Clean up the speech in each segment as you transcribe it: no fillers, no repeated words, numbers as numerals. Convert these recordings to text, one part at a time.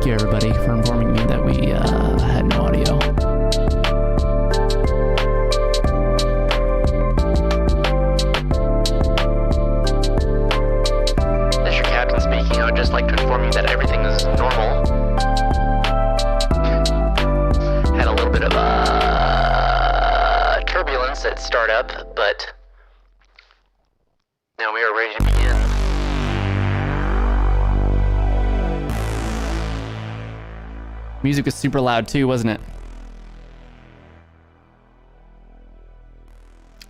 Thank you, everybody, for informing me that we had no audio. This is your captain speaking. I would just like to inform you that everything is normal. Had a little bit of turbulence at startup, but now we are ready to begin. Music was super loud too, wasn't it?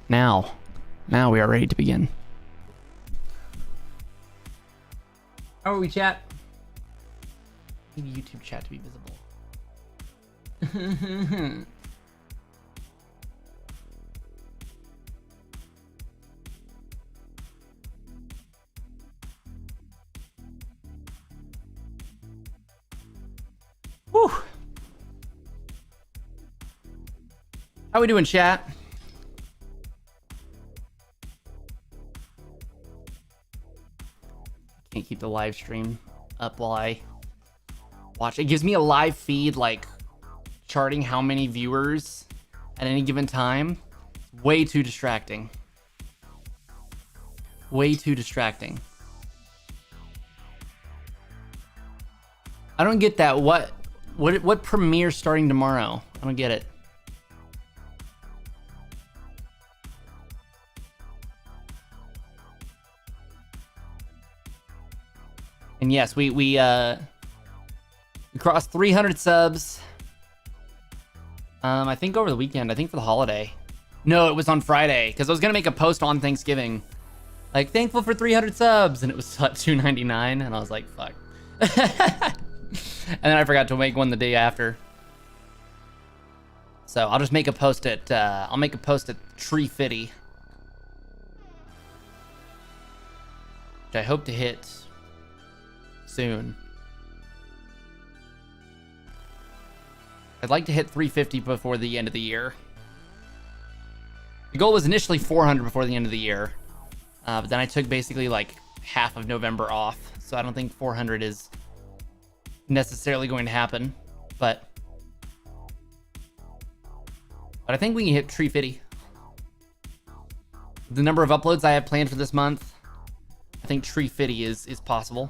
Now we are ready to begin. How are we, chat? I need YouTube chat to be visible. Whew. How we doing, chat? Can't keep the live stream up while I watch. It gives me a live feed, like charting how many viewers at any given time. Way too distracting. Way too distracting. I don't get that. What premiere starting tomorrow? I don't get it. And yes, we crossed 300 subs. I think over the weekend. I think for the holiday. No, it was on Friday because I was gonna make a post on Thanksgiving, like thankful for 300 subs, and it was at 299, and I was like, fuck. And then I forgot to make one the day after. So I'll just make a post at I'll make a post at Tree Fitty, which I hope to hit soon. I'd like to hit 350 before the end of the year. The goal was initially 400 before the end of the year, but then I took basically like half of November off, so I don't think 400 is necessarily going to happen, but I think we can hit Tree Fitty. The number of uploads I have planned for this month, I think Tree Fitty is possible.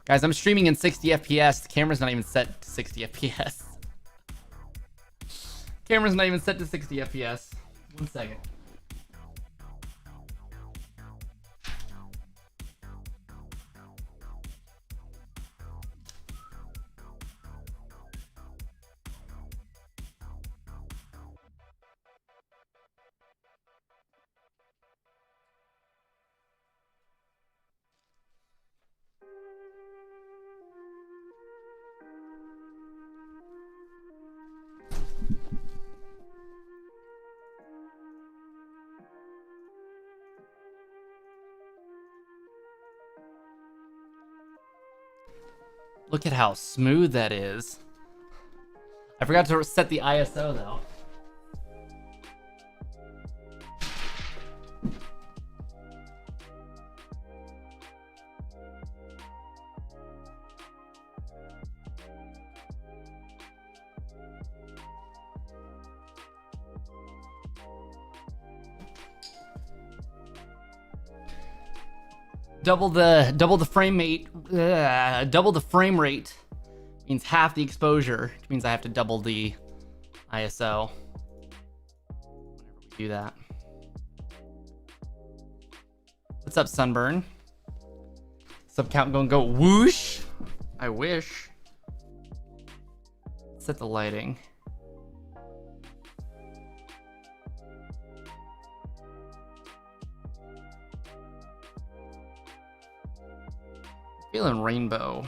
Guys, I'm streaming in 60 FPS. The camera's not even set to 60 FPS. Camera's not even set to 60 FPS. 1 second. Look at how smooth that is. I forgot to set the ISO though. Double the frame rate. Double the frame rate means half the exposure, which means I have to double the ISO whenever we do that. What's up, Sunburn? Sub count gonna go whoosh. I wish. Set the lighting. Feeling rainbow.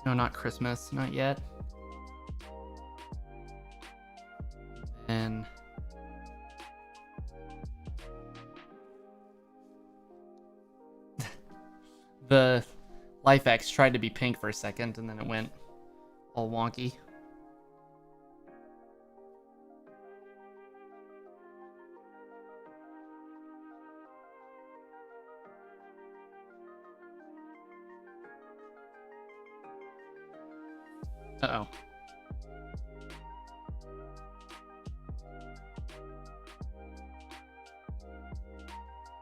No, not Christmas, not yet. And the LifeX tried to be pink for a second, and then it went all wonky. Uh-oh.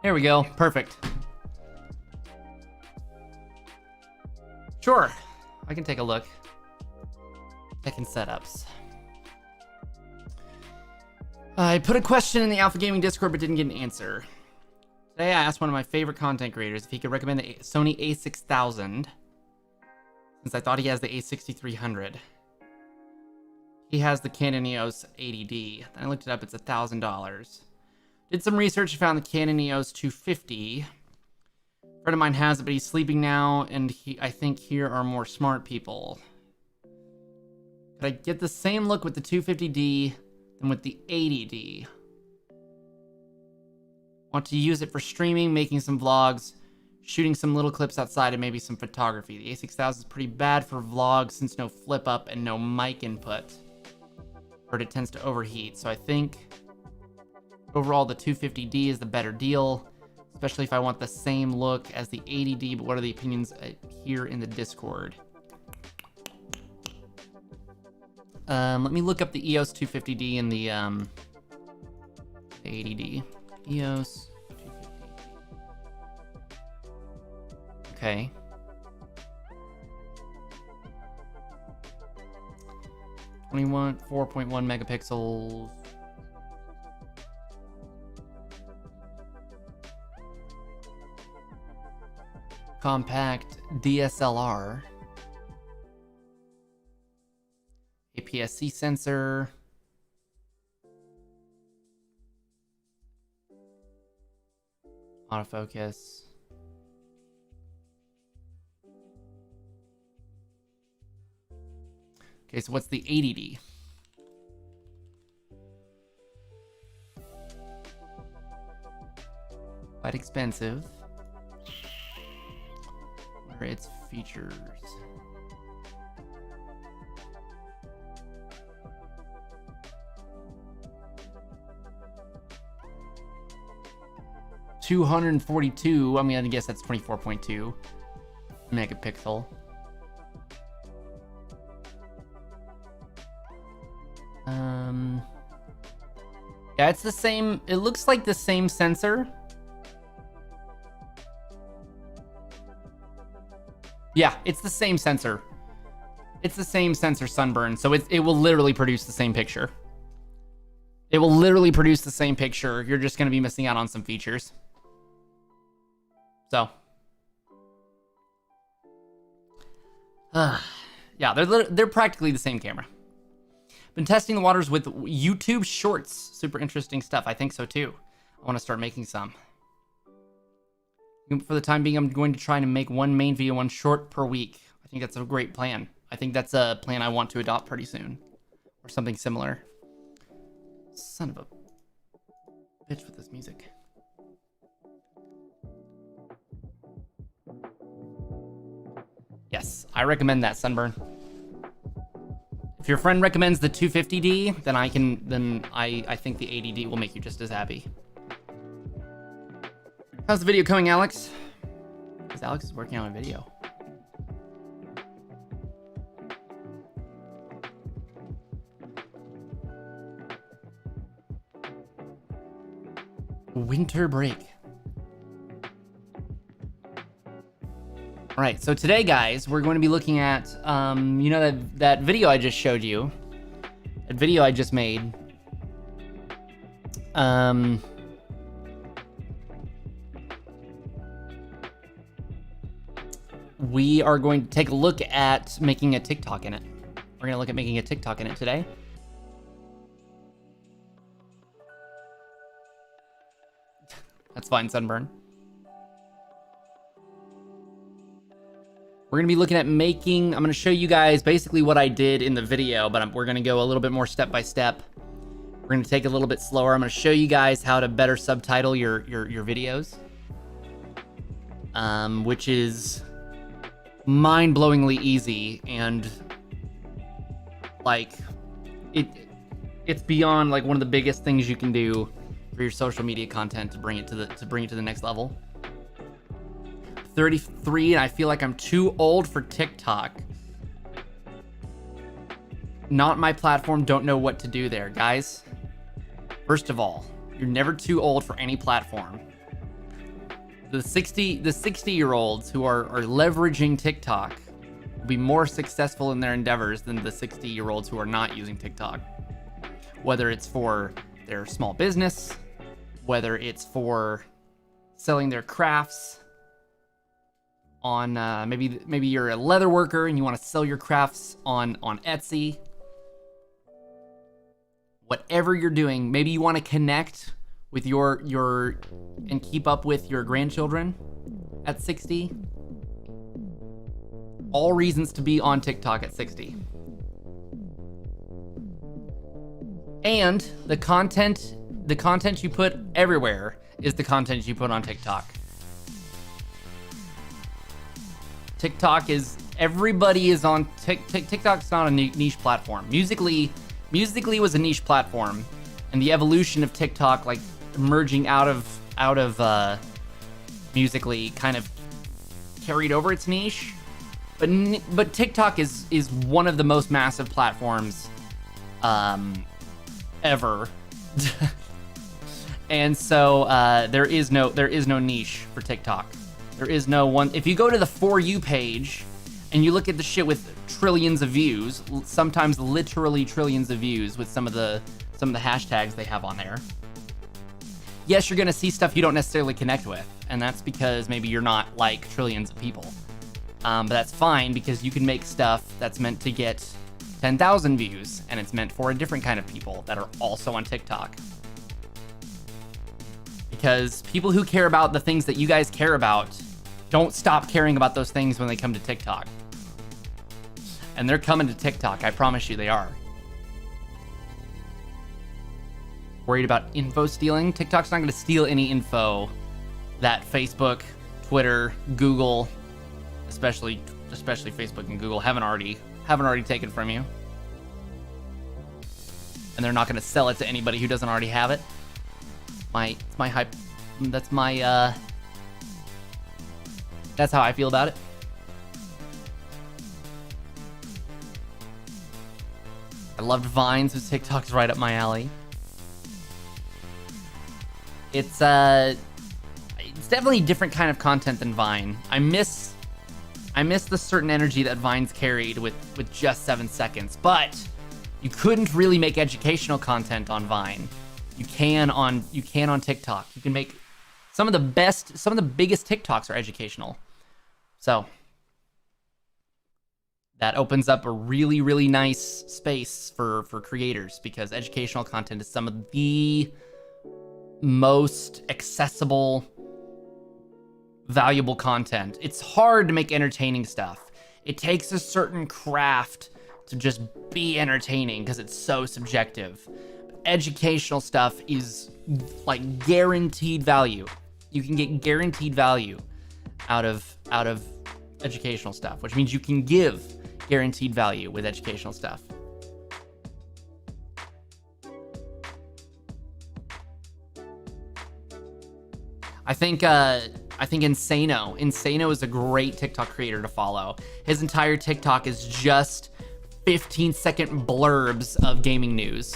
There we go. Perfect. Sure. I can take a look. Checking setups. I put a question in the Alpha Gaming Discord but didn't get an answer. Today I asked one of my favorite content creators if he could recommend the Sony a6000, since I thought he has the a6300. He has the Canon EOS 80D. Then I looked it up, it's $1,000. Did some research and found the Canon EOS 250. A friend of mine has it, but he's sleeping now, and I think here are more smart people. Could I get the same look with the 250D than with the 80D? Want to use it for streaming, making some vlogs, shooting some little clips outside, and maybe some photography. The a6000 is pretty bad for vlogs since no flip up and no mic input. Heard it tends to overheat, so I think overall the 250D is the better deal, especially if I want the same look as the 80D. But what are the opinions here in the Discord? Let me look up the EOS 250D and the 80D. EOS 250. Okay. .4.1 megapixels. Compact DSLR. APS-C sensor. Autofocus. Okay, so what's the 80D? Quite expensive. What are its features? .242. I mean, I guess that's 24.2 megapixel. Yeah, it's the same. It looks like the same sensor. Yeah, it's the same sensor. It's the same sensor, Sunburn. So it will literally produce the same picture. It will literally produce the same picture. You're just going to be missing out on some features. So. Yeah, they're practically the same camera. Been testing the waters with YouTube Shorts. Super interesting stuff. I think so too. I want to start making some. For the time being, I'm going to try to make one main video, one short per week. I think that's a great plan. I think that's a plan I want to adopt pretty soon. Or something similar. Son of a bitch with this music. Yes, I recommend that, Sunburn. If your friend recommends the 250D, then I think the 80D will make you just as happy. How's the video going, Alex? Because Alex is working on a video. Winter break. All right, so today, guys, we're going to be looking at, you know, that video I just showed you, that video I just made. We are going to take a look at making a TikTok in it. We're going to look at making a TikTok in it today. That's fine, Sunburn. We're going to be looking at making, I'm going to show you guys basically what I did in the video, but we're going to go a little bit more step by step. We're going to take it a little bit slower. I'm going to show you guys how to better subtitle your videos. Which is mind-blowingly easy, and like it's beyond like one of the biggest things you can do for your social media content to bring it to the next level. 33 and I feel like I'm too old for TikTok. not my platform, don't know what to do there. Guys, first of all, you're never too old for any platform. The 60-year-olds who are leveraging TikTok will be more successful in their endeavors than the 60-year-olds who are not using TikTok. Whether it's for their small business, whether it's for selling their crafts on maybe you're a leather worker and you want to sell your crafts on Etsy. Whatever you're doing, maybe you want to connect with your and keep up with your grandchildren at 60. All reasons to be on TikTok at 60. And the content you put everywhere is the content you put on TikTok. TikTok is, everybody is on TikTok's not a niche platform. Musically was a niche platform, and the evolution of TikTok, like emerging out of Musically, kind of carried over its niche. But TikTok is one of the most massive platforms ever. And so there is no niche for TikTok. There is no one. If you go to the For You page and you look at the shit with trillions of views, sometimes literally trillions of views with some of the hashtags they have on there, yes, you're gonna see stuff you don't necessarily connect with, and that's because maybe you're not like trillions of people. But that's fine, because you can make stuff that's meant to get 10,000 views, and it's meant for a different kind of people that are also on TikTok. Because people who care about the things that you guys care about don't stop caring about those things when they come to TikTok. And they're coming to TikTok, I promise you they are. Worried about info stealing? TikTok's not gonna steal any info that Facebook, Twitter, Google, especially Facebook and Google haven't already taken from you. And they're not gonna sell it to anybody who doesn't already have it. That's how I feel about it. I loved Vines, so TikTok's right up my alley. It's definitely a different kind of content than Vine. I miss the certain energy that Vines carried with just 7 seconds, but you couldn't really make educational content on Vine. You can on TikTok. You can make some of the biggest TikToks are educational. So that opens up a really, really nice space for creators, because educational content is some of the most accessible, valuable content. It's hard to make entertaining stuff. It takes a certain craft to just be entertaining because it's so subjective. Educational stuff is like guaranteed value. You can get guaranteed value out of educational stuff, which means you can give guaranteed value with educational stuff. I think Insano is a great TikTok creator to follow. His entire TikTok is just 15-second blurbs of gaming news.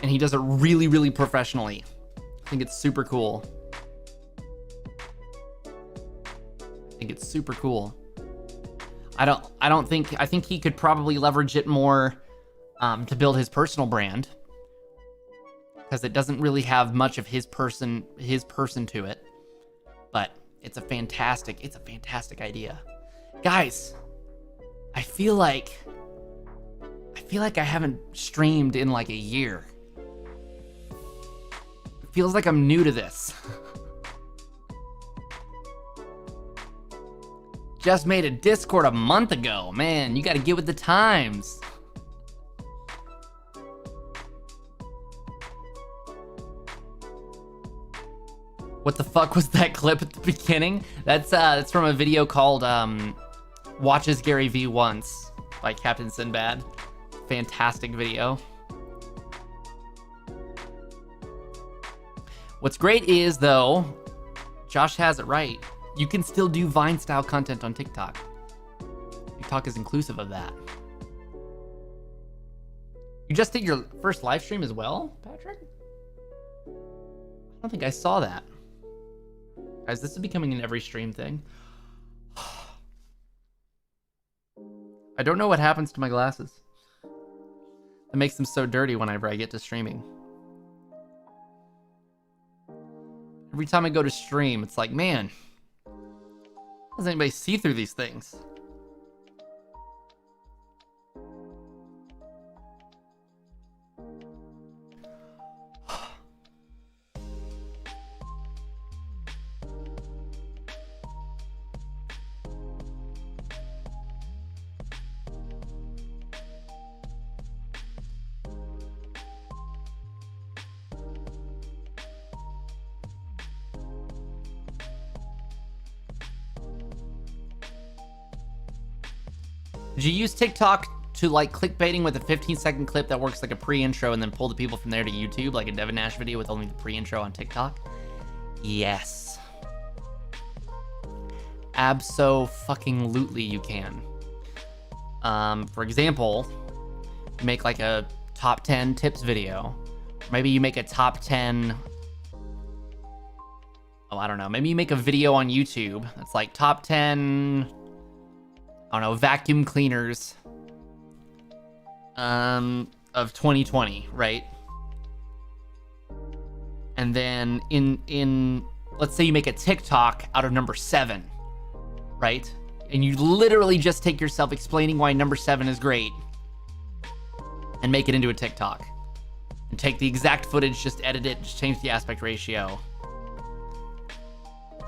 And he does it really, really professionally. I think it's super cool. I think he could probably leverage it more to build his personal brand, because it doesn't really have much of his person to it. But it's a fantastic idea. Guys, I feel like I haven't streamed in like a year. It feels like I'm new to this. Just made a Discord a month ago. Man, you gotta get with the times. What the fuck was that clip at the beginning? That's from a video called Watches Gary V Once by Captain Sinbad. Fantastic video. What's great is, though, Josh has it right. You can still do Vine style content on TikTok. TikTok is inclusive of that. You just did your first live stream as well, Patrick? I don't think I saw that. Guys, this is becoming an every stream thing. I don't know what happens to my glasses. It makes them so dirty whenever I get to streaming. Every time I go to stream, it's like, man, how does anybody see through these things? Did you use TikTok to like clickbaiting with a 15-second clip that works like a pre-intro and then pull the people from there to YouTube, like a Devin Nash video with only the pre-intro on TikTok? Yes. Abso-fucking-lutely you can. For example, you make like a top 10 tips video. Maybe you make a top 10... Oh, I don't know. Maybe you make a video on YouTube that's like top 10... I don't know, vacuum cleaners of 2020, right? And then in let's say you make a TikTok out of number 7, right? And you literally just take yourself explaining why number 7 is great and make it into a TikTok. And take the exact footage, just edit it, just change the aspect ratio.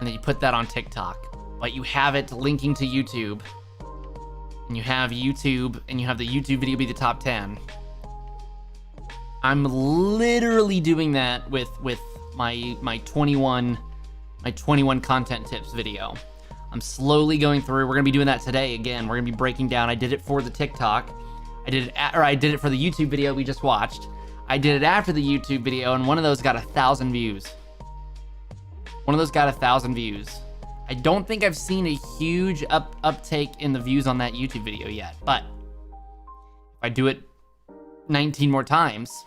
And then you put that on TikTok. But you have it linking to YouTube. And you have YouTube, and you have the YouTube video be the top 10. I'm literally doing that with my 21 content tips video. I'm slowly going through. We're gonna be doing that today again. We're gonna be breaking down. I did it for the TikTok. I did it for the YouTube video we just watched. I did it after the YouTube video, and one of those got 1,000 views. One of those got 1,000 views. I don't think I've seen a huge uptake in the views on that YouTube video yet, but if I do it 19 more times,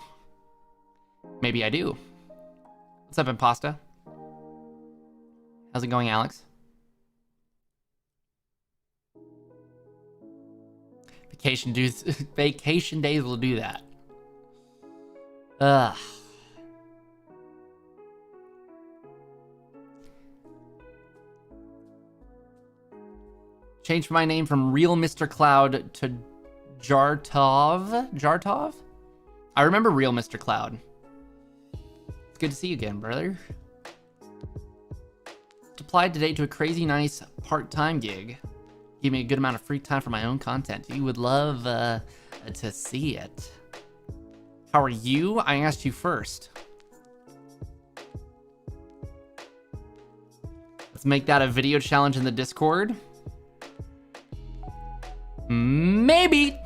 maybe I do. What's up, Impasta? How's it going, Alex? Vacation days will do that. Ugh. Changed my name from Real Mr. Cloud to Jartov? Jartov? I remember Real Mr. Cloud. It's good to see you again, brother. Applied today to a crazy nice part-time gig. Give me a good amount of free time for my own content. You would love to see it. How are you? I asked you first. Let's make that a video challenge in the Discord. Maybe.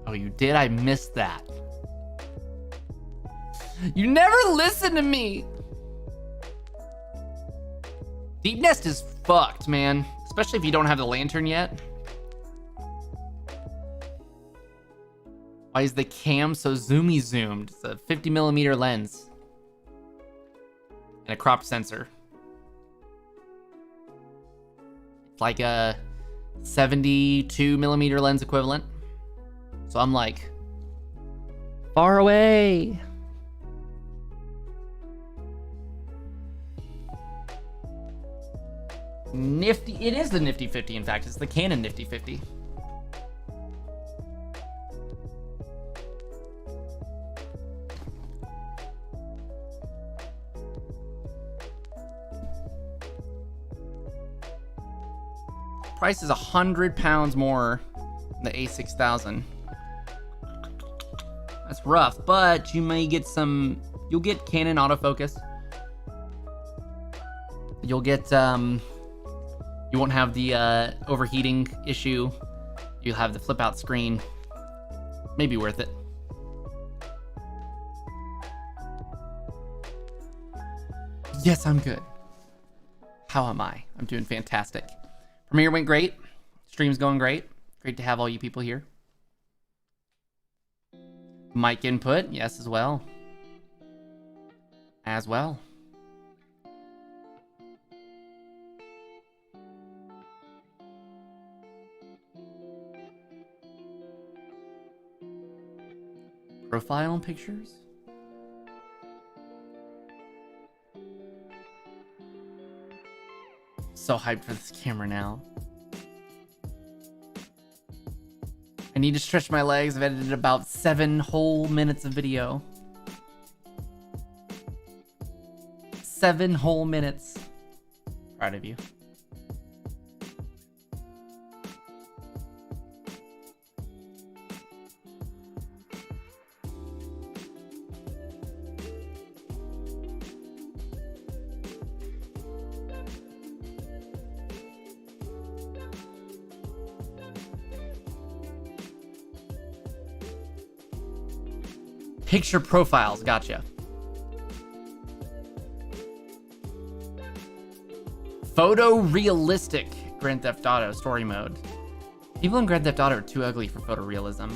Oh, you did? I missed that. You never listen to me. Deep Nest is fucked, man. Especially if you don't have the lantern yet. Why is the cam so zoomed? It's a 50mm lens. And a cropped sensor. It's like a 72mm lens equivalent. So I'm like, far away. Nifty, it is the Nifty 50, in fact. It's the Canon Nifty 50. Price is £100 more than the A6000. That's rough, but you may get some, you'll get Canon autofocus. You'll get, you won't have the overheating issue. You'll have the flip out screen. Maybe worth it. Yes, I'm good. How am I? I'm doing fantastic. Premiere went great. Stream's going great. Great to have all you people here. Mic input, yes, as well. As well. Profile and pictures? So hyped for this camera now. I need to stretch my legs. I've edited about 7 whole minutes of video. 7 whole minutes. Proud of you. Picture profiles, gotcha. Photorealistic Grand Theft Auto story mode. People in Grand Theft Auto are too ugly for photorealism.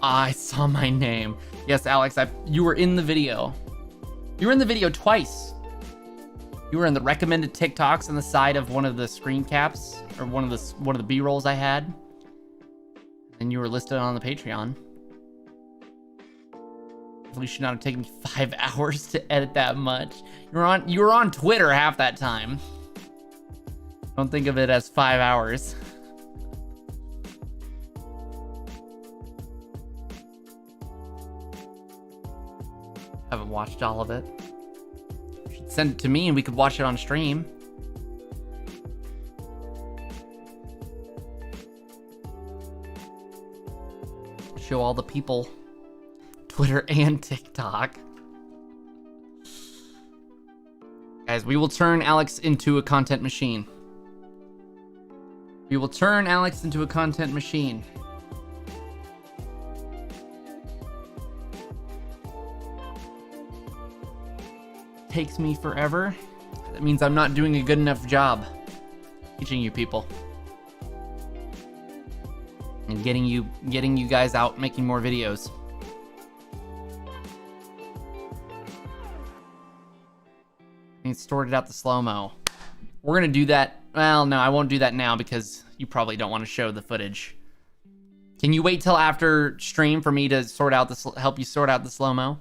I saw my name. Yes, Alex, you were in the video. You were in the video twice. You were in the recommended TikToks on the side of one of the screen caps, or one of the B-rolls I had. And you were listed on the Patreon. At least should not have taken me 5 hours to edit that much. You were on Twitter half that time. Don't think of it as 5 hours. Haven't watched all of it. You should send it to me and we could watch it on stream. Show all the people. Twitter and TikTok. Guys, we will turn Alex into a content machine. We will turn Alex into a content machine. Takes me forever. That means I'm not doing a good enough job teaching you people. And getting you guys out making more videos. And sorted out the slow-mo. We're gonna do that. Well, no, I won't do that now because you probably don't want to show the footage. Can you wait till after stream for me to help you sort out the slow-mo?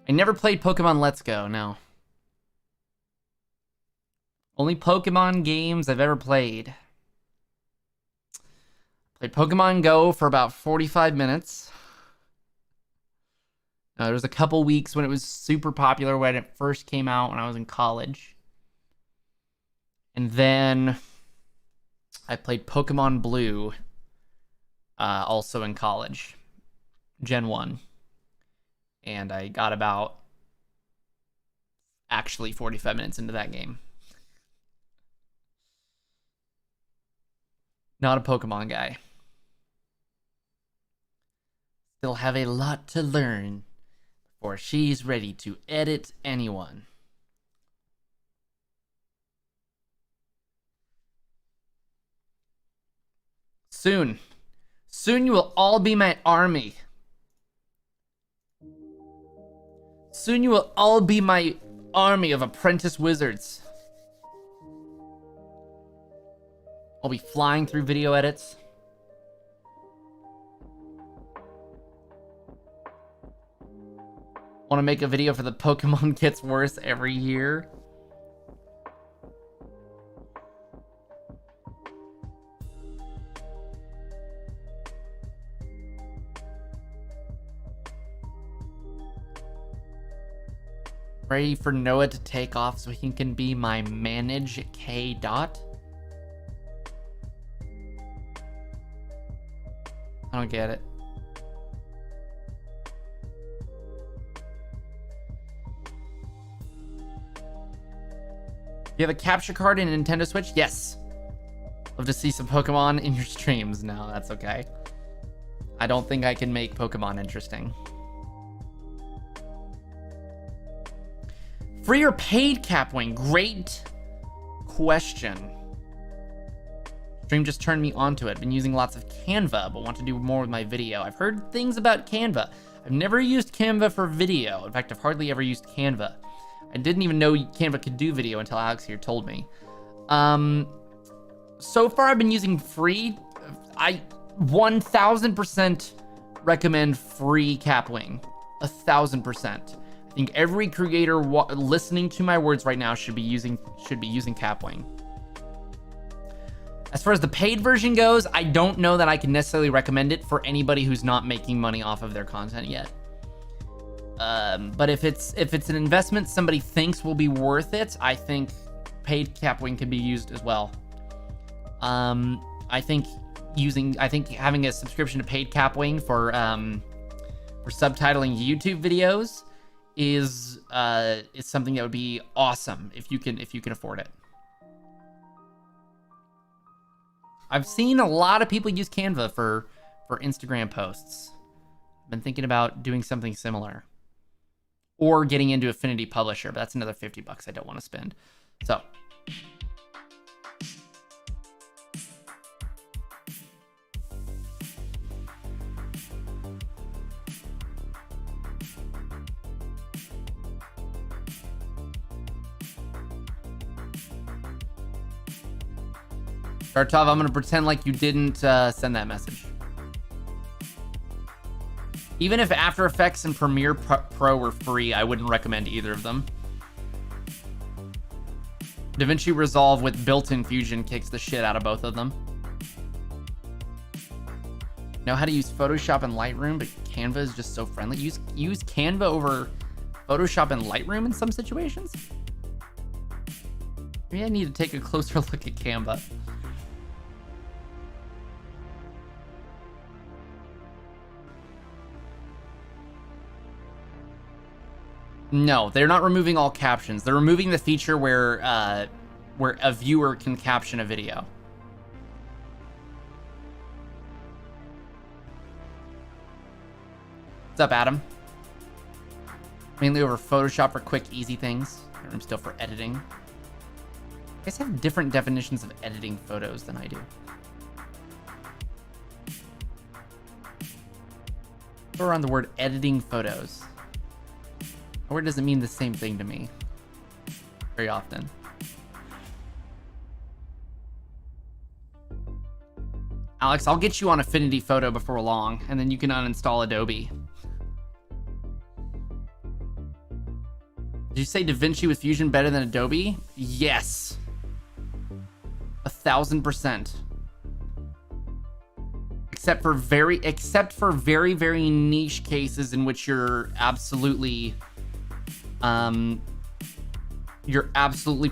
I never played Pokemon Let's Go, no. Only Pokemon games I've ever played. Played Pokemon Go for about 45 minutes. There was a couple weeks when it was super popular when it first came out when I was in college. And then I played Pokemon Blue also in college. Gen 1. And I got about actually 45 minutes into that game. Not a Pokemon guy. Still have a lot to learn before she's ready to edit anyone. Soon. Soon you will all be my army. Soon you will all be my army of apprentice wizards. I'll be flying through video edits. Want to make a video for the Pokemon Gets Worse every year? Ready for Noah to take off so he can be my manage K dot? I don't get it. You have a capture card in Nintendo Switch? Yes. Love to see some Pokemon in your streams. No, that's okay. I don't think I can make Pokemon interesting. Free or paid Kapwing? Great question. Stream just turned me onto it. Been using lots of Canva, but want to do more with my video. I've heard things about Canva. I've never used Canva for video. In fact, I've hardly ever used Canva. I didn't even know Canva could do video until Alex here told me. So far I've been using free. I 1000% recommend free Kapwing. 1000%. I think every creator listening to my words right now should be using Kapwing. As far as the paid version goes, I don't know that I can necessarily recommend it for anybody who's not making money off of their content yet. But if it's an investment somebody thinks will be worth it, I think paid Kapwing can be used as well. I think having a subscription to paid Kapwing for subtitling YouTube videos is something that would be awesome if you can afford it. I've seen a lot of people use Canva for Instagram posts. I've been thinking about doing something similar. Or getting into Affinity Publisher, but that's another $50 I don't want to spend. So. Tartov, I'm gonna pretend like you didn't send that message. Even if After Effects and Premiere Pro were free, I wouldn't recommend either of them. DaVinci Resolve with built-in Fusion kicks the shit out of both of them. Know how to use Photoshop and Lightroom, but Canva is just so friendly. Use Canva over Photoshop and Lightroom in some situations? Maybe I need to take a closer look at Canva. No, they're not removing all captions. They're removing the feature where a viewer can caption a video. What's up, Adam? Mainly over Photoshop for quick, easy things. I'm still for editing. You guys have different definitions of editing photos than I do. Throw around the word editing photos. A word doesn't mean the same thing to me very often. Alex, I'll get you on Affinity Photo before long, and then you can uninstall Adobe. Did you say DaVinci with Fusion better than Adobe? Yes. 1000%. Except for very, very niche cases in which you're absolutely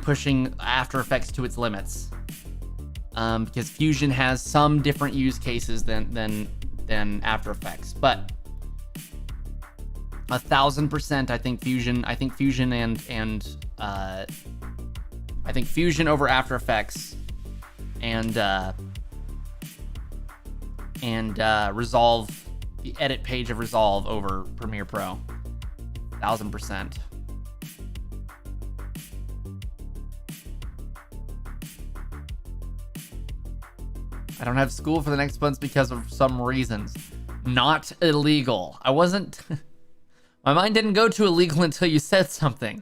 pushing After Effects to its limits, because Fusion has some different use cases than After Effects. But 1000%, I think Fusion over After Effects and Resolve, the edit page of Resolve over Premiere Pro. 1000%. I don't have school for the next month because of some reasons. Not illegal. I wasn't... My mind didn't go to illegal until you said something.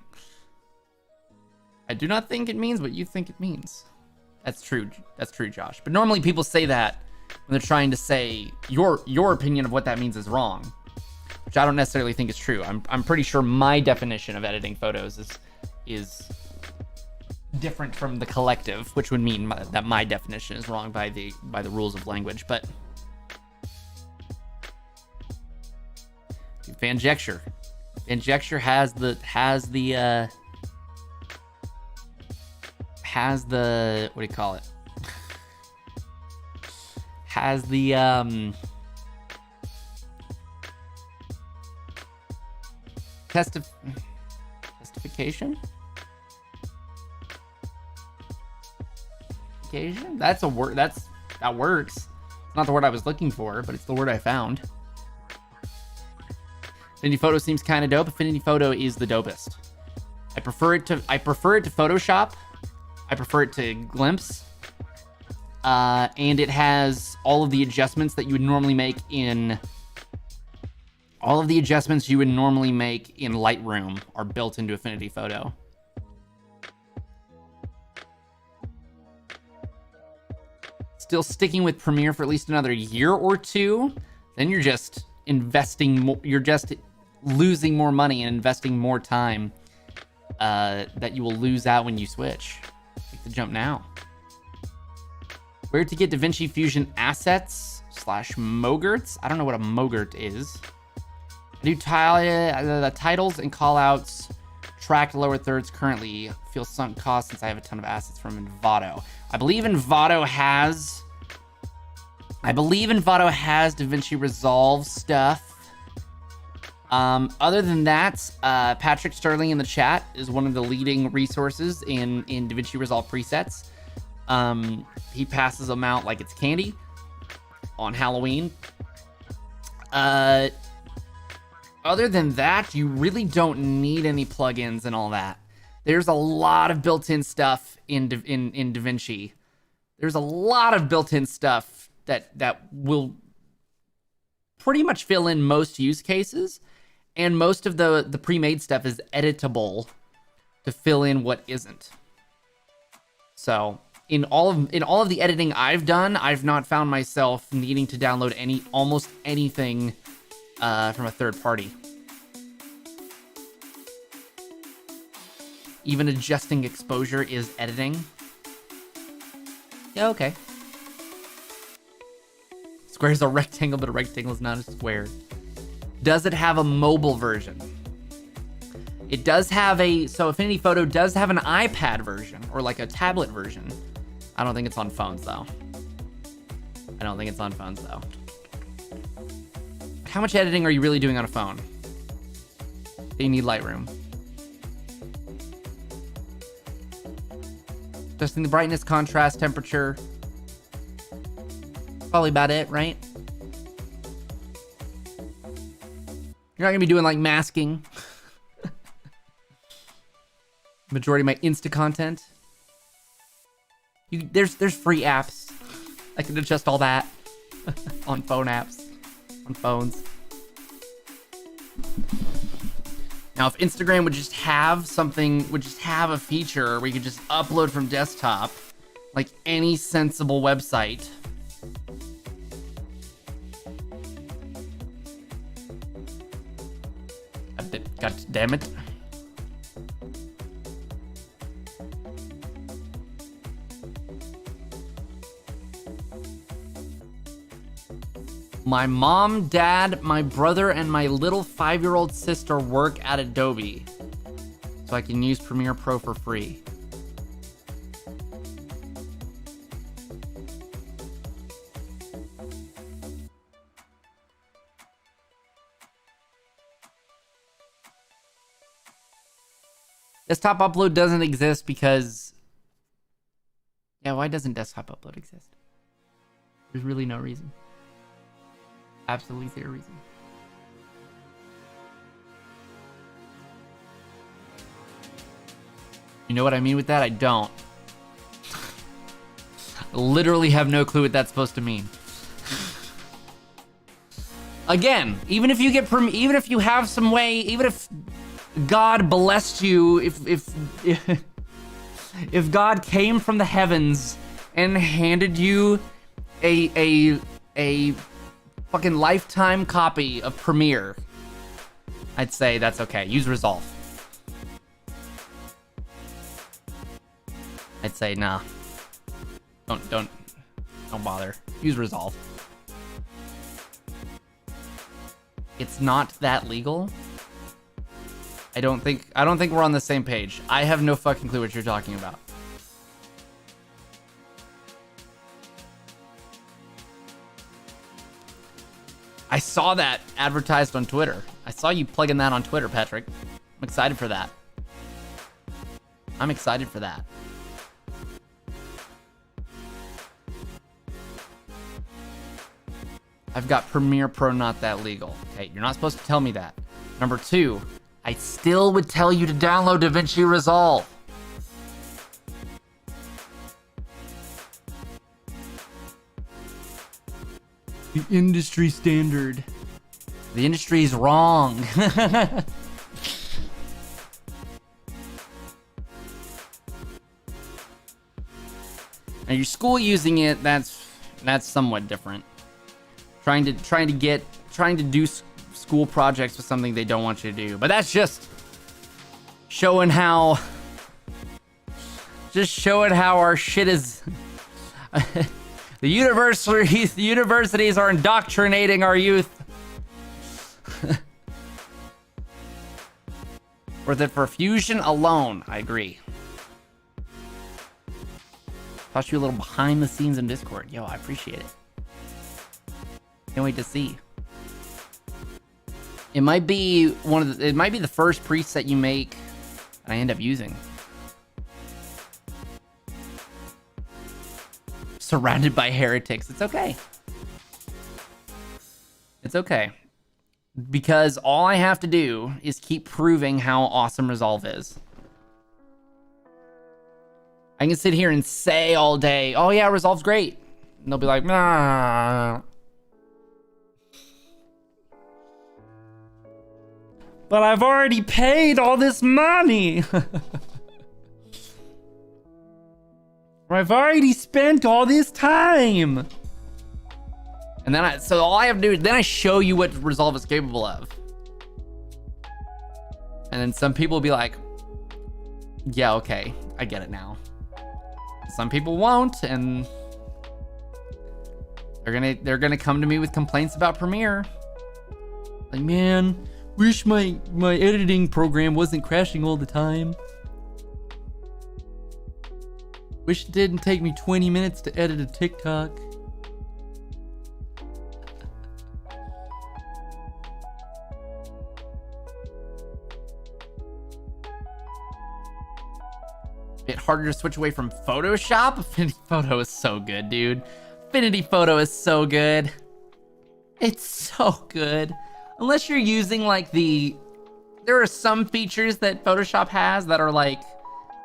I do not think it means what you think it means. That's true. That's true, Josh. But normally people say that when they're trying to say your opinion of what that means is wrong, which I don't necessarily think is true. I'm pretty sure my definition of editing photos is different from the collective, which would mean that my definition is wrong by the rules of language. But Vanjecture has the what do you call it? Has the testification? That's a word. That works. It's not the word I was looking for, but it's the word I found. Affinity Photo seems kind of dope. Affinity Photo is the dopest. I prefer it to Photoshop. I prefer it to Glimpse. And it has all of the adjustments that you would normally make in Lightroom are built into Affinity Photo. Still sticking with Premiere for at least another year or two, then you're just investing more, you're just losing more money and investing more time that you will lose out when you switch. Make the jump now. Where to get DaVinci Fusion assets / Mogerts? I don't know what a Mogert is. I do the titles and callouts, tracked lower thirds currently. Feel sunk cost since I have a ton of assets from Envato. I believe Envato has DaVinci Resolve stuff. Other than that, Patrick Sterling in the chat is one of the leading resources in DaVinci Resolve presets. He passes them out like it's candy on Halloween. Other than that, you really don't need any plugins and all that. There's a lot of built-in stuff in DaVinci. There's a lot of built-in stuff that will pretty much fill in most use cases, and most of the pre-made stuff is editable to fill in what isn't. So in all of the editing I've done, I've not found myself needing to download almost anything from a third party. Even adjusting exposure is editing. Yeah, okay. Square is a rectangle, but a rectangle is not a square. Does it have a mobile version? It does have so Affinity Photo does have an iPad version, or like a tablet version. I don't think it's on phones though. How much editing are you really doing on a phone? Do you need Lightroom? Adjusting the brightness, contrast, temperature. Probably about it, right? You're not gonna be doing like masking. Majority of my Insta content. There's free apps. I can adjust all that on phone apps, on phones. Now, if Instagram would just have a feature where you could just upload from desktop, like any sensible website. God damn it. My mom, dad, my brother, and my little 5-year-old sister work at Adobe, so I can use Premiere Pro for free. Desktop upload doesn't exist because... Yeah, why doesn't desktop upload exist? There's really no reason. Absolutely zero reason. You know what I mean with that? I don't. I literally have no clue what that's supposed to mean. Again, even if you have some way, even if God blessed you, if God came from the heavens and handed you a fucking lifetime copy of Premiere, I'd say that's okay. Use Resolve. I'd say nah. Don't bother. Use Resolve. It's not that legal. I don't think we're on the same page. I have no fucking clue what you're talking about. I saw that advertised on Twitter. I saw you plugging that on Twitter, Patrick. I'm excited for that. I'm excited for that. I've got Premiere Pro not that legal. Okay, you're not supposed to tell me that. Number two, I still would tell you to download DaVinci Resolve. The industry standard. The industry's wrong. Now your school using it, that's somewhat different. Trying to do school projects with something they don't want you to do. But that's just showing how our shit is. The universities are indoctrinating our youth. Worth it for Fusion alone, I agree. Thought you a little behind the scenes in Discord. Yo, I appreciate it. Can't wait to see. It might be the first preset you make and I end up using. Surrounded by heretics. It's okay. It's okay. Because all I have to do is keep proving how awesome Resolve is. I can sit here and say all day, oh yeah, Resolve's great. And they'll be like, nah. But I've already paid all this money. I've already spent all this time. And then so all I have to do is then I show you what Resolve is capable of. And then some people will be like, yeah, okay, I get it now. Some people won't, and they're gonna come to me with complaints about Premiere. Like, man, wish my editing program wasn't crashing all the time. Wish it didn't take me 20 minutes to edit a TikTok. Bit harder to switch away from Photoshop. Affinity Photo is so good, dude. Affinity Photo is so good. It's so good. Unless you're using like there are some features that Photoshop has that are like,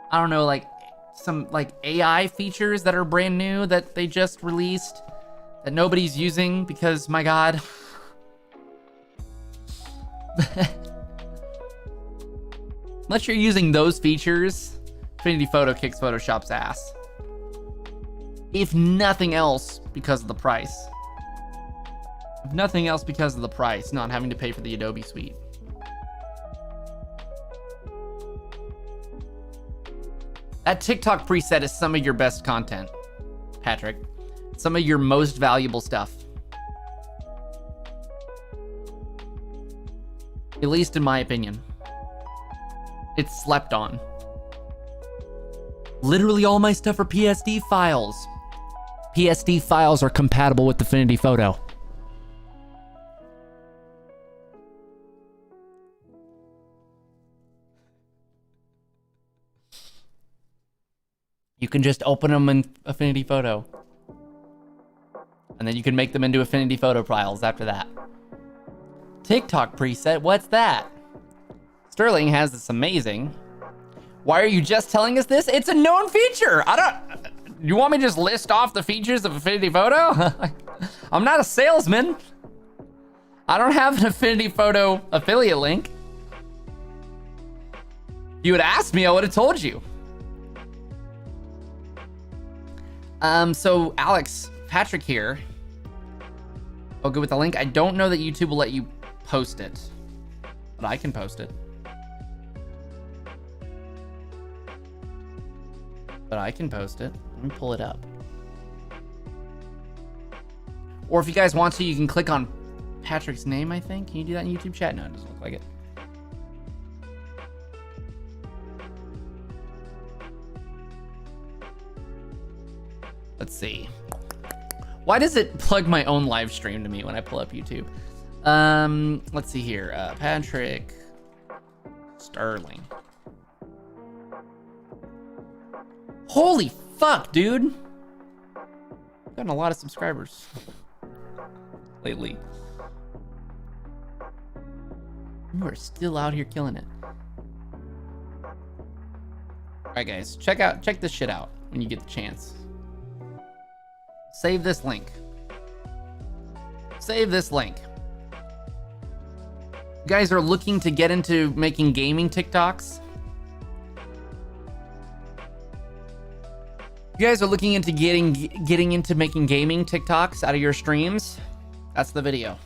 I don't know, like some like AI features that are brand new that they just released that nobody's using because, my God. Unless you're using those features, Affinity Photo kicks Photoshop's ass. If nothing else, because of the price. If nothing else, because of the price, not having to pay for the Adobe suite. That TikTok preset is some of your best content, Patrick. Some of your most valuable stuff. At least in my opinion. It's slept on. Literally all my stuff are PSD files. PSD files are compatible with Affinity Photo. You can just open them in Affinity Photo. And then you can make them into Affinity Photo files after that. TikTok preset, what's that? Sterling has this amazing. Why are you just telling us this? It's a known feature. You want me to just list off the features of Affinity Photo? I'm not a salesman. I don't have an Affinity Photo affiliate link. If you had asked me, I would have told you. So Alex, Patrick here. I'll go with the link. I don't know that YouTube will let you post it, but I can post it. Let me pull it up. Or if you guys want to, you can click on Patrick's name, I think. Can you do that in YouTube chat? No, it doesn't look like it. Let's see. Why does it plug my own live stream to me when I pull up YouTube? Let's see here. Patrick Sterling. Holy fuck, dude. I've gotten a lot of subscribers lately. You are still out here killing it. Alright guys, check this shit out when you get the chance. Save this link. Save this link. You guys are looking to get into making gaming TikToks? You guys are looking into getting into making gaming TikToks out of your streams? That's the video.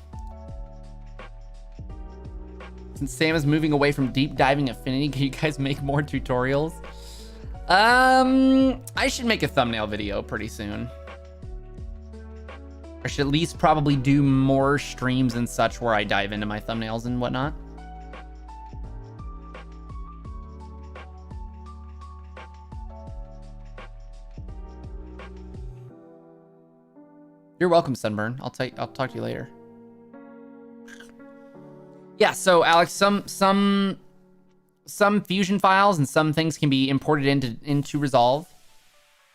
Since Sam is moving away from deep diving affinity, can you guys make more tutorials? I should make a thumbnail video pretty soon. I should at least probably do more streams and such where I dive into my thumbnails and whatnot. You're welcome, Sunburn. I'll talk to you later. Yeah, so Alex, some fusion files and some things can be imported into Resolve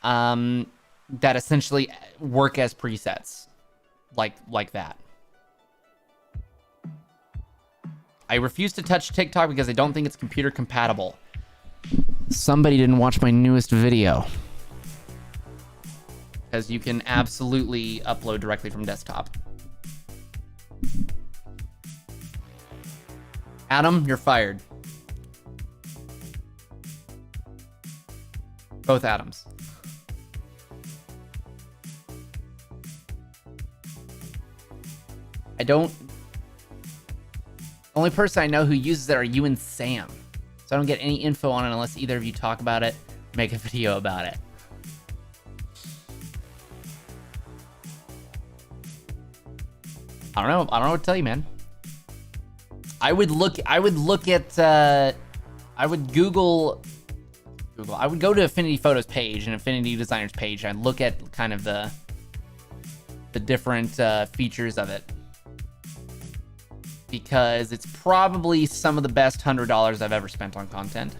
that essentially work as presets, like that. I refuse to touch TikTok because I don't think it's computer compatible. Somebody didn't watch my newest video. Because you can absolutely upload directly from desktop. Adam, you're fired. Both Adams. I don't... Only person I know who uses it are you and Sam. So I don't get any info on it unless either of you talk about it, make a video about it. I don't know what to tell you, man. I would go to Affinity Photos page and Affinity Designers page and look at kind of the different features of it, because it's probably some of the best $100 I've ever spent on content.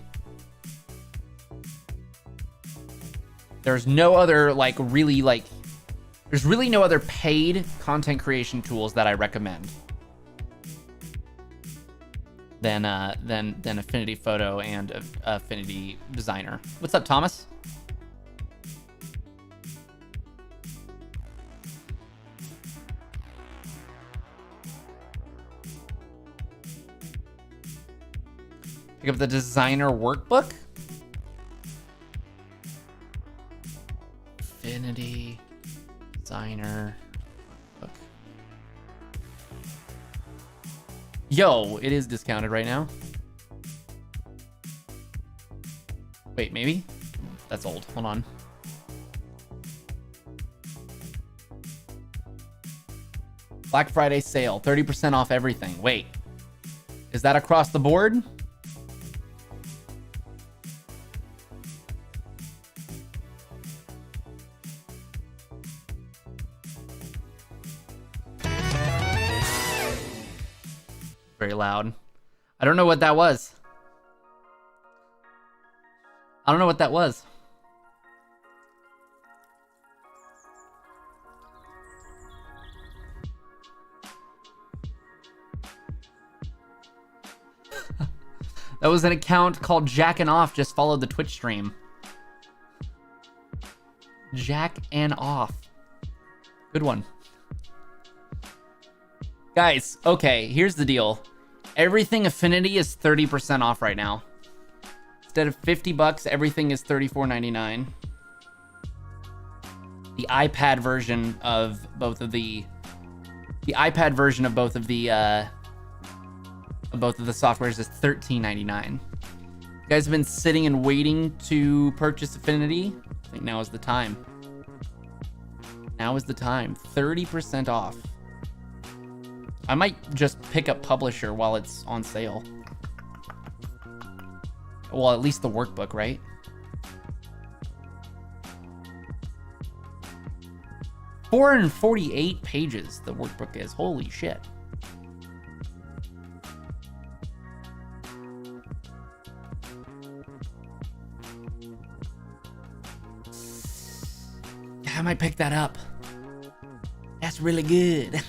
There's no other there's really no other paid content creation tools that I recommend than Affinity Photo and Affinity Designer. What's up, Thomas? Pick up the Designer workbook. Affinity Designer book. Yo, it is discounted right now. Wait, maybe? That's old. Hold on. Black Friday sale, 30% off everything. Wait, is that across the board? Very loud. I don't know what that was. I don't know what that was. That was an account called Jack and Off. Just followed the Twitch stream. Jack and Off. Good one. Guys, okay, here's the deal. Everything Affinity is 30% off right now. Instead of $50, everything is $34.99. The iPad version of both of the softwares is $13.99. You guys have been sitting and waiting to purchase Affinity. I think now is the time. Now is the time. 30% off. I might just pick up Publisher while it's on sale. Well, at least the workbook, right? $448 pages the workbook is. Holy shit. I might pick that up. That's really good.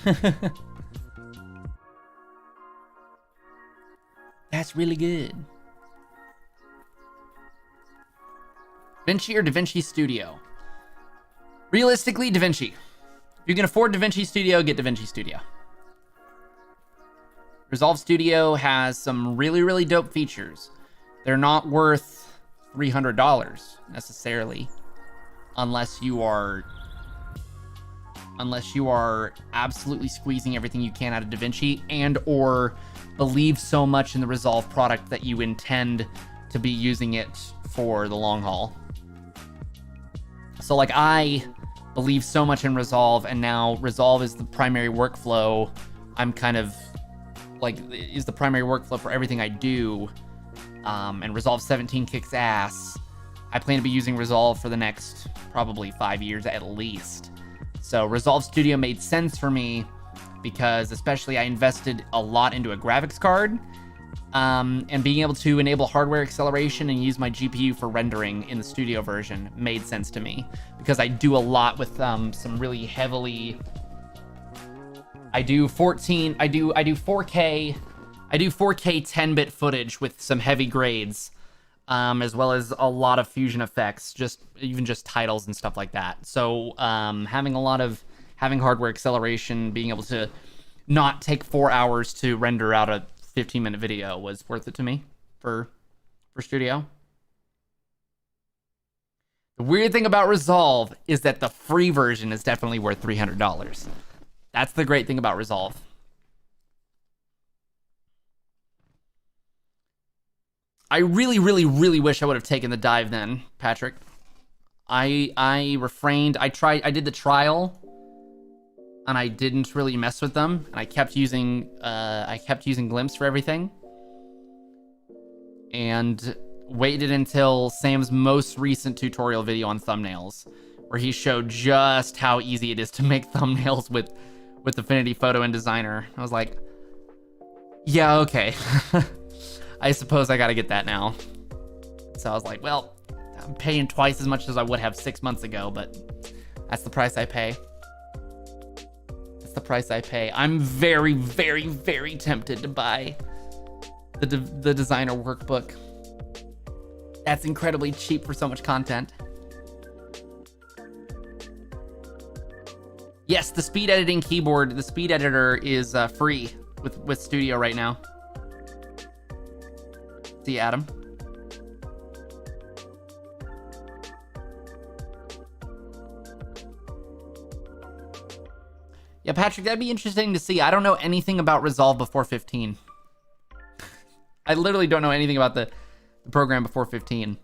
That's really good. DaVinci or DaVinci Studio? Realistically, DaVinci. If you can afford DaVinci Studio, get DaVinci Studio. Resolve Studio has some really, really dope features. They're not worth $300 necessarily, unless you are absolutely squeezing everything you can out of DaVinci and or believe so much in the Resolve product that you intend to be using it for the long haul. So like I believe so much in Resolve, and now Resolve is the primary workflow. I'm kind of like, is the primary workflow for everything I do. And Resolve 17 kicks ass. I plan to be using Resolve for the next probably 5 years at least. So Resolve Studio made sense for me because especially I invested a lot into a graphics card, and being able to enable hardware acceleration and use my GPU for rendering in the studio version made sense to me because I do a lot with some really heavily. I do 4K 10-bit footage with some heavy grades, as well as a lot of fusion effects, even just titles and stuff like that. So having hardware acceleration, being able to not take 4 hours to render out a 15-minute video was worth it to me for Studio. The weird thing about Resolve is that the free version is definitely worth $300. That's the great thing about Resolve. I really, really, really wish I would have taken the dive then, Patrick. I refrained. I did the trial, and I didn't really mess with them, and I kept using Glimpse for everything, and waited until Sam's most recent tutorial video on thumbnails, where he showed just how easy it is to make thumbnails with Affinity Photo and Designer. I was like, yeah, okay. I suppose I gotta get that now. So I was like, well, I'm paying twice as much as I would have 6 months ago, but that's the price I pay. That's the price I pay. I'm very, very, very tempted to buy the Designer workbook. That's incredibly cheap for so much content. Yes, the speed editing keyboard, the speed editor is free with Studio right now. See, Adam. Yeah, Patrick, that'd be interesting to see. I don't know anything about Resolve before 15. I literally don't know anything about the program before 15.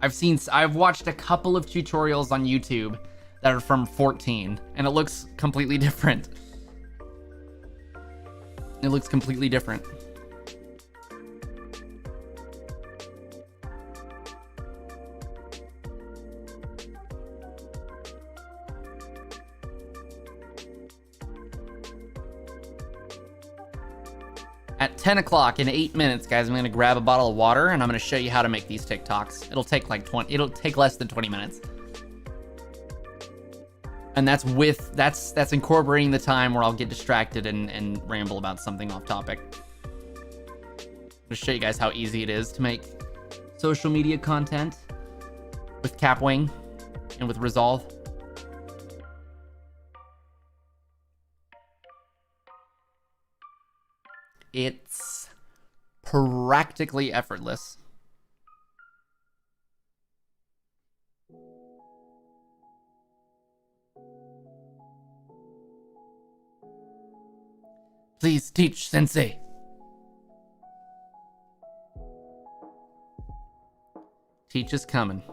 I've watched a couple of tutorials on YouTube that are from 14, and it looks completely different. It looks completely different. At 10 o'clock in 8 minutes, guys, I'm gonna grab a bottle of water and I'm gonna show you how to make these TikToks. It'll take less than 20 minutes. And that's incorporating the time where I'll get distracted and ramble about something off topic. I'm gonna show you guys how easy it is to make social media content with Kapwing and with Resolve. It's practically effortless. Please teach, Sensei. Teach is coming.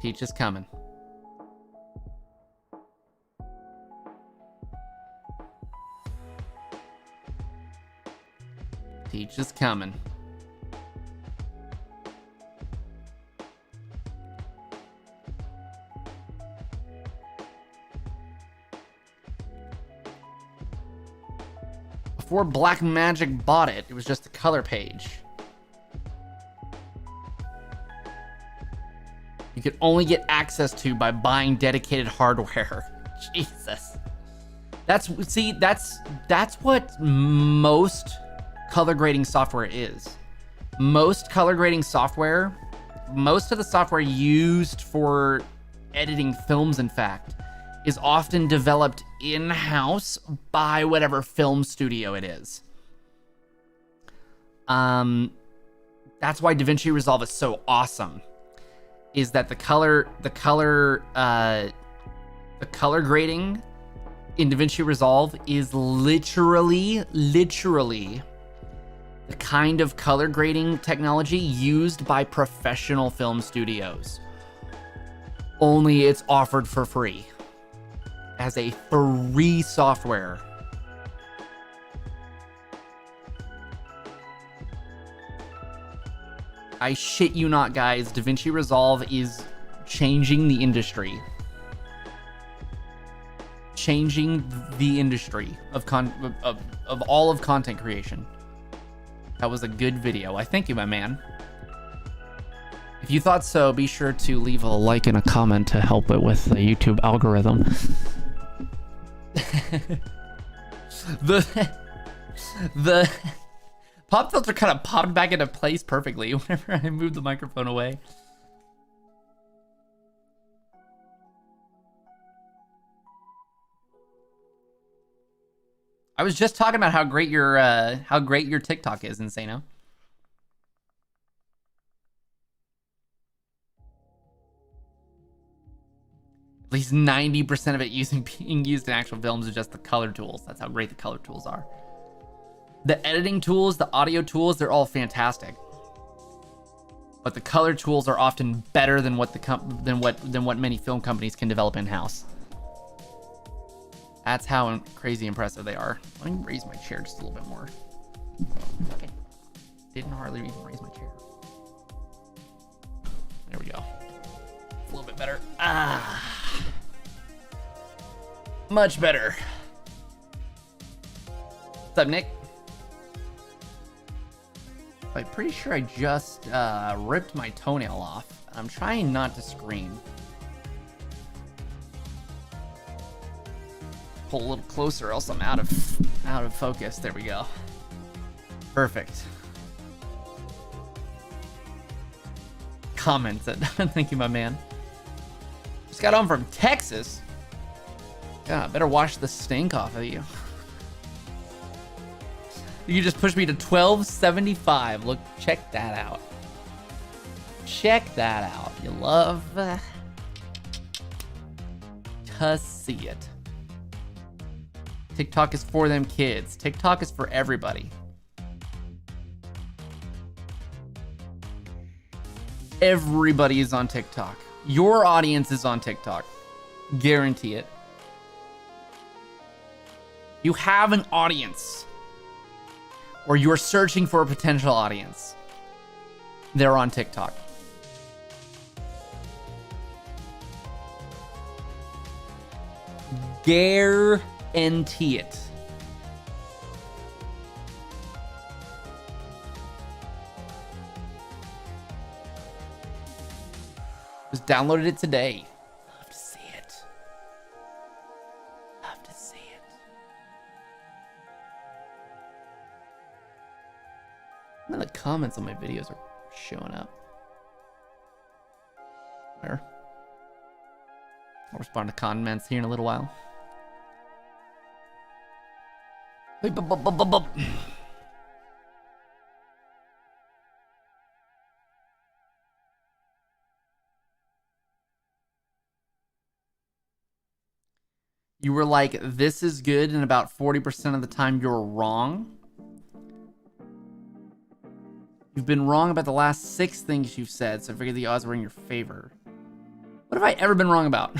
Teach is coming. Teach is coming. Before Black Magic bought it, it was just a color page. You could only get access to by buying dedicated hardware. Jesus. That's what most color grading software is. Most color grading software, most of the software used for editing films, in fact, is often developed in-house by whatever film studio it is. That's why DaVinci Resolve is so awesome. Is that the color grading in DaVinci Resolve is literally the kind of color grading technology used by professional film studios. Only it's offered for free as a free software. I shit you not, guys. DaVinci Resolve is changing the industry. Changing the industry of all of content creation. That was a good video. I thank you, my man. If you thought so, be sure to leave a like and a comment to help it with the YouTube algorithm. the pop filter kind of popped back into place perfectly whenever I moved the microphone away. I was just talking about how great your TikTok is, Insano. At least 90% of it being used in actual films is just the color tools. That's how great the color tools are. The editing tools, the audio tools, they're all fantastic. But the color tools are often better than what many film companies can develop in-house. That's how crazy impressive they are. Let me raise my chair just a little bit more. Okay. Didn't hardly even raise my chair. There we go. A little bit better. Much better. What's up, Nick? I'm pretty sure I just ripped my toenail off. I'm trying not to scream. Pull a little closer, else I'm out of focus. There we go. Perfect. Comments. Thank you, my man. Just got home from Texas. God, better wash the stink off of you. You just pushed me to 1275. Look, check that out. Check that out. You love to see it. TikTok is for them kids. TikTok is for everybody. Everybody is on TikTok. Your audience is on TikTok. Guarantee it. You have an audience, or you're searching for a potential audience. They're on TikTok. Guarantee it. Just downloaded it today. Love to see it. Love to see it. None of the comments on my videos are showing up. Where? I'll respond to comments here in a little while. You were like, this is good, and about 40% of the time you're wrong. You've been wrong about the last 6 things you've said, so I figured the odds were in your favor. What have I ever been wrong about?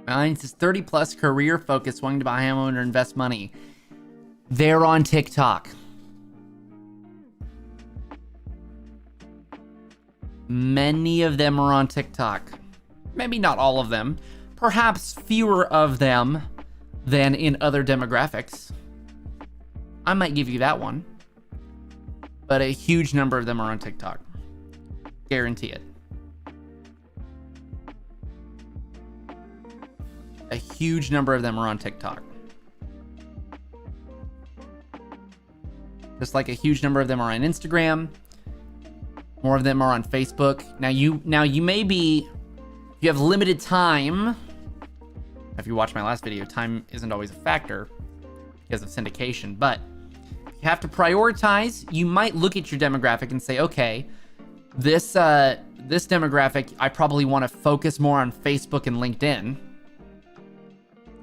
Mine says 30 plus career focus, wanting to buy a homeowner or invest money. They're on TikTok. Many of them are on TikTok. Maybe not all of them. Perhaps fewer of them than in other demographics. I might give you that one. But a huge number of them are on TikTok. Guarantee it. huge number of them are on TikTok. Just like a huge number of them are on Instagram. More of them are on Facebook. Now you may be, if you have limited time, if you watch my last video, time isn't always a factor because of syndication, but you have to prioritize. You might look at your demographic and say, okay, this demographic, I probably want to focus more on Facebook and LinkedIn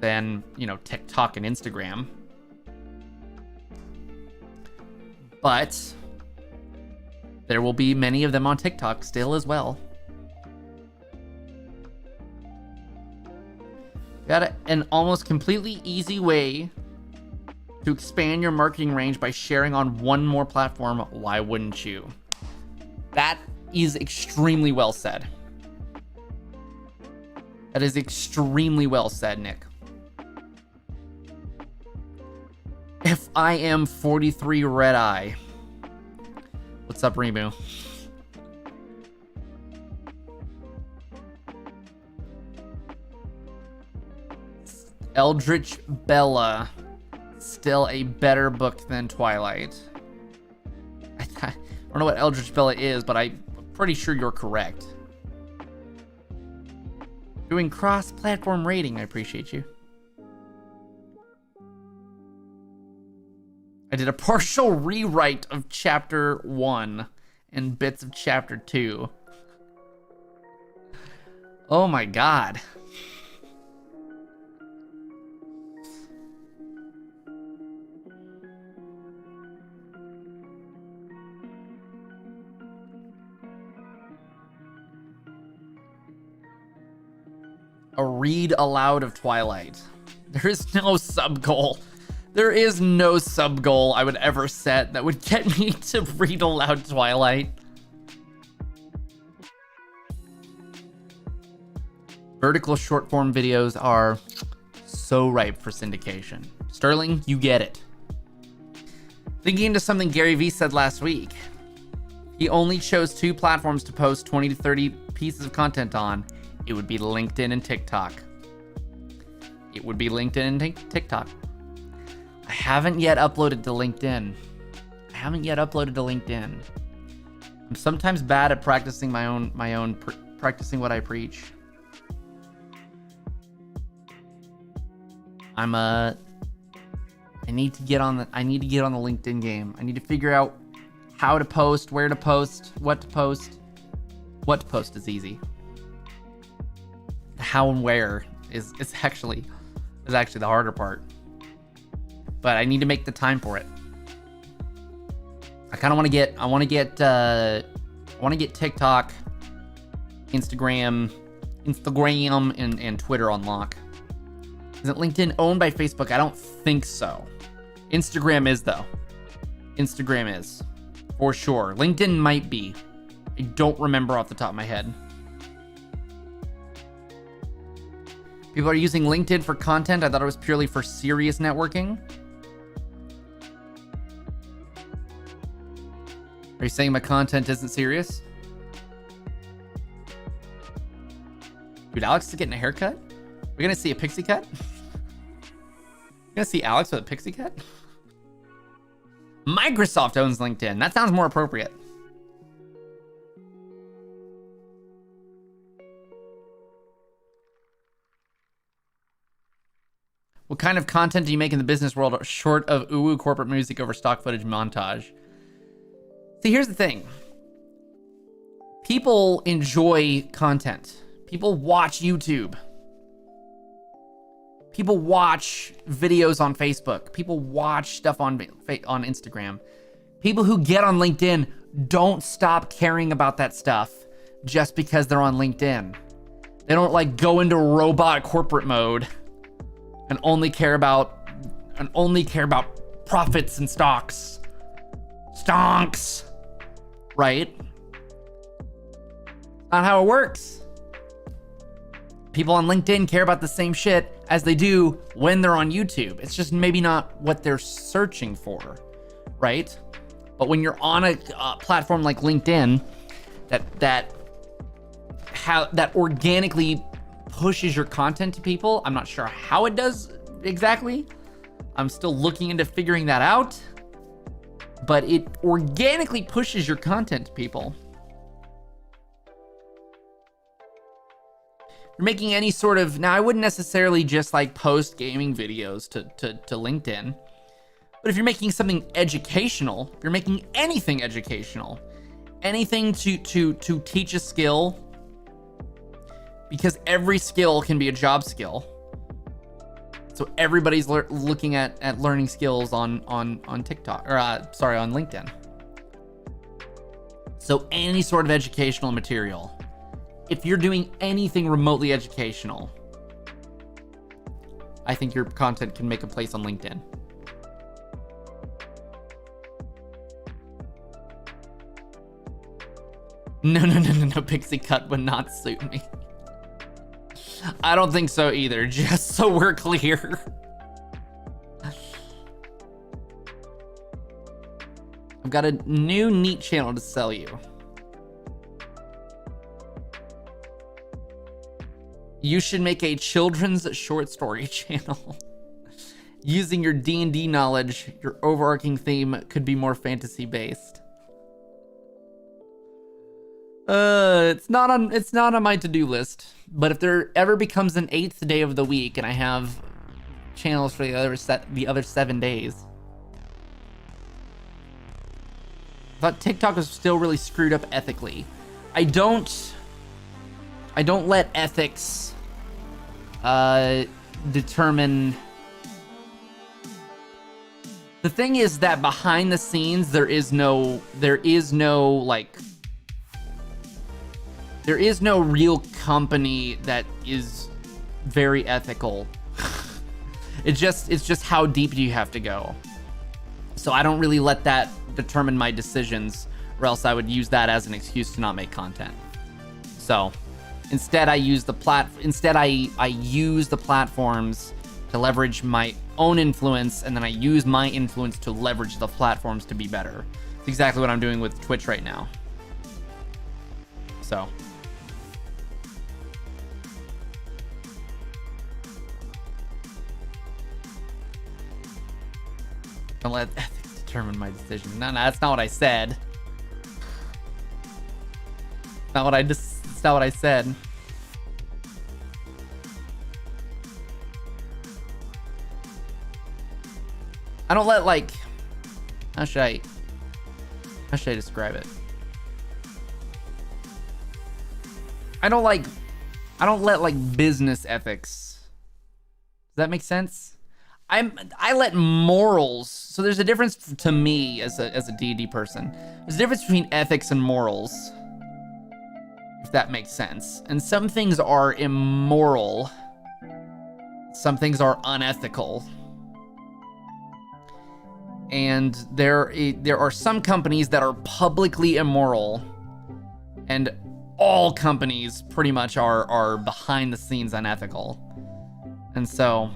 than, you know, TikTok and Instagram. But there will be many of them on TikTok still as well. Got an almost completely easy way to expand your marketing range by sharing on one more platform. Why wouldn't you? That is extremely well said. That is extremely well said, Nick. If I am 43 Red Eye. What's up, Remu? Eldritch Bella. Still a better book than Twilight. I don't know what Eldritch Bella is, but I'm pretty sure you're correct. Doing cross-platform rating, I appreciate you. I did a partial rewrite of chapter 1 and bits of chapter 2. Oh my god. A read aloud of Twilight. There is no sub goal. There is no sub goal I would ever set that would get me to read aloud Twilight. Vertical short form videos are so ripe for syndication. Sterling, you get it. Thinking into something Gary Vee said last week. He only chose 2 platforms to post 20 to 30 pieces of content on. It would be LinkedIn and TikTok. It would be LinkedIn and TikTok. I haven't yet uploaded to LinkedIn. I'm sometimes bad at practicing practicing what I preach. I need to get on the LinkedIn game. I need to figure out how to post, where to post, what to post. What to post is easy. The how and where is actually the harder part. But I need to make the time for it. I want to get TikTok, Instagram and Twitter on lock. Isn't LinkedIn owned by Facebook? I don't think so. Instagram is though. Instagram is for sure. LinkedIn might be. I don't remember off the top of my head. People are using LinkedIn for content. I thought it was purely for serious networking. Are you saying my content isn't serious? Dude, Alex is getting a haircut? We're gonna see a pixie cut? We're gonna see Alex with a pixie cut? Microsoft owns LinkedIn. That sounds more appropriate. What kind of content do you make in the business world short of uwu corporate music over stock footage montage? See, here's the thing. People enjoy content. People watch YouTube. People watch videos on Facebook. People watch stuff on Instagram. People who get on LinkedIn don't stop caring about that stuff just because they're on LinkedIn. They don't like go into robot corporate mode and only care about profits and stocks. Stonks. Right? Not how it works. People on LinkedIn care about the same shit as they do when they're on YouTube. It's just maybe not what they're searching for, right? But when you're on a platform like LinkedIn that organically pushes your content to people. I'm not sure how it does exactly. I'm still looking into figuring that out. But it organically pushes your content to people. You're making any sort of, now I wouldn't necessarily just like post gaming videos to LinkedIn, but if you're making something educational, if you're making anything educational, anything to teach a skill, because every skill can be a job skill. So everybody's looking at learning skills on TikTok, or sorry, on LinkedIn. So any sort of educational material, if you're doing anything remotely educational, I think your content can make a place on LinkedIn. No, Pixie Cut would not suit me. I don't think so either, just so we're clear. I've got a new neat channel to sell you. You should make a children's short story channel. Using your D&D knowledge, your overarching theme could be more fantasy based. It's not on my to-do list, but if there ever becomes an 8th day of the week and I have channels for the other 7 days. I thought TikTok was still really screwed up ethically. I don't let ethics determine. The thing is that behind the scenes there is no real company that is very ethical. It's just how deep do you have to go. So I don't really let that determine my decisions, or else I would use that as an excuse to not make content. So instead I use the platforms to leverage my own influence, and then I use my influence to leverage the platforms to be better. It's exactly what I'm doing with Twitch right now. So don't let ethics determine my decision. No, that's not what I said. It's not what I said. I don't let how should I describe it? I don't let business ethics. Does that make sense? I let morals. So there's a difference to me as a D&D person. There's a difference between ethics and morals, if that makes sense. And some things are immoral. Some things are unethical. And there are some companies that are publicly immoral, and all companies pretty much are behind the scenes unethical. And so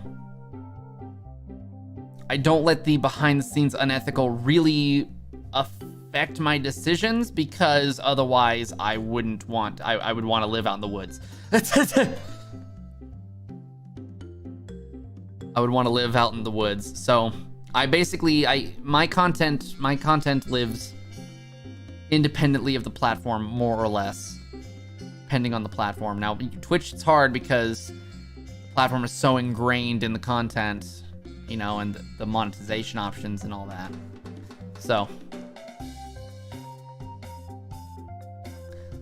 I don't let the behind the scenes unethical really affect my decisions, because otherwise I would want to live out in the woods. I would want to live out in the woods. So my content lives independently of the platform, more or less, depending on the platform. Now, Twitch, it's hard because the platform is so ingrained in the content, you know, and the monetization options and all that. So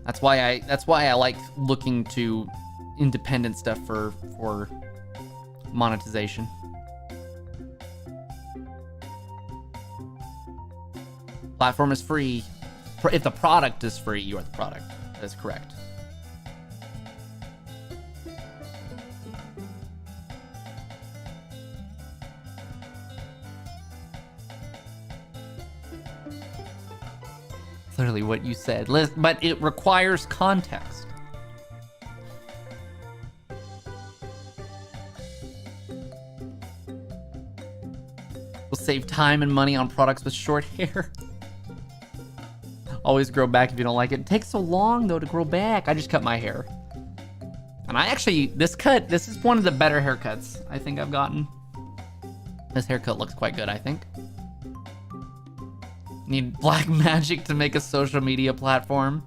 that's why I like looking to independent stuff for monetization. Platform is free. If the product is free, you are the product. That is correct. Literally what you said, but it requires context. Will save time and money on products with short hair. Always grow back if you don't like it. It takes so long though to grow back. I just cut my hair. And I actually, this is one of the better haircuts I think I've gotten. This haircut looks quite good, I think. Need black magic to make a social media platform.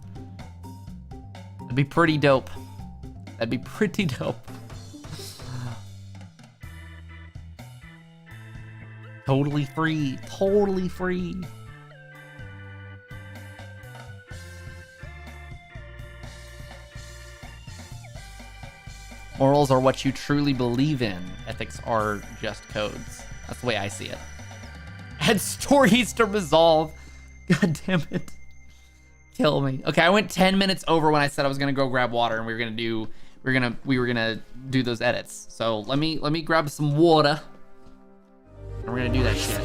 That'd be pretty dope. That'd be pretty dope. Totally free. Totally free. Morals are what you truly believe in. Ethics are just codes. That's the way I see it. Had stories to resolve. God damn it. Kill me. Okay, I went 10 minutes over when I said I was gonna go grab water and we were gonna do those edits. So let me grab some water. And we're gonna do that shit.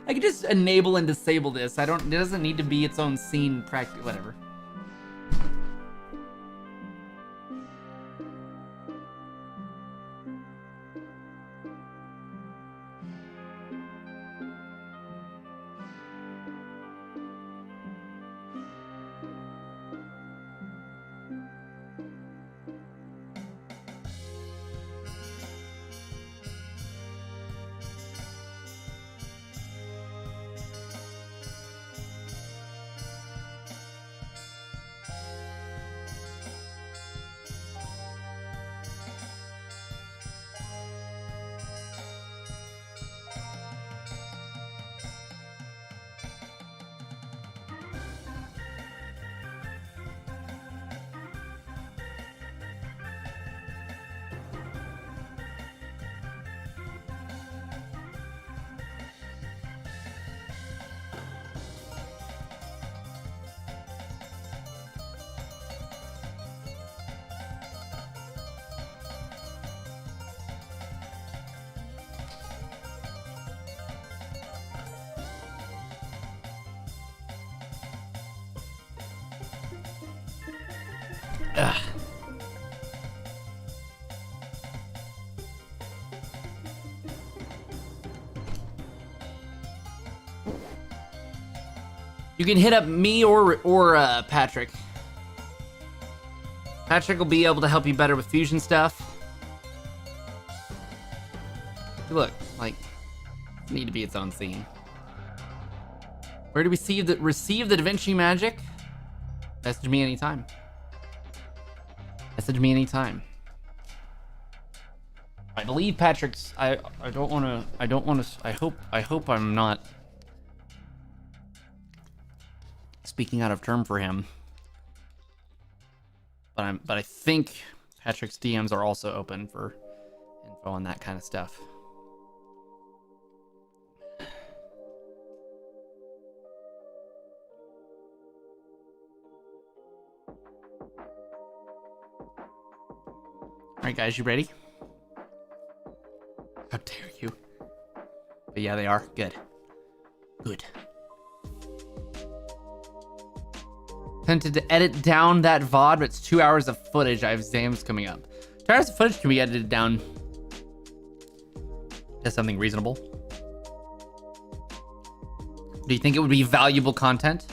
I could just enable and disable this. It doesn't need to be its own scene practice, whatever. Ugh. You can hit up me or Patrick. Patrick will be able to help you better with fusion stuff. Look, like, need to be its own scene. Where do we receive the Da Vinci magic? Message me anytime. Message me anytime. I believe Patrick's. I hope I'm not speaking out of turn for him. But I think Patrick's DMs are also open for info on that kind of stuff. All right, guys, you ready? How dare you? But yeah, they are. Good. Good. Tempted to edit down that VOD, but it's 2 hours of footage. I have exams coming up. 2 hours of footage can be edited down to something reasonable. Do you think it would be valuable content?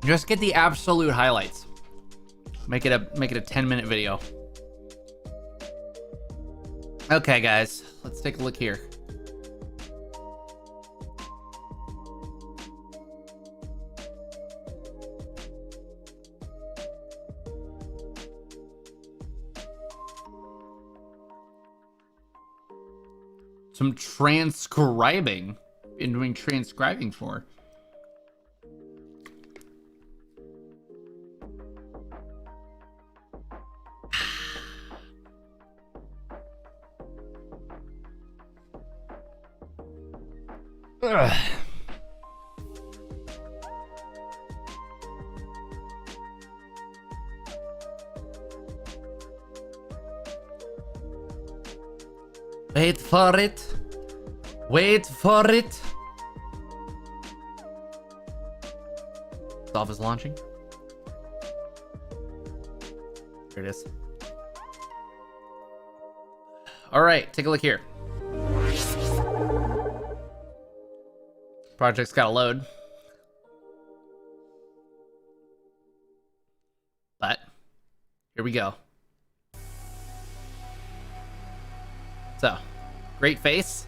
Just get the absolute highlights. Make it a 10-minute video. Okay, guys, let's take a look here. Some transcribing. Been doing transcribing for. Ugh. Wait for it. Wait for it. Solve is launching. Here it is. All right, take a look here. Project's got to load. But here we go. So, great face.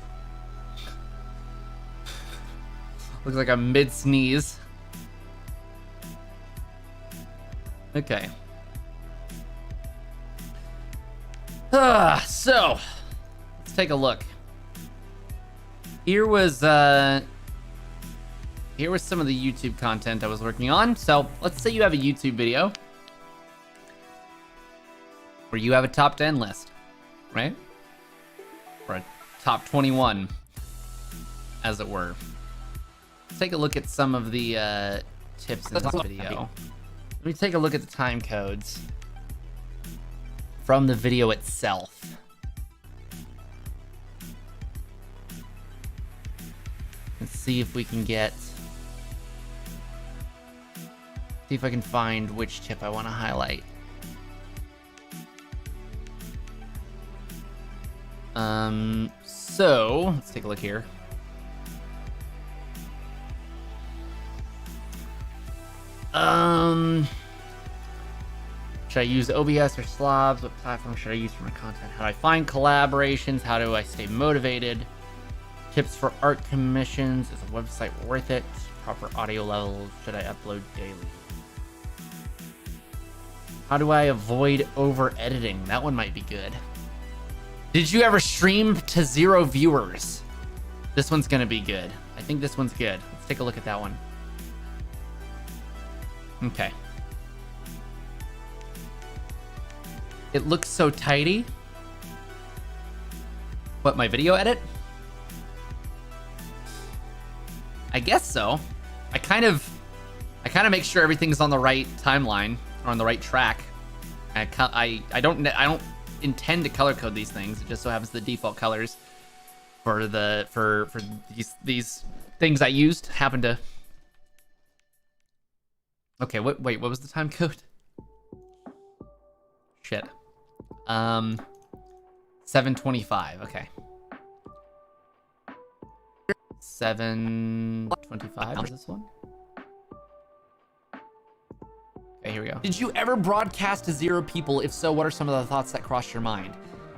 Looks like a mid-sneeze. Okay. So, let's take a look. Here was some of the YouTube content I was working on. So, let's say you have a YouTube video where you have a top 10 list, right? Or a top 21, as it were. Let's take a look at some of the tips in this video. Let me take a look at the time codes from the video itself. Let's see if we can see if I can find which tip I want to highlight. So let's take a look here. Should I use OBS or Slobs? What platform should I use for my content? How do I find collaborations? How do I stay motivated? Tips for art commissions. Is a website worth it? Proper audio levels. Should I upload daily? How do I avoid over editing? That one might be good. Did you ever stream to 0 viewers? This one's gonna be good. I think this one's good. Let's take a look at that one. Okay. It looks so tidy. What, my video edit? I guess so. I kind of make sure everything's on the right timeline or on the right track. I don't intend to color code these things. It just so happens the default colors for these things I used happen to. Okay, wait, what was the time code? Shit. 7:25. Okay. 7:25 is this one? Okay, here we go. Did you ever broadcast to 0 people? If so, what are some of the thoughts that crossed your mind?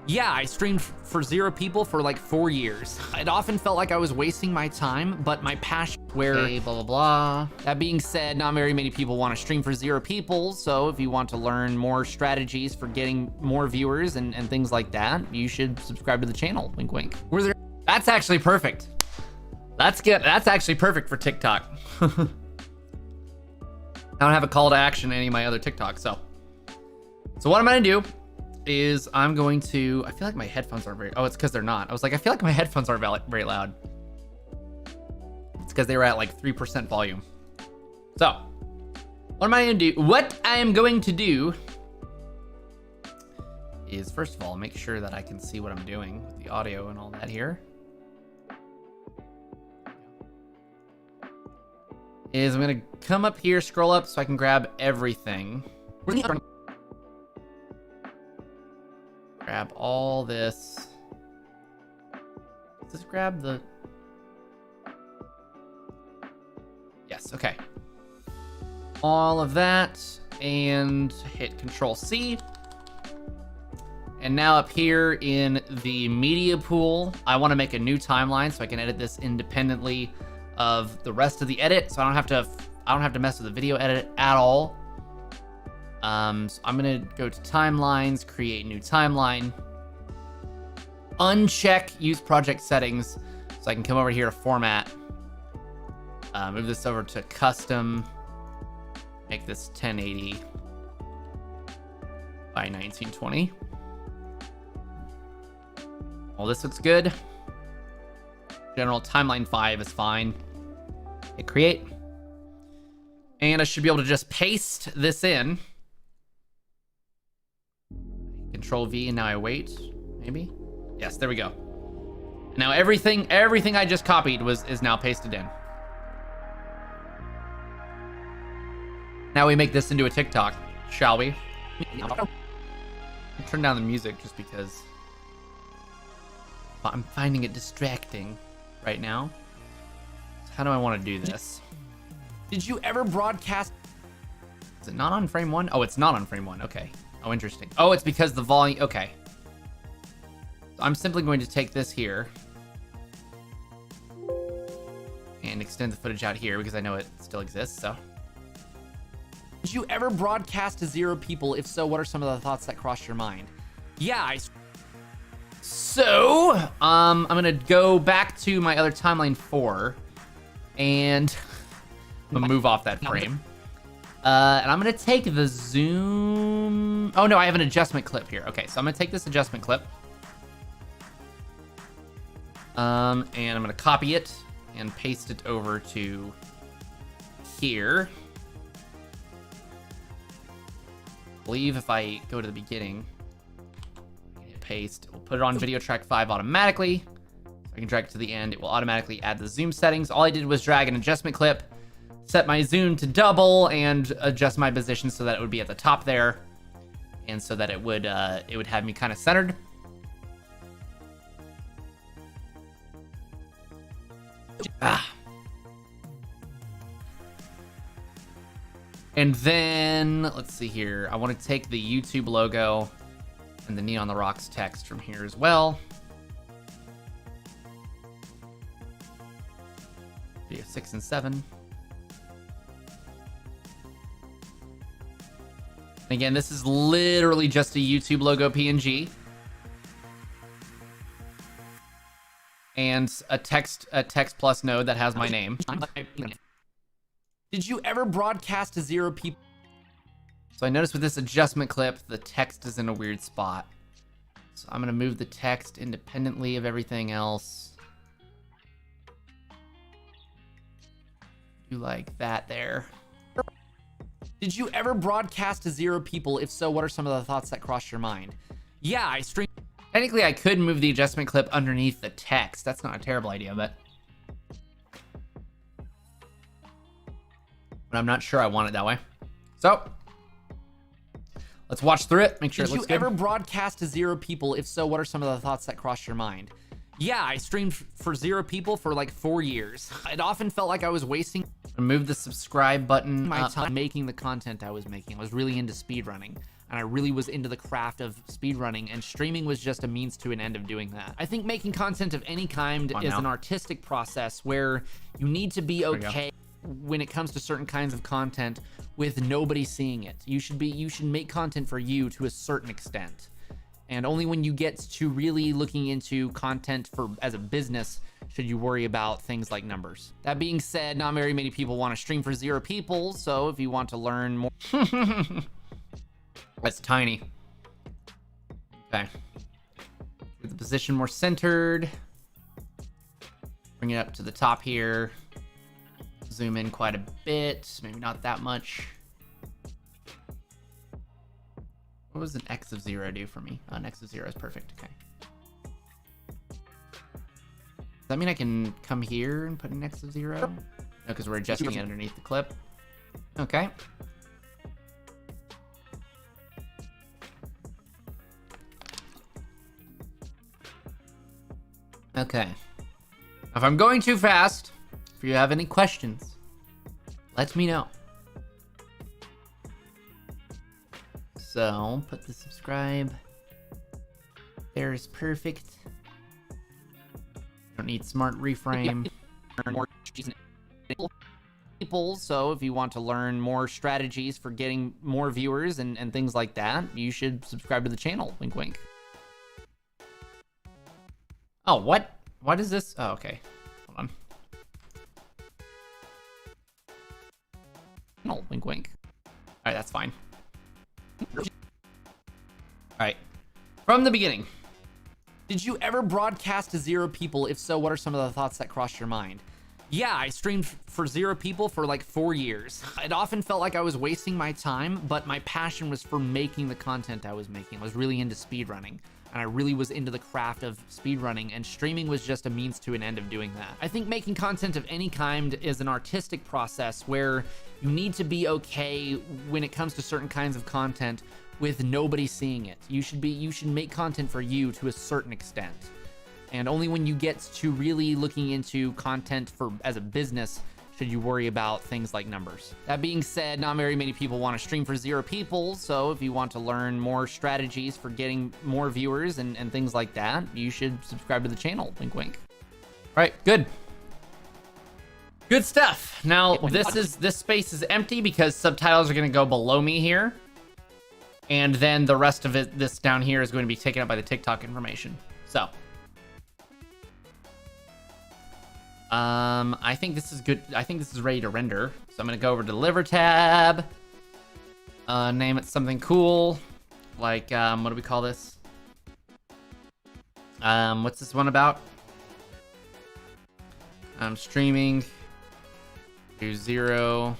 Yeah, I streamed for 0 people for like 4 years. It often felt like I was wasting my time, but my passion where blah, blah, blah. That being said, not very many people want to stream for 0 people. So if you want to learn more strategies for getting more viewers and things like that, you should subscribe to the channel. Wink, wink. That's actually perfect. That's good. That's actually perfect for TikTok. I don't have a call to action in any of my other TikToks. So what I'm going to do is I'm going to, I feel like my headphones are very, oh, it's because they're not. I was like, I feel like my headphones are very loud. It's because they were at like 3% volume. So what am I going to do? What I am going to do is, first of all, make sure that I can see what I'm doing with the audio and all that here. Is I'm going to come up here, scroll up so I can grab everything. Grab all this. Let's just grab the... Yes, okay. All of that, and hit Control-C. And now up here in the media pool, I want to make a new timeline so I can edit this independently of the rest of the edit. So I don't have to mess with the video edit at all. So I'm gonna go to timelines, create new timeline, uncheck use project settings, so I can come over here to format, move this over to custom, make this 1080 by 1920. Well, this looks good. General timeline 5 is fine. Hit create. And I should be able to just paste this in. Control V, and now I wait, maybe? Yes, there we go. Now everything I just copied is now pasted in. Now we make this into a TikTok, shall we? Turn down the music just because but I'm finding it distracting right now. So how do I want to do this? Did you ever broadcast? Is it not on frame 1? Oh, it's not on frame 1. Okay. Oh, interesting. Oh, it's because the volume. Okay. So I'm simply going to take this here and extend the footage out here because I know it still exists. So, did you ever broadcast to 0 people? If so, what are some of the thoughts that crossed your mind? Yeah, so I'm gonna go back to my other timeline 4, and I'm gonna move off that frame. And I'm gonna take the zoom. Oh no, I have an adjustment clip here. Okay, so I'm gonna take this adjustment clip. And I'm gonna copy it and paste it over to here. I believe if I go to the beginning, hit paste, it will put it on video track 5 automatically. So I can drag it to the end. It will automatically add the zoom settings. All I did was drag an adjustment clip, set my zoom to double, and adjust my position so that it would be at the top there, and so that it would have me kind of centered. And then let's see here. I want to take the YouTube logo and the Neat on the Rocks text from here as well. Video 6 and 7. Again, this is literally just a YouTube logo PNG. And a text plus node that has my name. Did you ever broadcast to 0 people? So I noticed with this adjustment clip, the text is in a weird spot. So I'm gonna move the text independently of everything else. Do like that there. Did you ever broadcast to 0 people? If so, what are some of the thoughts that crossed your mind? Yeah, I stream. Technically, I could move the adjustment clip underneath the text. That's not a terrible idea, but I'm not sure I want it that way. So let's watch through it. Make sure it looks good. Did you ever broadcast to 0 people? If so, what are some of the thoughts that crossed your mind? Yeah, I streamed for 0 people for like 4 years. It often felt like I was wasting. Remove the subscribe button. My time making the content I was making. I was really into speedrunning, and I really was into the craft of speedrunning, and streaming was just a means to an end of doing that. I think making content of any kind is an artistic process where you need to be okay when it comes to certain kinds of content with nobody seeing it. You should make content for you to a certain extent. And only when you get to really looking into content as a business should you worry about things like numbers. That being said, not very many people want to stream for 0 people, so if you want to learn more... That's tiny. Okay. Get the position more centered. Bring it up to the top here. Zoom in quite a bit, maybe not that much. What was an X of 0 do for me? An X of 0 is perfect, okay. Does that mean I can come here and put an X of 0? No, because we're adjusting it underneath the clip. Okay. Okay. If I'm going too fast, if you have any questions, let me know. So, put the subscribe. There is perfect. Don't need smart reframe. More people, so if you want to learn more strategies for getting more viewers and things like that, you should subscribe to the channel. Wink, wink. Oh, what? What is this? Oh, okay. Hold on. No, wink, wink. All right, that's fine. All right. From the beginning. Did you ever broadcast to 0 people? If so, what are some of the thoughts that crossed your mind? Yeah, I streamed for 0 people for like 4 years. It often felt like I was wasting my time, but my passion was for making the content I was making. I was really into speedrunning, and I really was into the craft of speedrunning, and streaming was just a means to an end of doing that. I think making content of any kind is an artistic process where you need to be okay when it comes to certain kinds of content with nobody seeing it. You should make content for you to a certain extent. And only when you get to really looking into content as a business should you worry about things like numbers. That being said, not very many people want to stream for 0 people, so if you want to learn more strategies for getting more viewers and things like that, you should subscribe to the channel. Wink, wink. All right, good. Good stuff. Now, this space is empty because subtitles are going to go below me here. And then the rest of this down here is going to be taken up by the TikTok information. So, I think this is good. I think this is ready to render. So I'm going to go over to Deliver tab. Name it something cool. Like, what do we call this? What's this one about? I'm streaming. Do 0.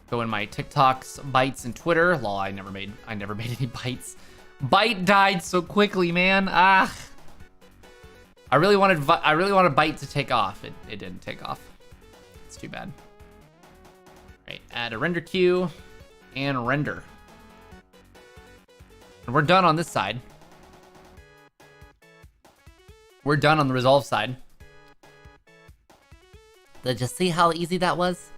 Go in my TikToks, bytes, and Twitter. Lol, I never made any bytes. Byte died so quickly, man. Ah. I really wanted Byte to take off. It didn't take off. It's too bad. All right, add a render queue and render. And we're done on this side. We're done on the resolve side. Did you see how easy that was?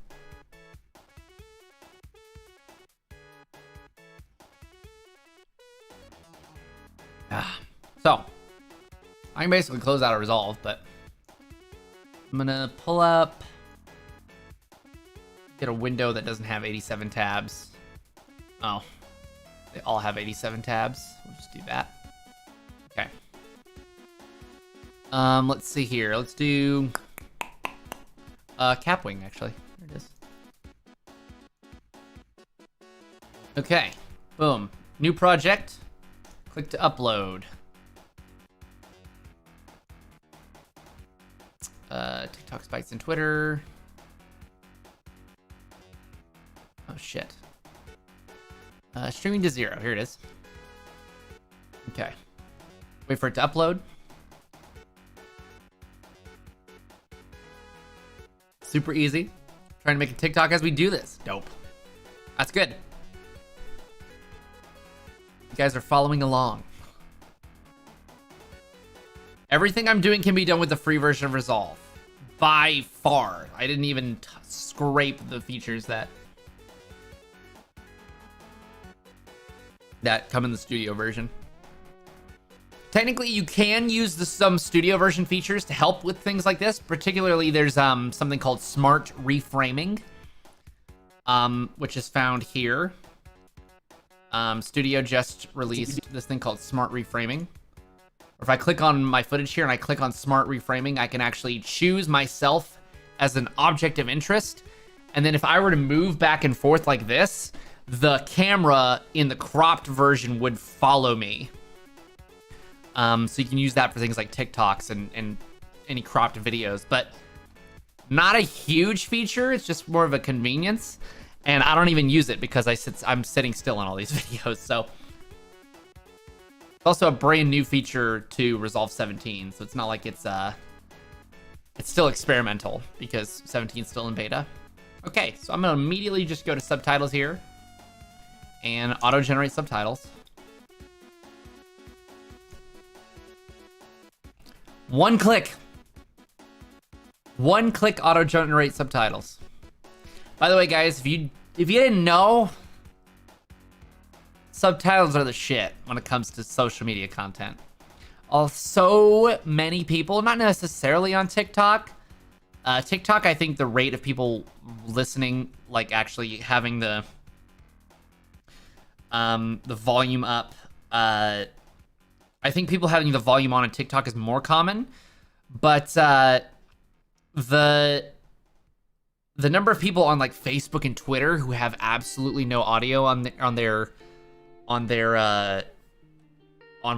So, I can basically close out a resolve, but I'm gonna pull up, get a window that doesn't have 87 tabs. Oh, they all have 87 tabs. We'll just do that. Okay. Let's see here. Let's do Kapwing, actually. There it is. Okay. Boom. New project. Click to upload. TikTok, Spikes, and Twitter. Oh, shit. Streaming to 0. Here it is. Okay. Wait for it to upload. Super easy. Trying to make a TikTok as we do this. Dope. That's good. You guys are following along. Everything I'm doing can be done with the free version of Resolve. By far. I didn't even scrape the features that come in the studio version. Technically, you can use some studio version features to help with things like this. Particularly, there's something called smart reframing, which is found here. Studio just released this thing called smart reframing. Or if I click on my footage here and I click on smart reframing, I can actually choose myself as an object of interest. And then if I were to move back and forth like this, the camera in the cropped version would follow me. So you can use that for things like TikToks and any cropped videos, but not a huge feature. It's just more of a convenience. And I don't even use it because I'm sitting still on all these videos. So it's also a brand new feature to Resolve 17. So it's not like it's still experimental because 17 is still in beta. Okay, so I'm gonna immediately just go to subtitles here and auto-generate subtitles. One click auto-generate subtitles. By the way, guys, if you didn't know, subtitles are the shit when it comes to social media content. So many people, not necessarily on TikTok. TikTok, I think the rate of people listening, like actually having the volume up, I think people having the volume on TikTok is more common, but the number of people on like Facebook and Twitter who have absolutely no audio on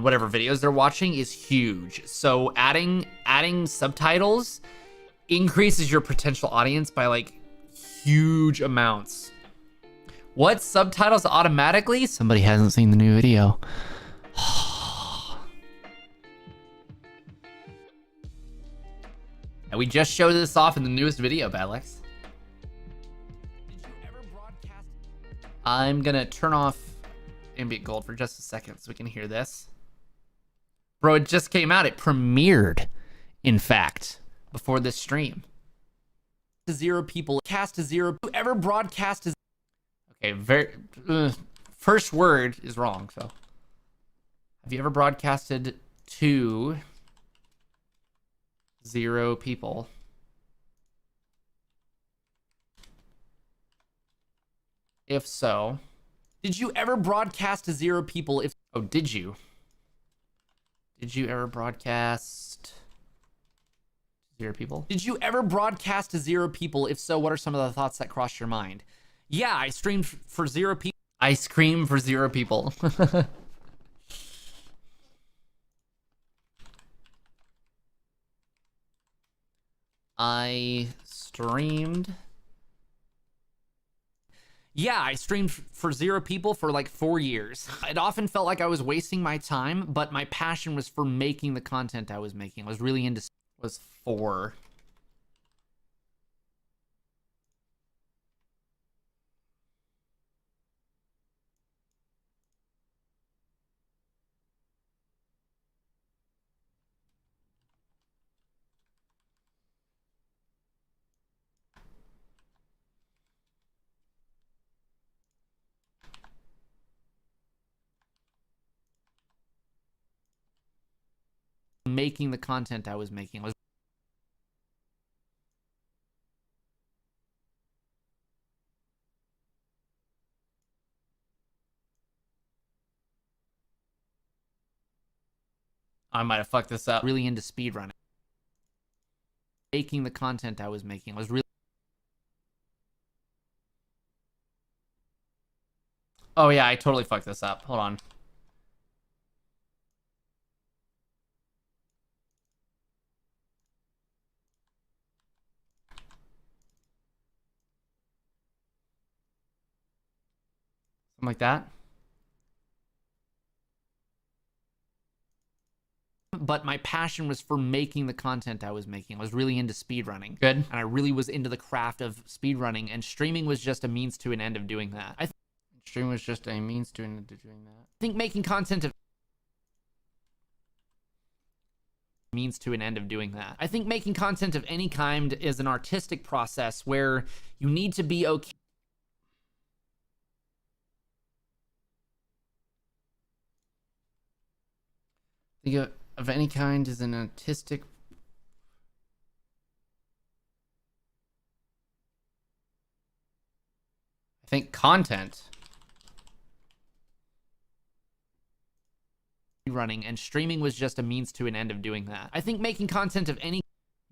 whatever videos they're watching is huge. So adding subtitles increases your potential audience by like huge amounts. What subtitles automatically? Somebody hasn't seen the new video. And we just showed this off in the newest video, Badlex. Did you ever broadcast? I'm gonna turn off ambient gold for just a second so we can hear this. Bro, it just came out. It premiered, in fact, before this stream. To 0 people. Cast to 0. Whoever broadcast is... Okay, first word is wrong, so. Have you ever broadcasted to 0 people? If so, did you ever broadcast to 0 people? If oh, did you? Did you ever broadcast to 0 people? Did you ever broadcast to 0 people? If so, what are some of the thoughts that crossed your mind? Yeah, I streamed for 0 people. I scream for 0 people. I streamed. Yeah, I streamed for 0 people for like 4 years. It often felt like I was wasting my time, but my passion was for making the content I was making. I was really into... Was 4. Making the content I was making. I might have fucked this up. Really into speedrunning. Making the content I was making. I was really... Oh yeah, I totally fucked this up. Hold on. Something like that. But my passion was for making the content I was making. I was really into speedrunning. Good. And I really was into the craft of speedrunning, and streaming was just a means to an end of doing that. Streaming was just a means to an end of doing that. I think making content of... means to an end of doing that. I think making content of any kind is an artistic process where you need to be okay. Think of any kind is an artistic... I think content. Running, and streaming was just a means to an end of doing that. I think making content of any...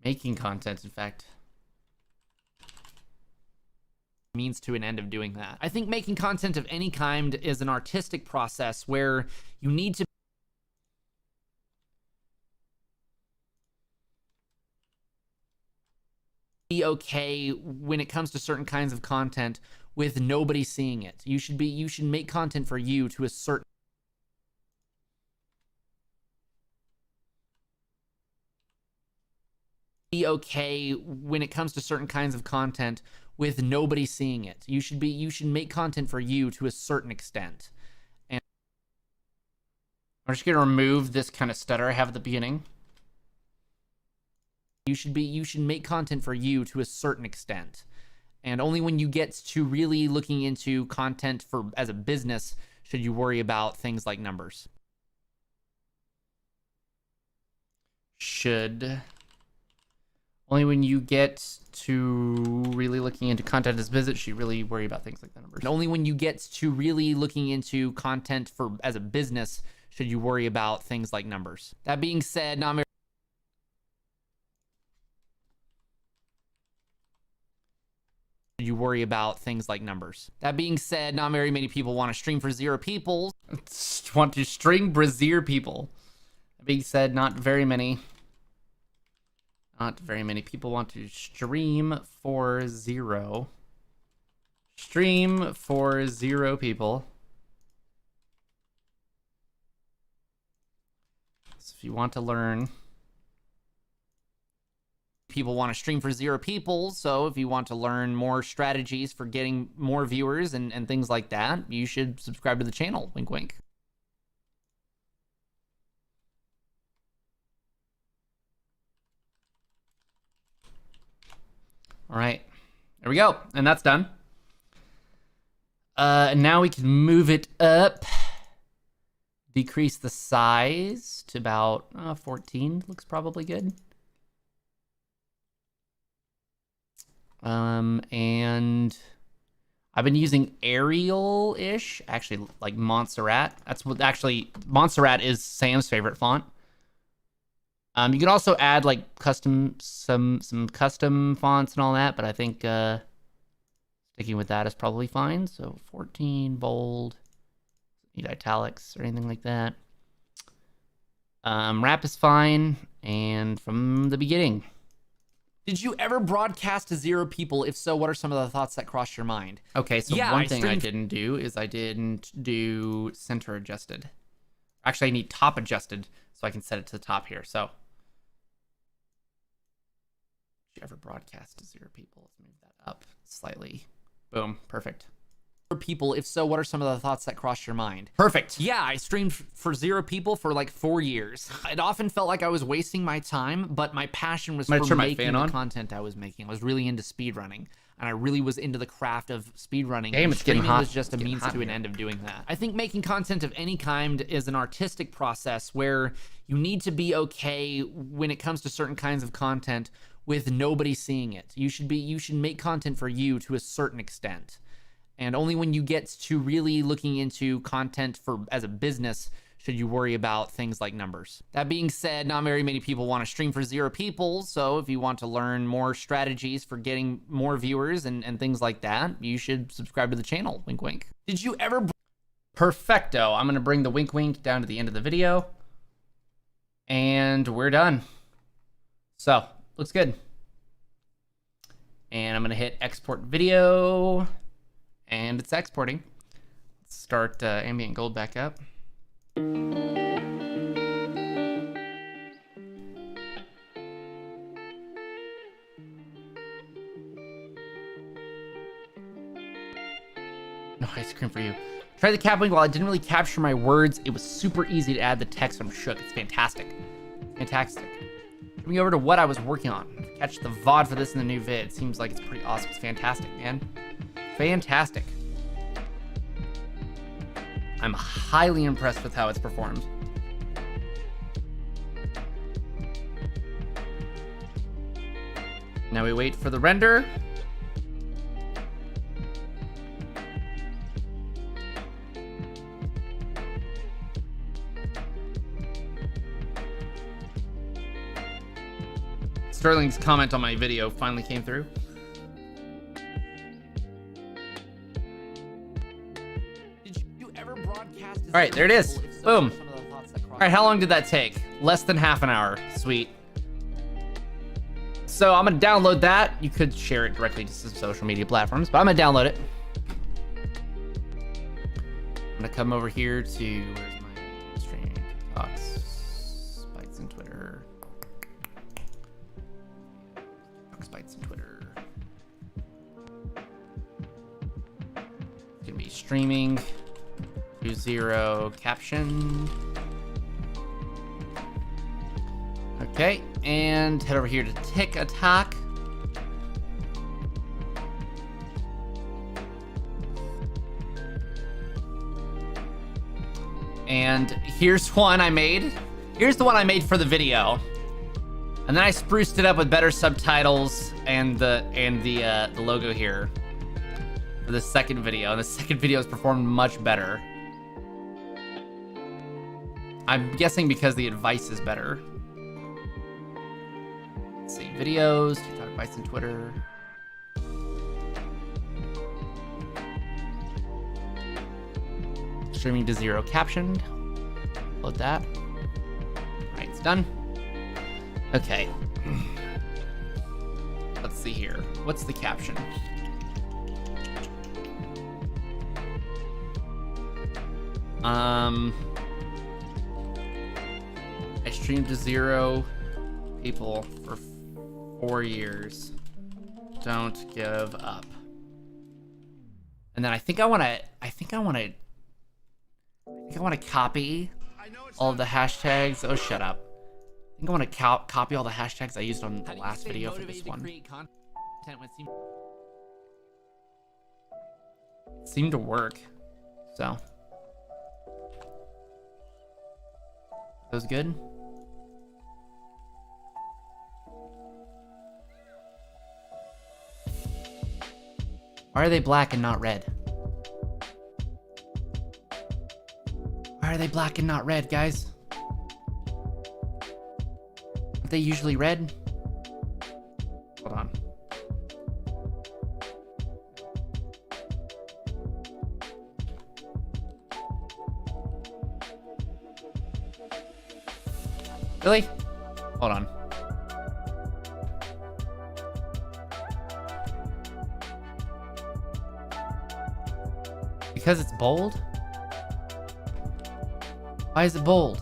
Making content, in fact. Means to an end of doing that. I think making content of any kind is an artistic process where you need to be okay when it comes to certain kinds of content with nobody seeing it. You should make content for you to a certain... Be okay when it comes to certain kinds of content with nobody seeing it. You should make content for you to a certain extent. And I'm just gonna remove this kind of stutter I have at the beginning. You should make content for you to a certain extent. And only when you get to really looking into content for as a business should you worry about things like numbers. Only when you get to really looking into content as business, should you really worry about things like the numbers. And only when you get to really looking into content for as a business should you worry about things like numbers. That being said, not very... you worry about things like numbers. That being said, not very many people want to stream for 0 people. Want to stream for 0 people. That being said, not very many people want to stream for 0. Stream for 0 people. So if you want to learn... People want to stream for 0 people, so if you want to learn more strategies for getting more viewers and things like that, you should subscribe to the channel. Wink, wink. All right, there we go. And that's done. And now we can move it up. Decrease the size to about 14. Looks probably good. And I've been using Arial-ish, actually like Montserrat. That's what actually Montserrat is Sam's favorite font. You can also add like some custom fonts and all that, but I think sticking with that is probably fine. So 14 bold, need italics or anything like that. Wrap is fine, and from the beginning. Did you ever broadcast to 0 people? If so, what are some of the thoughts that crossed your mind? Okay, so yeah, one thing I didn't do is I didn't do center adjusted. Actually, I need top adjusted so I can set it to the top here. So, did you ever broadcast to 0 people? Let's move that up slightly. Boom, perfect. People, if so, what are some of the thoughts that crossed your mind? Perfect. Yeah, I streamed for 0 people for like 4 years. It often felt like I was wasting my time, but my passion was for making the content I was making. I was really into speedrunning, and I really was into the craft of speedrunning. Damn, it's getting hot. Was just a means to an end of doing that. I think making content of any kind is an artistic process where you need to be okay when it comes to certain kinds of content with nobody seeing it. You should make content for you to a certain extent. And only when you get to really looking into content as a business should you worry about things like numbers. That being said, not very many people want to stream for 0 people. So if you want to learn more strategies for getting more viewers and things like that, you should subscribe to the channel. Wink, wink. Did you ever... Perfecto. I'm going to bring the wink, wink down to the end of the video. And we're done. So, looks good. And I'm going to hit export video. And it's exporting. Let's start ambient gold back up. No ice cream for you. Try the Kapwing. While I didn't really capture my words, it was super easy to add the text. I'm shook. It's fantastic. Fantastic. Moving over to what I was working on. Catch the VOD for this in the new vid. Seems like it's pretty awesome. It's fantastic, man. Fantastic. I'm highly impressed with how it's performed. Now we wait for the render. Sterling's comment on my video finally came through. All right, there it is. Boom. All right, how long did that take? Less than half an hour. Sweet. So I'm gonna download that. You could share it directly to some social media platforms, but I'm gonna download it. I'm gonna come over here to, where's my stream? Talks, Bites, and Twitter. Talks, Bites, and Twitter. It's gonna be streaming. 0 caption. Okay, and head over here to TikTok. And here's one I made. Here's the one I made for the video. And then I spruced it up with better subtitles and the logo here for the second video. And the second video has performed much better. I'm guessing because the advice is better. Let's see, videos, TikTok, Advice, and Twitter. Streaming to 0 captioned. Load that. All right, it's done. Okay. Let's see here. What's the caption? I streamed to 0 people for 4 years. Don't give up. And then I think I want to copy all of the hashtags. Oh, shut up. I think I want to copy all the hashtags I used on the last video for this one. content would seem to work. So that was good. Why are they black and not red? Why are they black and not red, guys? Aren't they usually red? Hold on. Really? Hold on. Because it's bold? Why is it bold?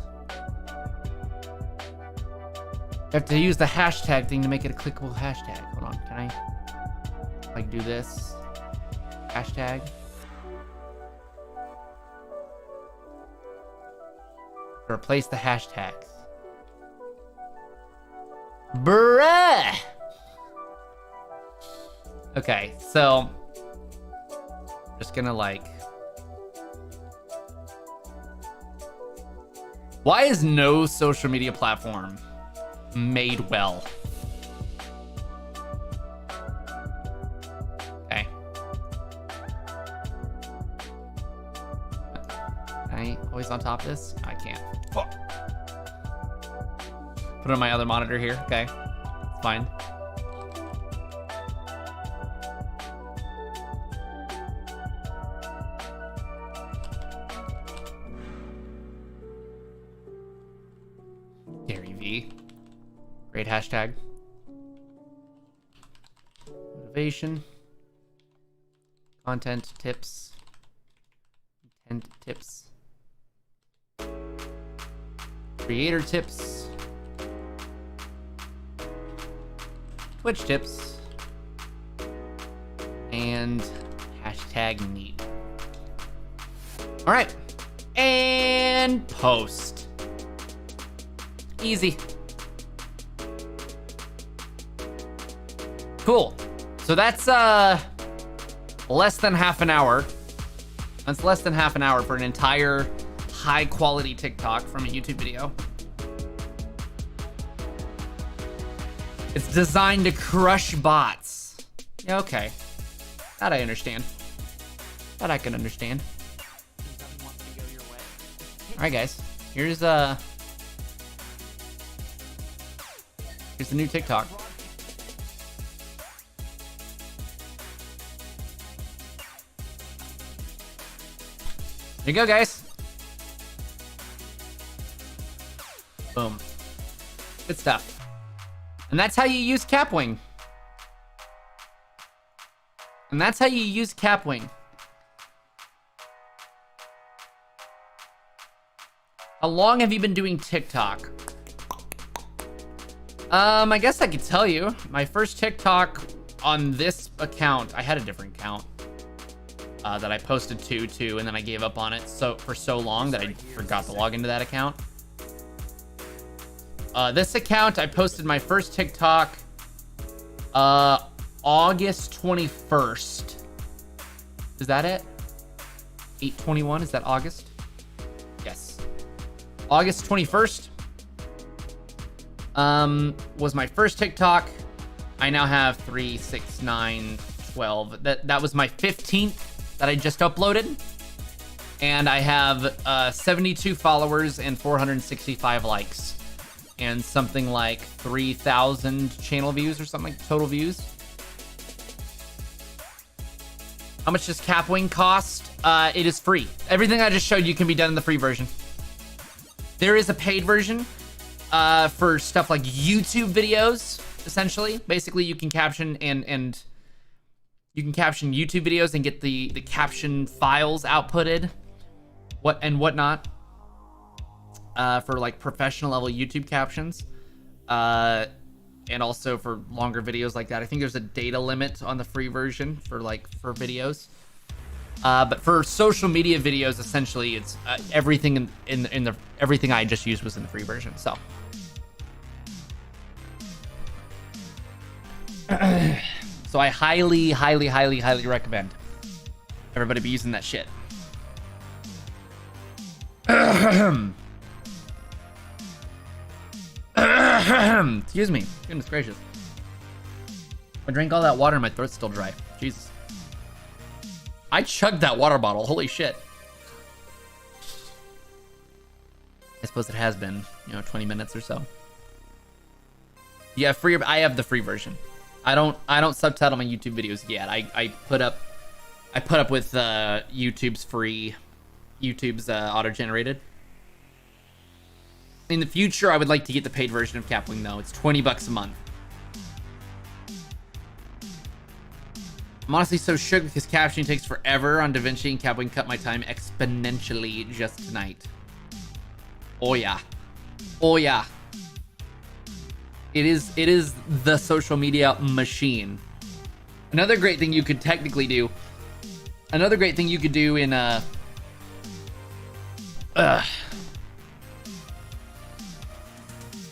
You have to use the hashtag thing to make it a clickable hashtag. Hold on, can I like do this? Hashtag. Replace the hashtags. Bruh! Okay, so just gonna like, why is no social media platform made well? Okay. Can I always on top of this? I can't. Fuck. Put it on my other monitor here. Okay. It's fine. Gary V. Great hashtag. Motivation. Content tips. Intent tips. Creator tips. Twitch tips. And hashtag neat. All right. And post. Easy. Cool. So that's less than half an hour. That's less than half an hour for an entire high quality TikTok from a YouTube video. It's designed to crush bots. Yeah, okay. That I understand. That I can understand. All right, guys. Here's the new TikTok. There you go, guys. Boom. Good stuff. And that's how you use Kapwing. And that's how you use Kapwing. How long have you been doing TikTok? I guess I could tell you. My first TikTok on this account, I had a different account that I posted to, and then I gave up on it for so long that I forgot to log into that account. This account, I posted my first TikTok August 21st. Is that it? 8/21, is that August? Yes. August 21st was my first TikTok. I now have 3, 6, 9, 12. That was my 15th that I just uploaded. And I have 72 followers and 465 likes. And something like 3,000 channel views or something, like total views. How much does Kapwing cost? It is free. Everything I just showed you can be done in the free version. There is a paid version for stuff like YouTube videos, essentially. Basically, you can caption and you can caption YouTube videos and get the caption files outputted, whatnot. For like professional level YouTube captions, and also for longer videos like that. I think there's a data limit on the free version for videos. But for social media videos, essentially, it's everything in the everything I just used was in the free version. So, So I highly, highly, highly, highly recommend everybody be using that shit. Excuse me. Goodness gracious. I drank all that water and my throat's still dry. Jesus. I chugged that water bottle. Holy shit. I suppose it has been, 20 minutes or so. Yeah, free. I have the free version. I don't subtitle my YouTube videos yet. I put up with YouTube's auto-generated. In the future, I would like to get the paid version of Kapwing though. It's $20 a month. I'm honestly so shook because captioning takes forever on DaVinci, and Kapwing cut my time exponentially just tonight. Oh yeah. Oh yeah. It is the social media machine. Another great thing you could technically do. Another great thing you could do in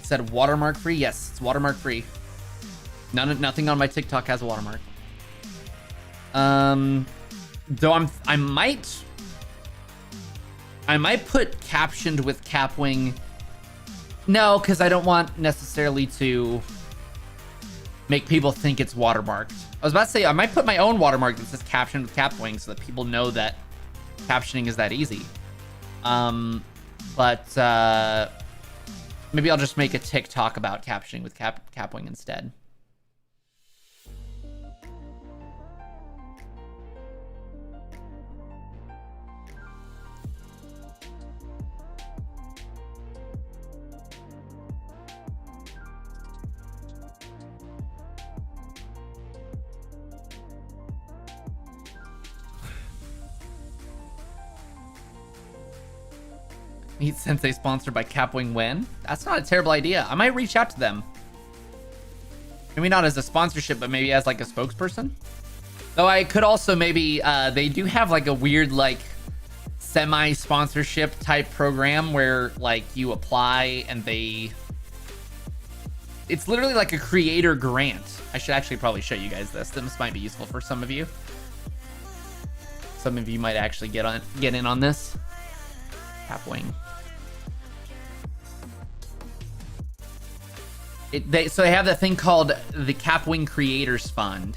said watermark free. Yes, it's watermark free. Nothing on my TikTok has a watermark. Though I might put captioned with Kapwing. No, because I don't want necessarily to make people think it's watermarked. I was about to say I might put my own watermark that says captioned with Kapwing so that people know that captioning is that easy. But maybe I'll just make a TikTok about captioning with Kapwing instead. Meet Sensei sponsored by Kapwing when? That's not a terrible idea. I might reach out to them. Maybe not as a sponsorship, but maybe as like a spokesperson. Though I could also maybe, they do have like a weird like semi-sponsorship type program where like you apply and it's literally like a creator grant. I should actually probably show you guys this. This might be useful for some of you. Some of you might actually get in on this. Kapwing. So they have that thing called the Kapwing Creators Fund.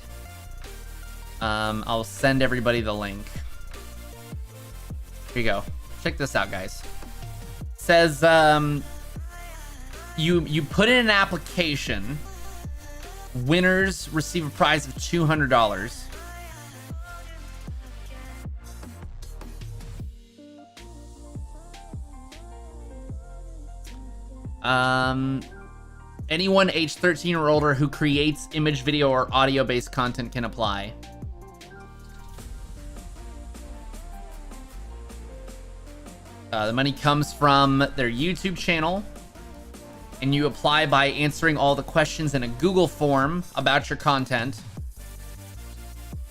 I'll send everybody the link. Here you go. Check this out, guys. It says you put in an application. Winners receive a prize of $200. Anyone age 13 or older who creates image, video, or audio-based content can apply. The money comes from their YouTube channel, and you apply by answering all the questions in a Google form about your content.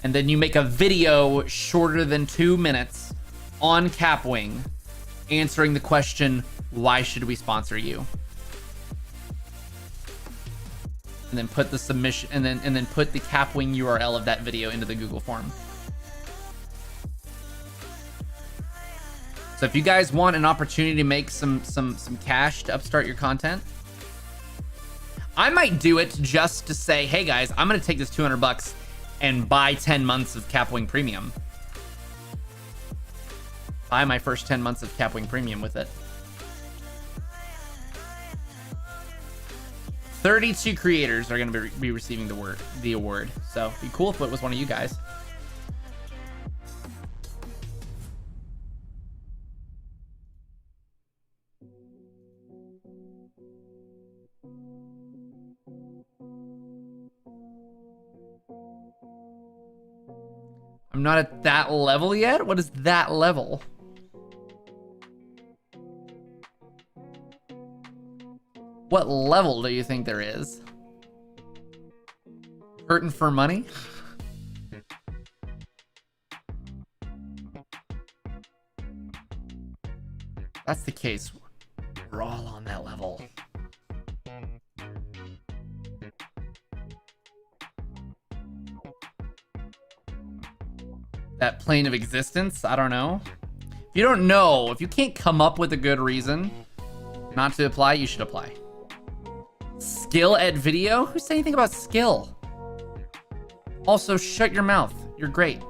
And then you make a video shorter than 2 minutes on Kapwing answering the question, why should we sponsor you? And then put the submission and then put the Kapwing URL of that video into the Google form. So if you guys want an opportunity to make some cash to upstart your content, I might do it just to say, hey guys, I'm gonna take this $200 and buy 10 months of Kapwing Premium. Buy my first 10 months of Kapwing Premium with it. 32 creators are going to be receiving the award. So it'd be cool if it was one of you guys. I'm not at that level yet. What is that level? What level do you think there is? Hurting for money? That's the case. We're all on that level. that plane of existence. I don't know. If you don't know, if you can't come up with a good reason not to apply, you should apply. Skill at video? Who said anything about skill? Also, shut your mouth. You're great.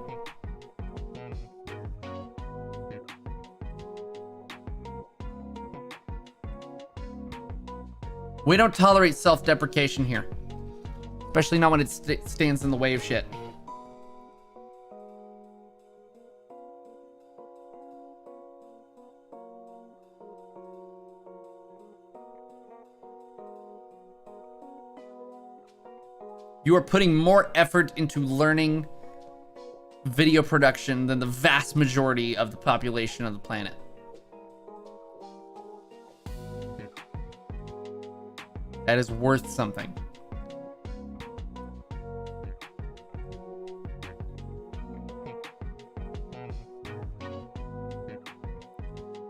We don't tolerate self-deprecation here. Especially not when it stands in the way of shit. You are putting more effort into learning video production than the vast majority of the population of the planet. That is worth something.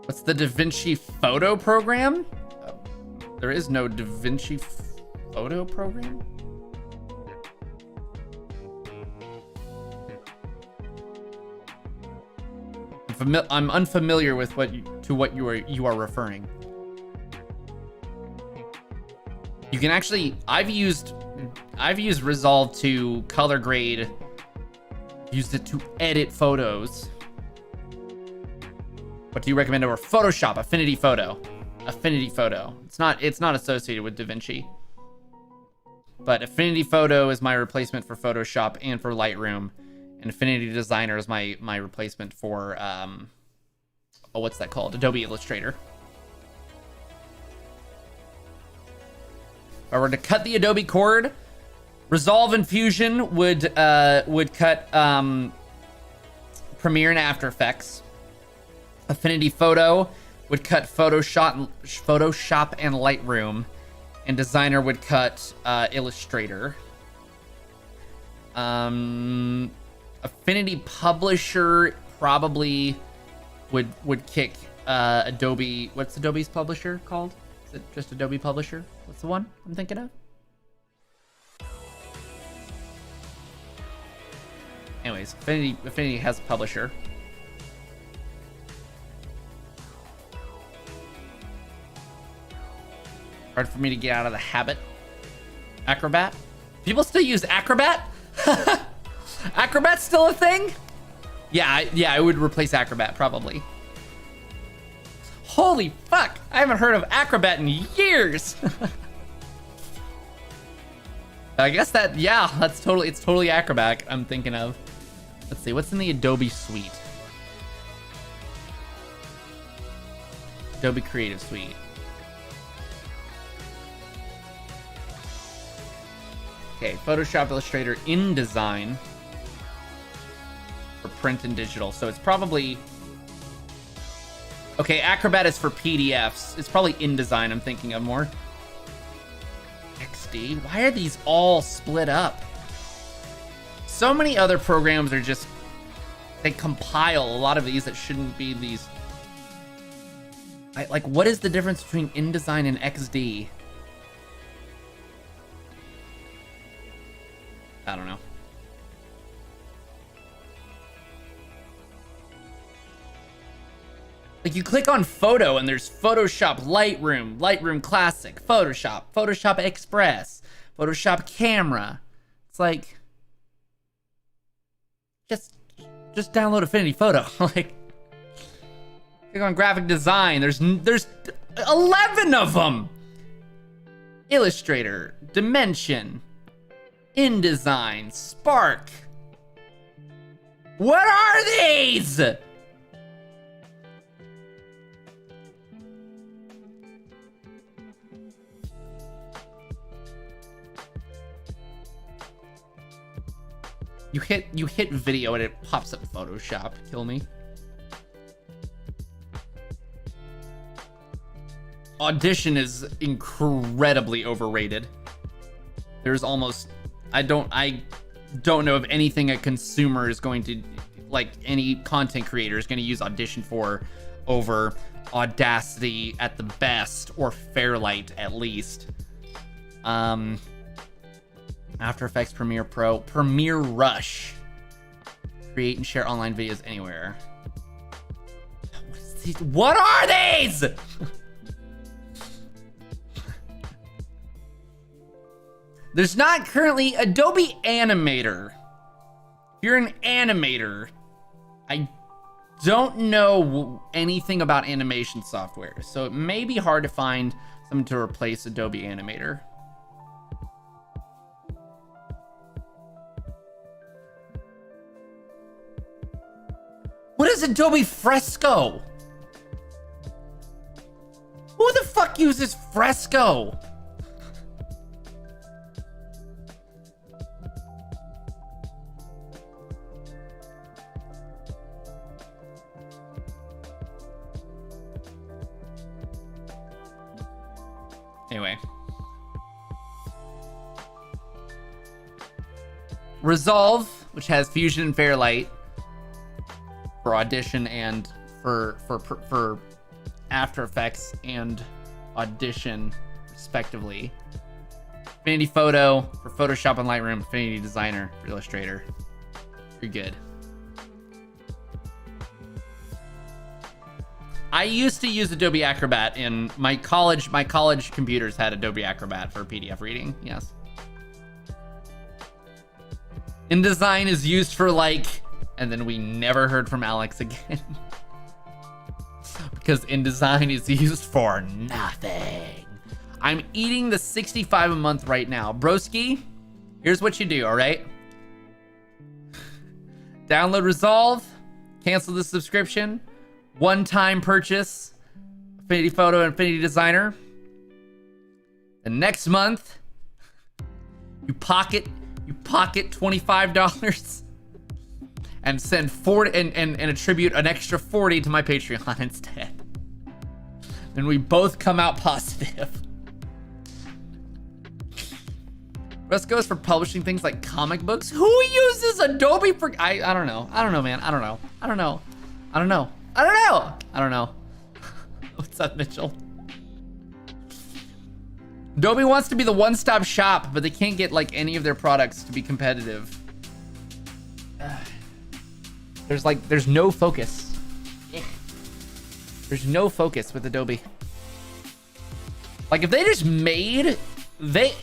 What's the DaVinci photo program? There is no DaVinci photo program? I'm unfamiliar with what you are referring. You can actually, I've used Resolve to color grade, used it to edit photos. What do you recommend over Photoshop? Affinity Photo. It's not associated with DaVinci. But Affinity Photo is my replacement for Photoshop and for Lightroom. And Affinity Designer is my replacement for what's that called? Adobe Illustrator. If I were to cut the Adobe cord, Resolve and Fusion would cut Premiere and After Effects. Affinity Photo would cut Photoshop and Lightroom, and Designer would cut Illustrator. Affinity Publisher probably would kick Adobe. What's Adobe's publisher called? Is it just Adobe Publisher? What's the one I'm thinking of? Anyways, Affinity has a publisher. Hard for me to get out of the habit. Acrobat? People still use Acrobat? Acrobat's still a thing? Yeah, I would replace Acrobat probably. Holy fuck! I haven't heard of Acrobat in years. I guess that, yeah, it's totally Acrobat I'm thinking of. Let's see, what's in the Adobe suite? Adobe Creative Suite. Okay, Photoshop, Illustrator, InDesign for print and digital. So it's probably... Okay, Acrobat is for PDFs. It's probably InDesign I'm thinking of more. XD? Why are these all split up? So many other programs are just... They compile a lot of these that shouldn't be these... Like, what is the difference between InDesign and XD? I don't know. Like, you click on photo and there's Photoshop, Lightroom, Lightroom Classic, Photoshop, Photoshop Express, Photoshop Camera. It's like, just download Affinity Photo. Like, click on graphic design. There's 11 of them. Illustrator, Dimension, InDesign, Spark. What are these? You hit video and it pops up Photoshop. Kill me. Audition is incredibly overrated. There's almost I don't know of anything a consumer is going to, like, any content creator is going to use Audition for over Audacity at the best, or Fairlight at least. After Effects, Premiere Pro, Premiere Rush. create and share online videos anywhere. What are these? There's not currently Adobe Animator. If you're an animator, I don't know anything about animation software, so it may be hard to find something to replace Adobe Animator. What is Adobe Fresco? Who the fuck uses Fresco? Anyway. Resolve, which has Fusion and Fairlight for Audition and for After Effects and Audition, respectively. Affinity Photo for Photoshop and Lightroom. Affinity Designer for Illustrator. You're good. I used to use Adobe Acrobat in my college. My college computers had Adobe Acrobat for PDF reading. Yes. InDesign is used for like, and then we never heard from Alex again. Because InDesign is used for nothing. I'm eating the 65 a month right now. Broski, here's what you do, all right? Download Resolve, cancel the subscription, one-time purchase, Affinity Photo and Affinity Designer. The next month, you pocket $25 and send 40 and attribute an extra 40 to my Patreon instead. Then we both come out positive. Rest goes for publishing things like comic books. Who uses Adobe for? I don't know. I don't know, man. I don't know. I don't know. I don't know. I don't know. I don't know. What's up, Mitchell? Adobe wants to be the one-stop shop, but they can't get like any of their products to be competitive. There's no focus. There's no focus with Adobe. Like if they just made,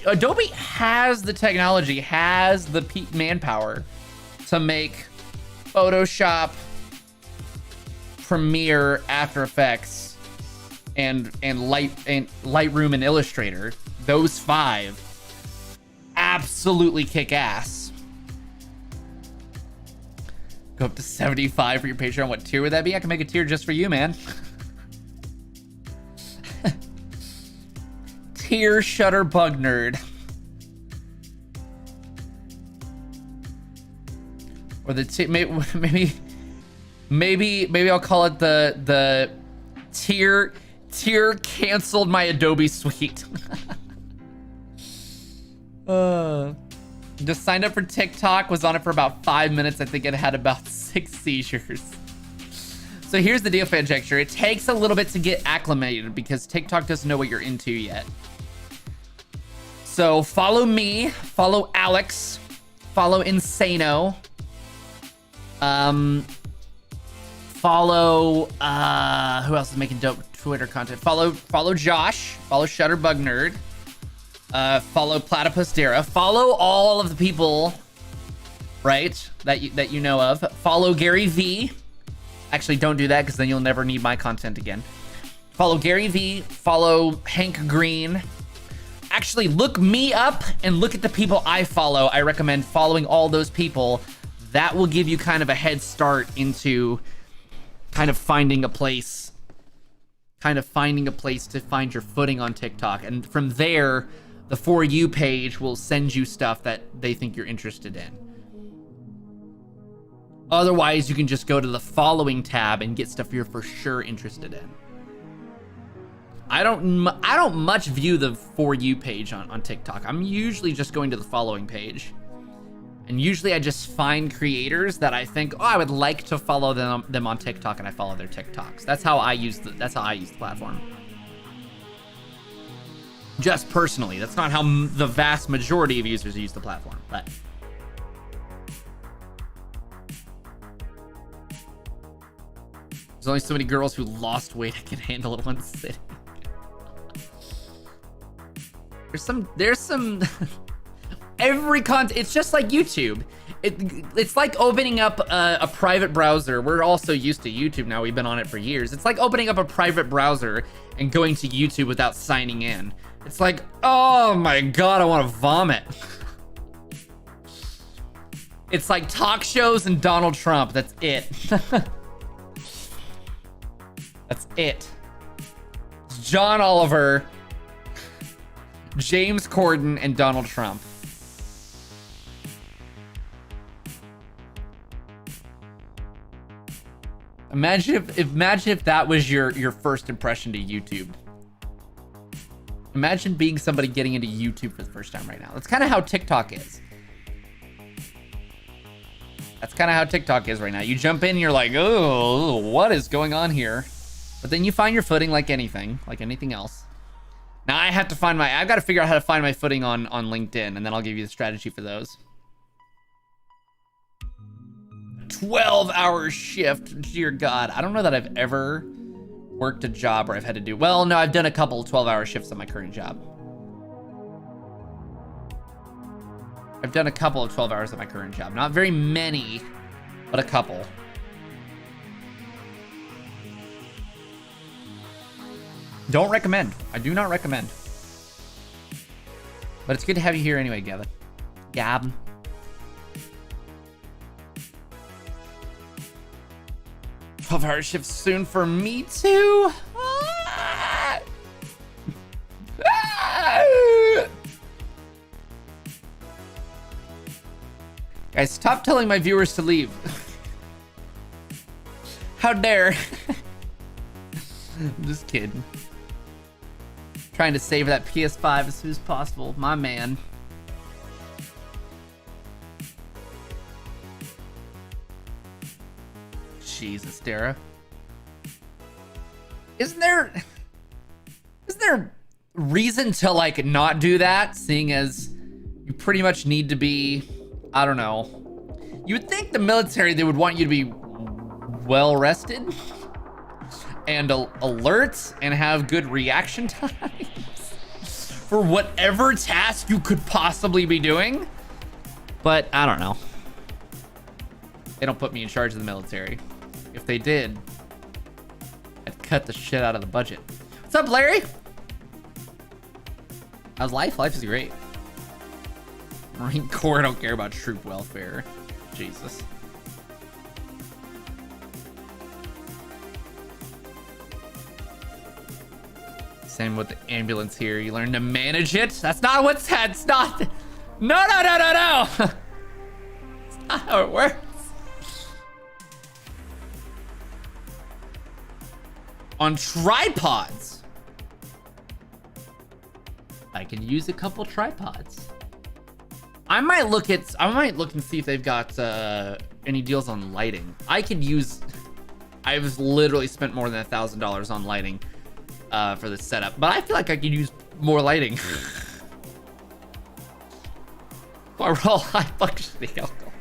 Adobe has the technology, has the manpower to make Photoshop, Premiere, After Effects, and Lightroom and Illustrator. Those 5 absolutely kick ass. Go up to 75 for your Patreon. What tier would that be? I can make a tier just for you, man. Tier Shutter Bug Nerd. Or the maybe I'll call it the tier canceled my Adobe suite. Just signed up for TikTok, was on it for about 5 minutes. I think it had about 6 seizures. So here's the deal, Fanjecture. It takes a little bit to get acclimated because TikTok doesn't know what you're into yet. So follow me, follow Alex, follow Insano. Follow who else is making dope Twitter content? Follow Josh, follow Shutterbug Nerd, follow Platypus Dara, follow all of the people, right, that you know of. Follow Gary V. Actually, don't do that because then you'll never need my content again. Follow Gary V, follow Hank Green. Actually, look me up and look at the people I follow. I recommend following all those people. That will give you kind of a head start into kind of finding a place to find your footing on TikTok. And from there, the For You page will send you stuff that they think you're interested in. Otherwise, you can just go to the following tab and get stuff you're for sure interested in. I don't much view the For You page on TikTok. I'm usually just going to the following page. And usually I just find creators that I think, oh, I would like to follow them on TikTok, and I follow their TikToks. That's how I use the platform. Just personally, that's not how the vast majority of users use the platform, but There's only so many girls who lost weight I can handle at one sitting. There's some every content. It's just like YouTube. It's like opening up a private browser. We're also used to YouTube now. We've been on it for years. It's like opening up a private browser and going to YouTube without signing in. It's like, oh my God, I want to vomit. It's like talk shows and Donald Trump. That's it. That's it. It's John Oliver, James Corden, and Donald Trump. Imagine if that was your first impression to YouTube. Imagine being somebody getting into YouTube for the first time right now. That's kind of how TikTok is. That's kind of how TikTok is right now. You jump in and you're like, oh, what is going on here? But then you find your footing like anything else. Now I've got to figure out how to find my footing on LinkedIn, and then I'll give you the strategy for those. 12-hour shift, dear God. I don't know that I've ever worked a job where I've had to do, well, no, I've done a couple 12-hour shifts on my current job. I've done a couple of 12 hours at my current job. Not very many, but a couple. Don't recommend. I do not recommend. But it's good to have you here anyway, Gavin. Gab. Hour shift soon for me too. Guys, stop telling my viewers to leave. How dare. I'm just kidding. Trying to save that PS5 as soon as possible. My man. Jesus, Dara. Isn't there reason to like not do that, seeing as you pretty much need to be, I don't know. You would think the military, they would want you to be well rested and alert and have good reaction times for whatever task you could possibly be doing. But I don't know. They don't put me in charge of the military. If they did, I'd cut the shit out of the budget. What's up, Larry? How's life? Life is great. Marine Corps don't care about troop welfare. Jesus. Same with the ambulance here. You learn to manage it. That's not what's said. It's not. No. It's not how it works. On tripods. I can use a couple tripods. I might look and see if they've got any deals on lighting. I've literally spent more than $1,000 on lighting for the setup, but I feel like I could use more lighting. Or all high functioning alcohol.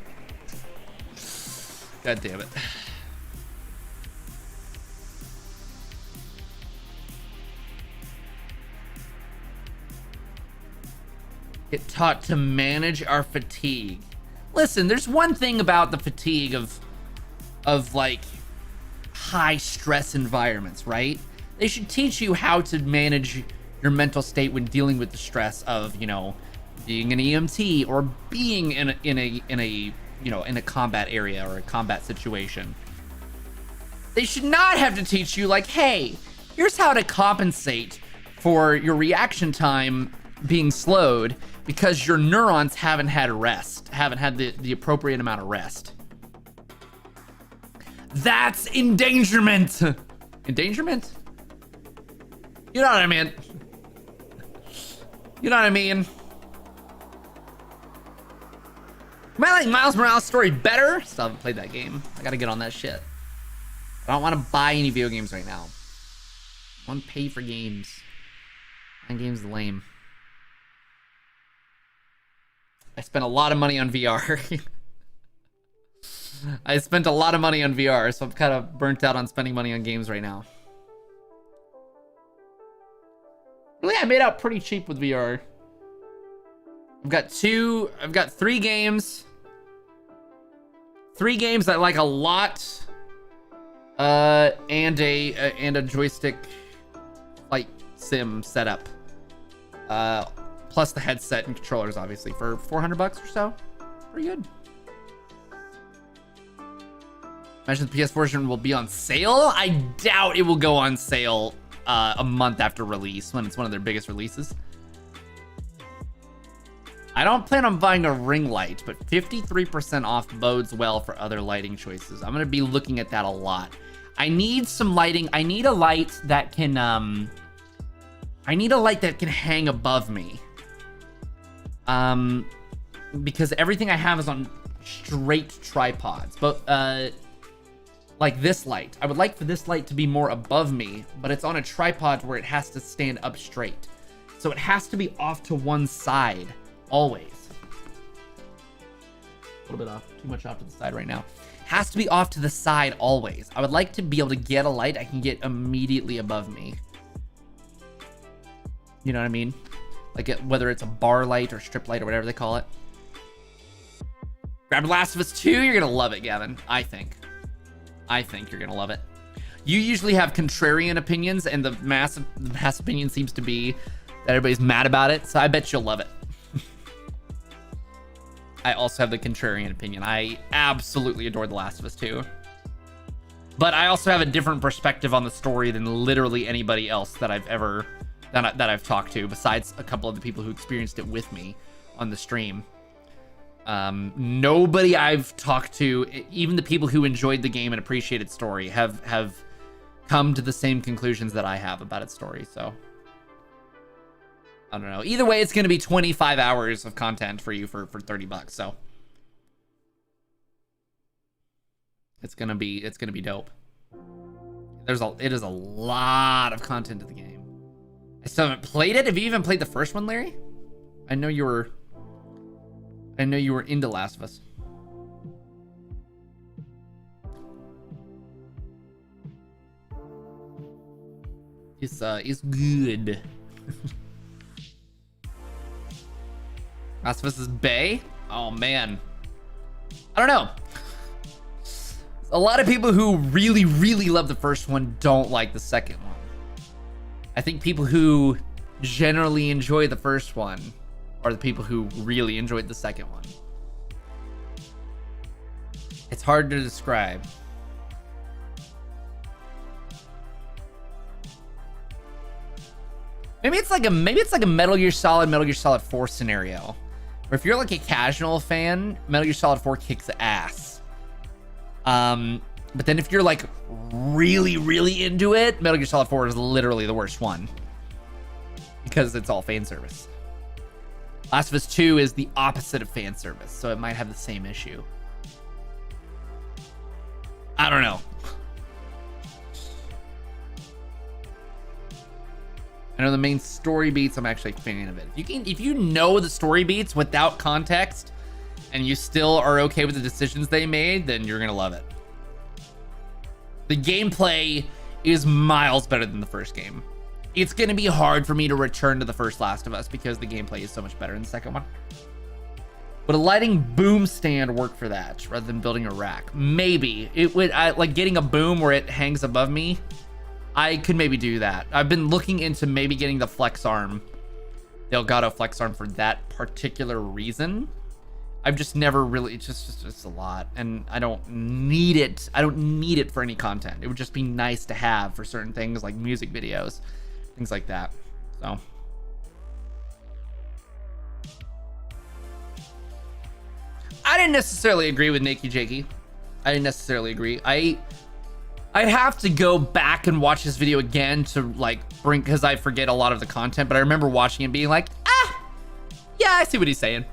God damn it. Get taught to manage our fatigue. Listen, there's one thing about the fatigue of like high stress environments, right? They should teach you how to manage your mental state when dealing with the stress of, you know, being an EMT or being in a combat area or a combat situation. They should not have to teach you like, hey, here's how to compensate for your reaction time being slowed because your neurons haven't had the appropriate amount of rest. That's endangerment. Endangerment? You know what I mean? You know what I mean? Am I like Miles Morales' story better? Still haven't played that game. I gotta get on that shit. I don't want to buy any video games right now. I want to pay for games. Buying games is lame. I spent a lot of money on VR. I spent a lot of money on VR, so I'm kind of burnt out on spending money on games right now. Really, I made out pretty cheap with VR. I've got 3 games. 3 games I like a lot. And a joystick flight sim setup. Plus the headset and controllers, obviously, for $400 or so. Pretty good. Imagine the PS version will be on sale. I doubt it will go on sale a month after release, when it's one of their biggest releases. I don't plan on buying a ring light, but 53% off bodes well for other lighting choices. I'm gonna be looking at that a lot. I need some lighting. I need a light that can hang above me. Because everything I have is on straight tripods. But like this light, I would like for this light to be more above me, but it's on a tripod where it has to stand up straight. So it has to be off to one side always. A little bit off, too much off to the side right now. Has to be off to the side always. I would like to be able to get a light I can get immediately above me. You know what I mean? Like whether it's a bar light or strip light or whatever they call it. Grab Last of Us 2, you're gonna love it, Gavin. I think you're gonna love it. You usually have contrarian opinions, and the mass opinion seems to be that everybody's mad about it, so I bet you'll love it. I also have the contrarian opinion. I absolutely adore The Last of Us 2. But I also have a different perspective on the story than literally anybody else that I've talked to, besides a couple of the people who experienced it with me on the stream. Nobody I've talked to, even the people who enjoyed the game and appreciated story, have come to the same conclusions that I have about its story. So I don't know. Either way, it's going to be 25 hours of content for you for $30. So it's gonna be dope. It is a lot of content to the game. I still haven't played it. Have you even played the first one, Larry? I know you were into Last of Us. It's good. Last of Us is bae? Oh man. I don't know. A lot of people who really, really love the first one don't like the second one. I think people who generally enjoy the first one are the people who really enjoyed the second one. It's hard to describe. Maybe it's like a Metal Gear Solid 4 scenario. Or if you're like a casual fan, Metal Gear Solid 4 kicks ass. But then if you're like really, really into it, Metal Gear Solid 4 is literally the worst one. Because it's all fan service. Last of Us 2 is the opposite of fan service, so it might have the same issue. I don't know. I know the main story beats, I'm actually a fan of it. If you know the story beats without context and you still are okay with the decisions they made, then you're gonna love it. The gameplay is miles better than the first game. It's gonna be hard for me to return to the first Last of Us because the gameplay is so much better than the second one. Would a lighting boom stand work for that rather than building a rack? Maybe. It would. Like getting a boom where it hangs above me. I could maybe do that. I've been looking into maybe getting the flex arm, the Elgato flex arm, for that particular reason. I've just never really, it's a lot, and I don't need it. I don't need it for any content. It would just be nice to have for certain things like music videos, things like that. So I didn't necessarily agree with Nakey Jakey. I didn't necessarily agree. I'd have to go back and watch this video again to like bring, because I forget a lot of the content, but I remember watching it being like, yeah, I see what he's saying.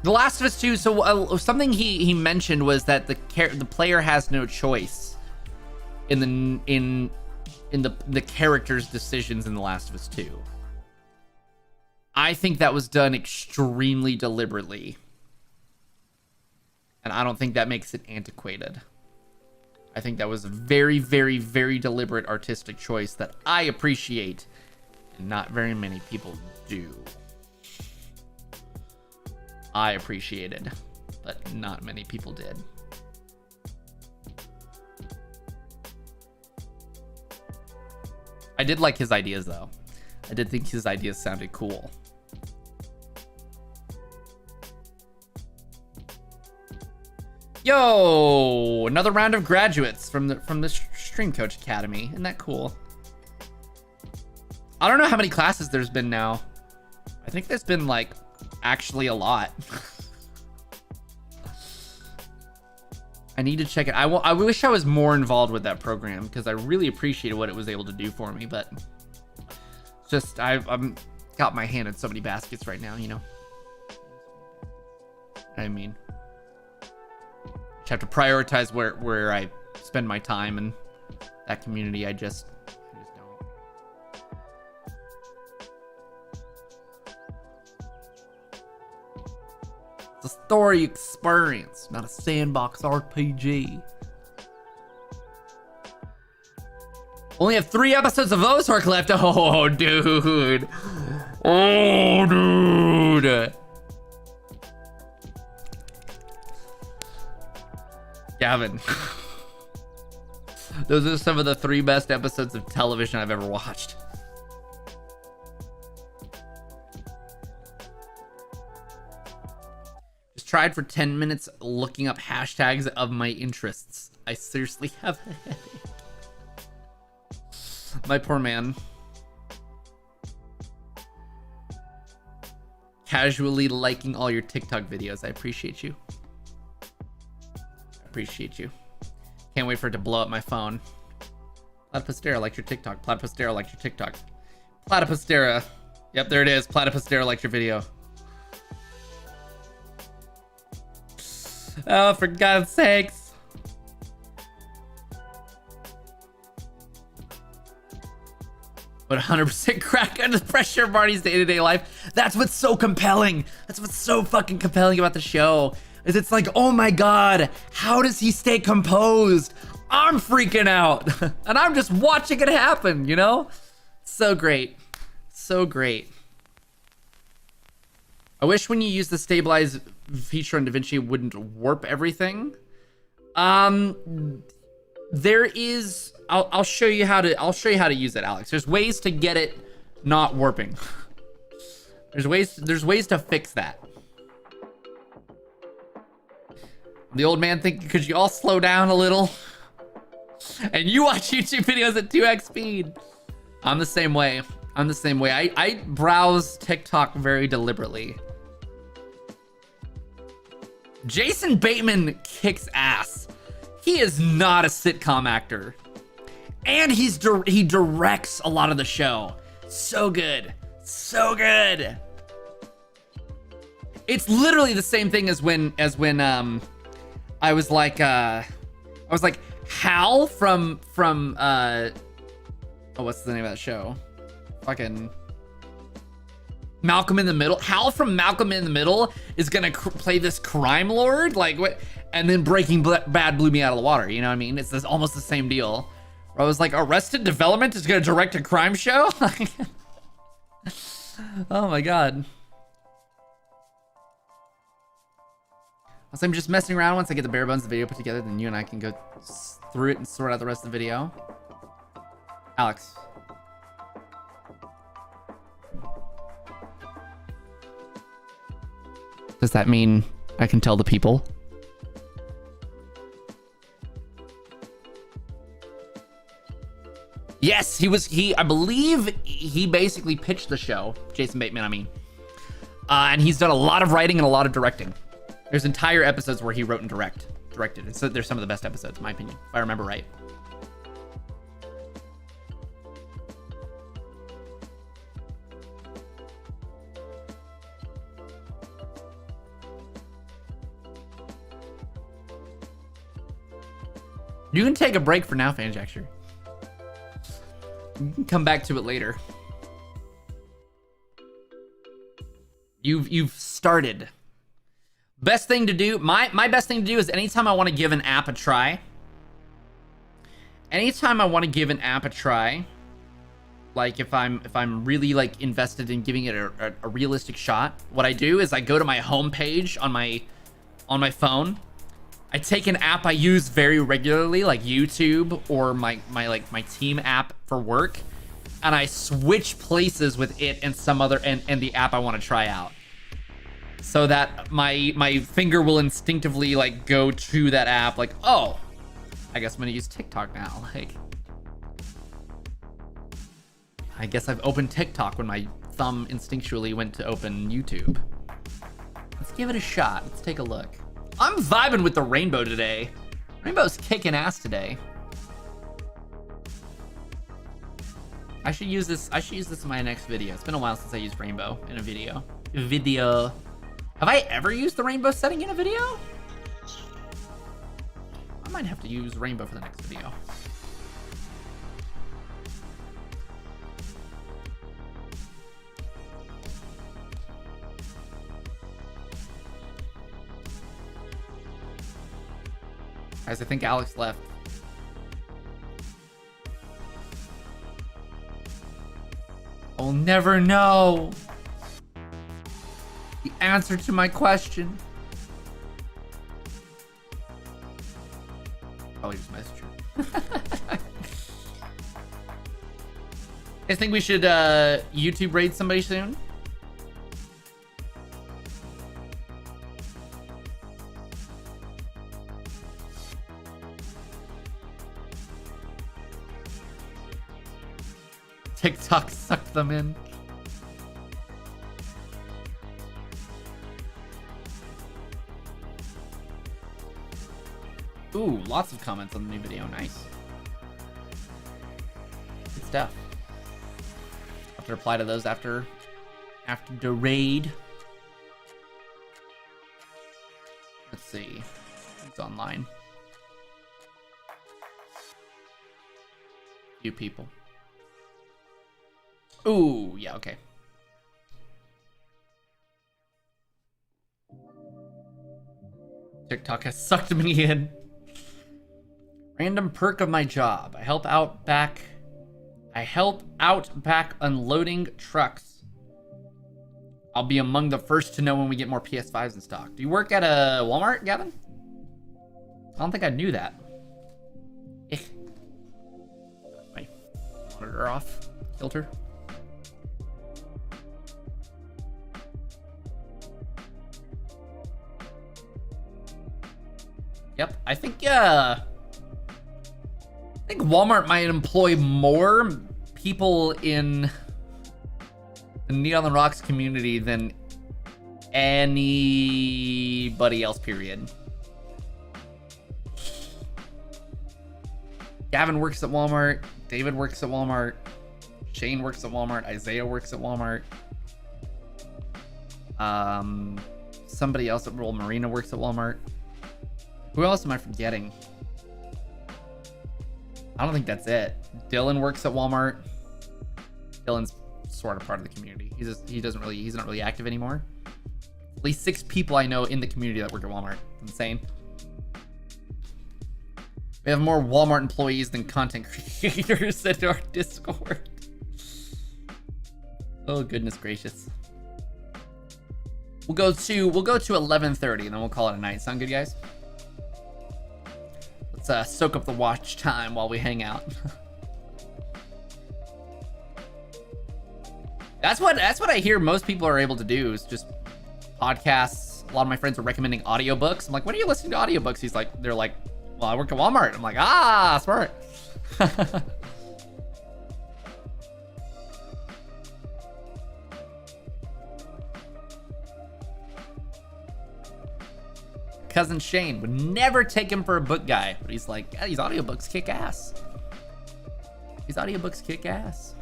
The Last of Us 2. So something he mentioned was that the player has no choice in the character's decisions in The Last of Us 2. I think that was done extremely deliberately, and I don't think that makes it antiquated. I think that was a very, very, very deliberate artistic choice that I appreciate, and not very many people do. I appreciated, but not many people did. I did like his ideas, though. I did think his ideas sounded cool. Yo, another round of graduates from the Stream Coach Academy. Isn't that cool? I don't know how many classes there's been now. I think there's been like actually a lot. I need to check it. I wish I was more involved with that program because I really appreciated what it was able to do for me, but just I'm got my hand in so many baskets right now, you know. I mean, just have to prioritize where I spend my time, and that community I just don't. It's a story experience, not a sandbox RPG. Only have 3 episodes of Ozark left. Oh, dude. Oh, dude. Gavin. Those are some of the 3 best episodes of television I've ever watched. Just tried for 10 minutes looking up hashtags of my interests. I seriously have a headache. My poor man. Casually liking all your TikTok videos. I appreciate you. Appreciate you. Can't wait for it to blow up my phone. Platypustera liked your TikTok. Platypustera liked your TikTok. Platypustera. Yep, there it is. Platypustera liked your video. Oh, for God's sakes. But 100% crack under the pressure of Marty's day-to-day life. That's what's so compelling. That's what's so fucking compelling about the show. Is it's like, oh my God, how does he stay composed? I'm freaking out. And I'm just watching it happen, you know? So great. So great. I wish when you use the stabilize feature on DaVinci it wouldn't warp everything. There is, I'll show you how to use it, Alex. There's ways to get it not warping. There's ways to fix that. The old man thinking, could you all slow down a little? And you watch YouTube videos at 2x speed. I'm the same way. I'm the same way. I browse TikTok very deliberately. Jason Bateman kicks ass. He is not a sitcom actor. And he directs a lot of the show. So good. So good. It's literally the same thing as when I was like Hal from what's the name of that show? Fucking Malcolm in the Middle. Hal from Malcolm in the Middle is gonna play this crime lord, like what? And then Breaking Bad blew me out of the water. You know what I mean? It's almost the same deal. Where I was like, Arrested Development is gonna direct a crime show. Oh my God. So I'm just messing around. Once I get the bare bones of the video put together, then you and I can go through it and sort out the rest of the video. Alex. Does that mean I can tell the people? Yes, I believe he basically pitched the show. Jason Bateman, I mean. And he's done a lot of writing and a lot of directing. There's entire episodes where he wrote and directed. And so they're some of the best episodes, in my opinion, if I remember right. You can take a break for now, Fanjaxer. You can come back to it later. You've started. Best thing to do, my best thing to do is anytime I want to give an app a try. Anytime I want to give an app a try, like if I'm really like invested in giving it a realistic shot, what I do is I go to my home page on my phone. I take an app I use very regularly, like YouTube or my team app for work, and I switch places with it and some other and the app I want to try out, so that my finger will instinctively like go to that app. Like, oh, I guess I'm gonna use TikTok now. Like, I guess I've opened TikTok when my thumb instinctually went to open YouTube. Let's give it a shot. Let's take a look. I'm vibing with the rainbow today. Rainbow's kicking ass today. I should use this in my next video. It's been a while since I used rainbow in a video. Have I ever used the rainbow setting in a video? I might have to use rainbow for the next video. Guys, I think Alex left. I'll never know the answer to my question. Probably just message her. I think we should YouTube raid somebody soon. TikTok sucked them in. Ooh, lots of comments on the new video. Nice. Good stuff. I'll have to reply to those after the raid. Let's see. It's online. Few people. Ooh, yeah, okay. TikTok has sucked me in. Random perk of my job. I help out back unloading trucks. I'll be among the first to know when we get more PS5s in stock. Do you work at a Walmart, Gavin? I don't think I knew that. My monitor off. Filter. Yep, I think Walmart might employ more people in the Neat on the Rocks community than anybody else, period. Gavin works at Walmart, David works at Walmart, Shane works at Walmart, Isaiah works at Walmart. Somebody else at Marina works at Walmart. Who else am I forgetting? I don't think that's it. Dylan works at Walmart. Dylan's sort of part of the community. He's not really active anymore. At least 6 people I know in the community that work at Walmart. Insane. We have more Walmart employees than content creators in our Discord. Oh goodness gracious. We'll go to 11:30 and then we'll call it a night. Sound good, guys? Let's soak up the watch time while we hang out. That's what I hear most people are able to do is just podcasts. A lot of my friends are recommending audiobooks. I'm like, when are you listening to audiobooks? They're like, well, I work at Walmart. I'm like, ah, smart. Cousin Shane would never take him for a book guy, but he's like, yeah, these audiobooks kick ass. These audiobooks kick ass.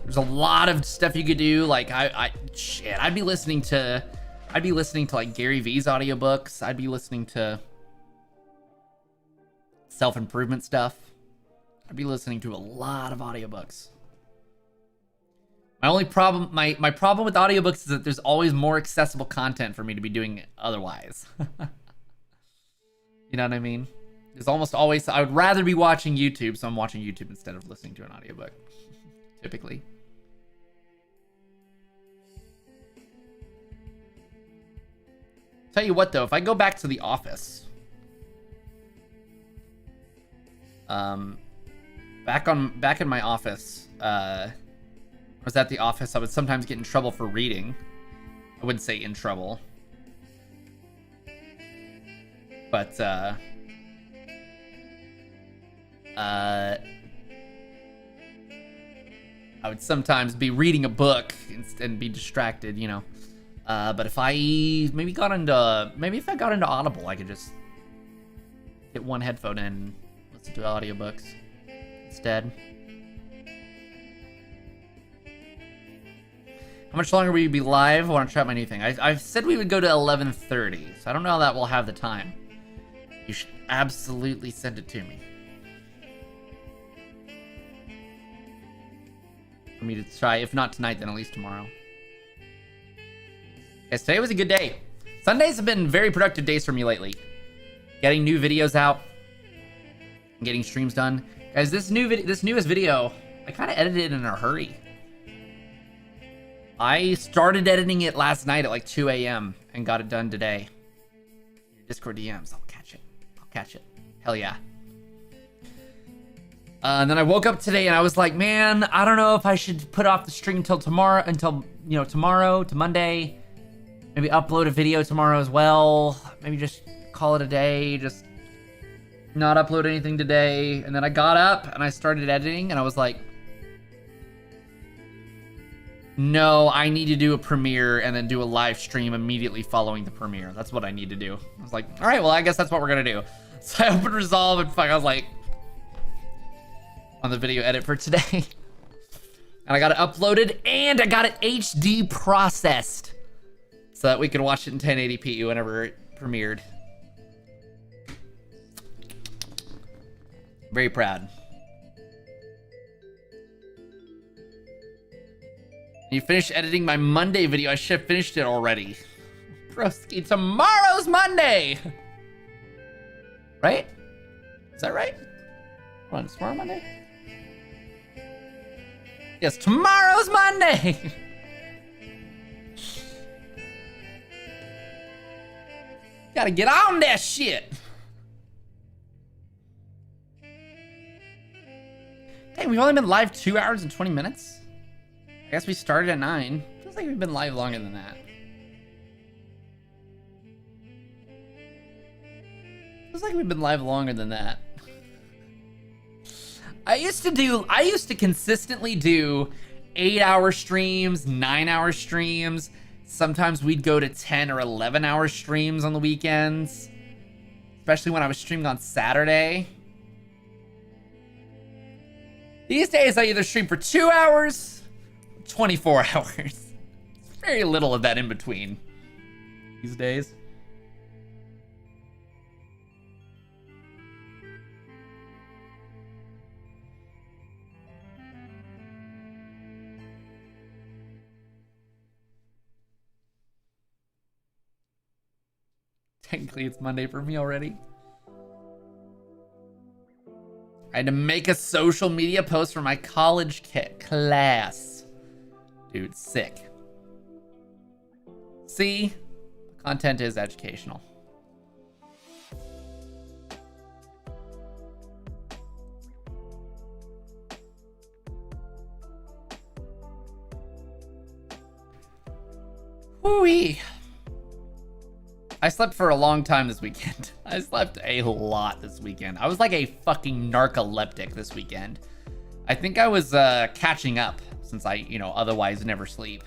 There's a lot of stuff you could do. Like I'd be listening to like Gary V's audiobooks. I'd be listening to self-improvement stuff, I'd be listening to a lot of audiobooks. My only problem, my problem with audiobooks is that there's always more accessible content for me to be doing otherwise. You know what I mean? There's almost always, I would rather be watching YouTube, so I'm watching YouTube instead of listening to an audiobook, typically. Tell you what though, if I go back to the office, back in my office, I was at the office, I would sometimes get in trouble for reading. I wouldn't say in trouble. But, I would sometimes be reading a book and be distracted, you know. But if I if I got into Audible, I could just get one headphone in and listen to audiobooks instead. How much longer will you be live? I want to try out my new thing. I've said we would go to 11:30, so I don't know how that will have the time. You should absolutely send it to me. For me to try, if not tonight, then at least tomorrow. Guys, today was a good day. Sundays have been very productive days for me lately. Getting new videos out, getting streams done. Guys, this newest video, I kind of edited it in a hurry. I started editing it last night at like 2 a.m. and got it done today. Your Discord DMs, I'll catch it. I'll catch it. Hell yeah. And then I woke up today and I was like, man, I don't know if I should put off the stream until tomorrow, tomorrow to Monday. Maybe upload a video tomorrow as well. Maybe just call it a day. Just not upload anything today. And then I got up and I started editing and I was like, no, I need to do a premiere and then do a live stream immediately following the premiere. That's what I need to do. I was like, all right, well, I guess that's what we're gonna do. So I opened Resolve and I was like, on the video edit for today. And I got it uploaded and I got it HD processed so that we could watch it in 1080p whenever it premiered. Very proud. You finished editing my Monday video. I should have finished it already. Broski, tomorrow's Monday. Right? Is that right? Hold on, is tomorrow Monday? Yes, tomorrow's Monday. Gotta get on that shit. Dang, we've only been live 2 hours and 20 minutes. I guess we started at 9. Feels like we've been live longer than that. Feels like we've been live longer than that. I used to consistently do 8-hour streams, 9-hour streams. Sometimes we'd go to 10 or 11-hour streams on the weekends, especially when I was streaming on Saturday. These days, I either stream for 2 hours, or 24 hours. There's very little of that in between these days. Technically, it's Monday for me already. I had to make a social media post for my college class. Dude, sick. See? Content is educational. Woo-wee. I slept for a long time this weekend. I slept a lot this weekend. I was like a fucking narcoleptic this weekend. I think I was catching up since I, otherwise never sleep.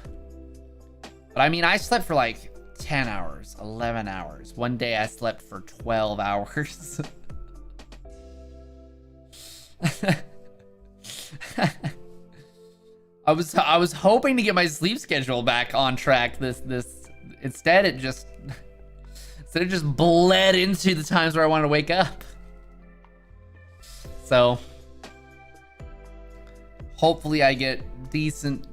But I mean, I slept for like 10 hours, 11 hours. One day I slept for 12 hours. I was hoping to get my sleep schedule back on track. Instead it just bled into the times where I wanted to wake up. So hopefully I get decent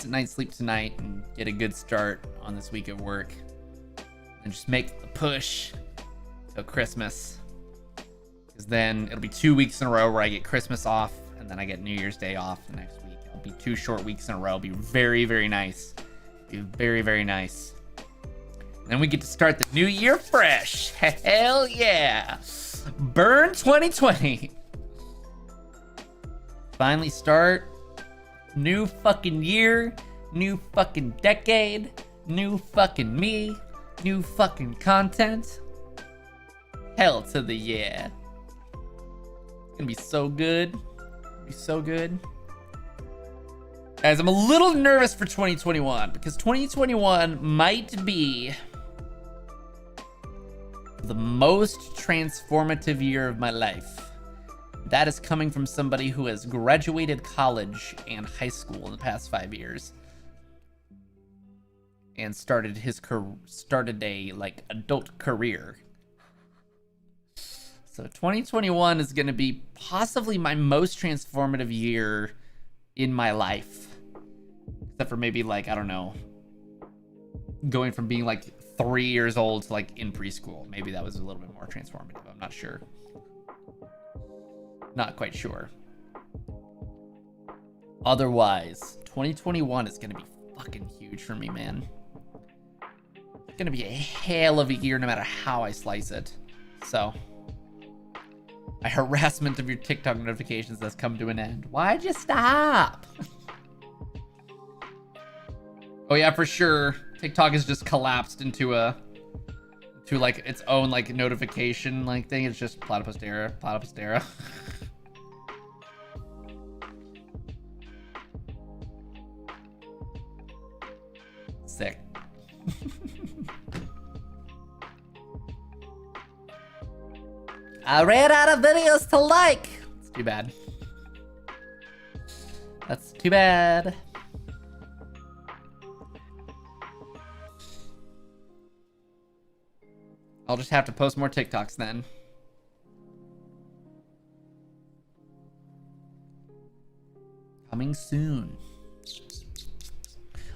night's sleep tonight and get a good start on this week at work and just make the push till Christmas, because then it'll be 2 weeks in a row where I get Christmas off and then I get New Year's Day off the next week. It'll be 2 short weeks in a row. It'll be very, very nice. It'll be very, very nice. And then we get to start the new year fresh. Hell yeah. Burn 2020. Finally start new fucking year, new fucking decade, new fucking me, new fucking content. Hell to the yeah. It's gonna be so good. Be so good. Guys, I'm a little nervous for 2021 because 2021 might be the most transformative year of my life. That is coming from somebody who has graduated college and high school in the past 5 years and started a like adult career. So 2021 is going to be possibly my most transformative year in my life, except for maybe like, I don't know, going from being like 3 years old to like in preschool. Maybe that was a little bit more transformative. I'm not sure. Not quite sure. Otherwise, 2021 is going to be fucking huge for me, man. It's going to be a hell of a year no matter how I slice it. So, my harassment of your TikTok notifications has come to an end. Why'd you stop? Oh yeah, for sure. TikTok has just collapsed into like its own like notification like thing. It's just platypus era. Sick. I ran out of videos to like. It's too bad. That's too bad. I'll just have to post more TikToks then. Coming soon.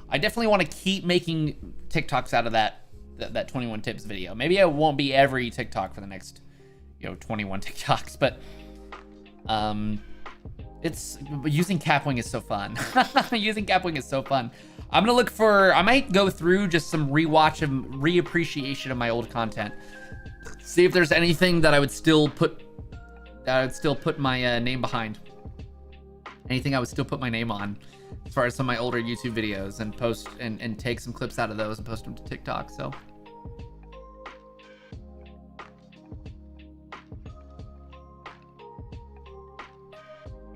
I definitely want to keep making TikToks out of that 21 tips video. Maybe I won't be every TikTok for the next, 21 TikToks, but it's using Kapwing is so fun. Using Kapwing is so fun. I'm gonna look for, I might go through just some rewatch and reappreciation of my old content. See if there's anything that I would still put my name behind. Anything I would still put my name on, as far as some of my older YouTube videos, and post and take some clips out of those and post them to TikTok. So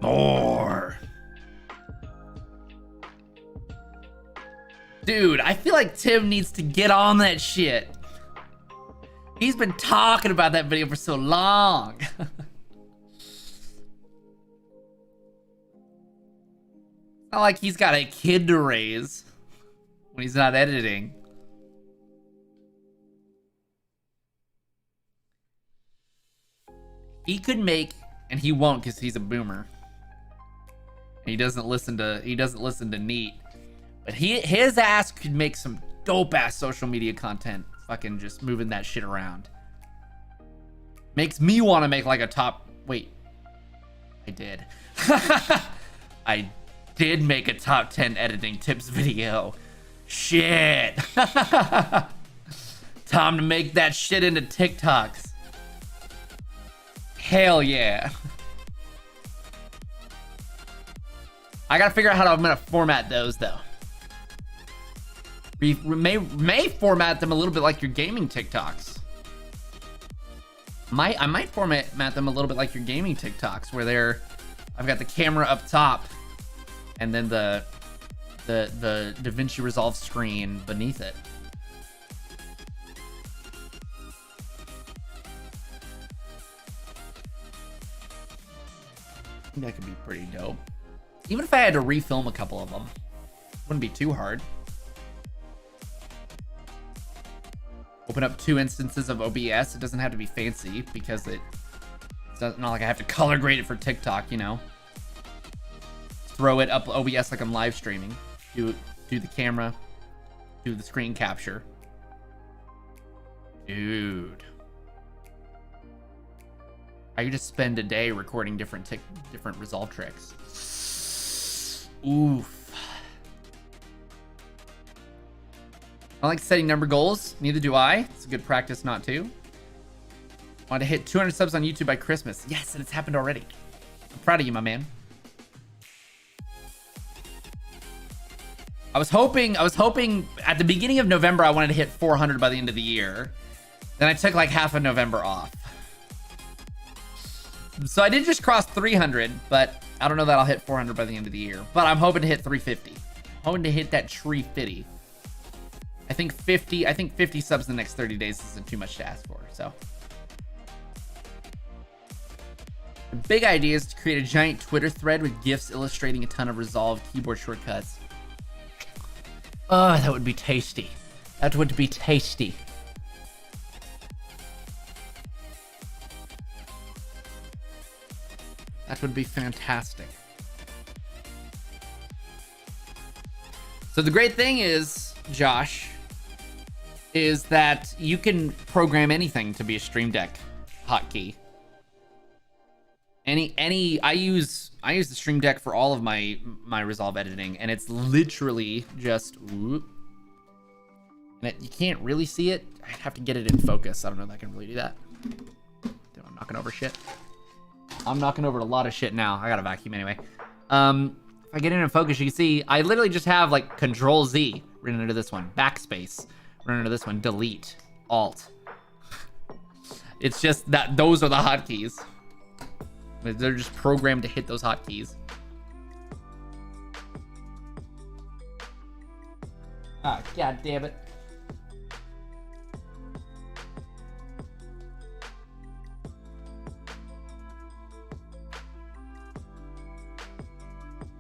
more. Dude, I feel like Tim needs to get on that shit. He's been talking about that video for so long. Not like he's got a kid to raise when he's not editing. He could make, and he won't because he's a boomer. And he doesn't listen to Neat. But his ass could make some dope ass social media content, fucking just moving that shit around. Makes me want to make like a top, wait. I did. I did make a top 10 editing tips video. Shit. Time to make that shit into TikToks. Hell yeah. I gotta figure out how I'm gonna format those though. We may format them a little bit like your gaming TikToks. I might format them a little bit like your gaming TikToks, where I've got the camera up top and then the DaVinci Resolve screen beneath it. I think that could be pretty dope. Even if I had to refilm a couple of them, wouldn't be too hard. Open up 2 instances of OBS. It doesn't have to be fancy because it's It's not like I have to color grade it for TikTok, you know. Throw it up OBS like I'm live streaming. Do the camera. Do the screen capture. Dude. I could just spend a day recording different resolve tricks. Oof. I don't like setting number goals. Neither do I. It's a good practice not to. I want to hit 200 subs on YouTube by Christmas. Yes, and it's happened already. I'm proud of you, my man. I was hoping at the beginning of November I wanted to hit 400 by the end of the year. Then I took like half of November off. So I did just cross 300, but I don't know that I'll hit 400 by the end of the year. But I'm hoping to hit 350. Hoping to hit that tree 50. I think 50 subs in the next 30 days isn't too much to ask for. So the big idea is to create a giant Twitter thread with GIFs illustrating a ton of resolved keyboard shortcuts. Oh, that would be tasty. That would be tasty. That would be fantastic. So the great thing is, Josh, is that you can program anything to be a Stream Deck hotkey. I use the Stream Deck for all of my Resolve editing, and it's literally just whoop. And you can't really see it. I have to get it in focus. I don't know if I can really do that. Dude, I'm knocking over shit. I'm knocking over a lot of shit now. I got a vacuum anyway. If I get it in focus, you can see I literally just have like Control Z written into this one, backspace written into this one, delete, alt. It's just that those are the hotkeys. They're just programmed to hit those hotkeys. Ah, god damn it.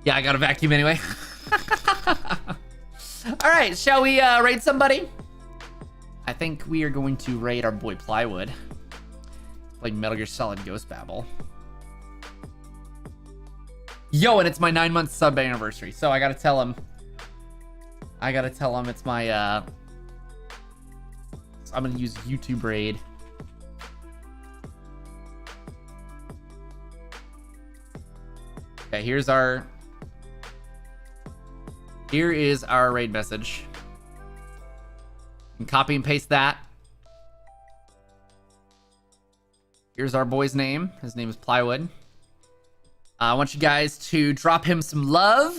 Yeah, I got a vacuum anyway. All right, shall we raid somebody? I think we are going to raid our boy Plywood. Like Metal Gear Solid Ghost Babel. Yo, and it's my 9-month sub anniversary, so I gotta tell him it's my I'm gonna use YouTube raid. Okay, here is our raid message. You can copy and paste that. Here's our boy's name. His name is Plywood. I want you guys to drop him some love.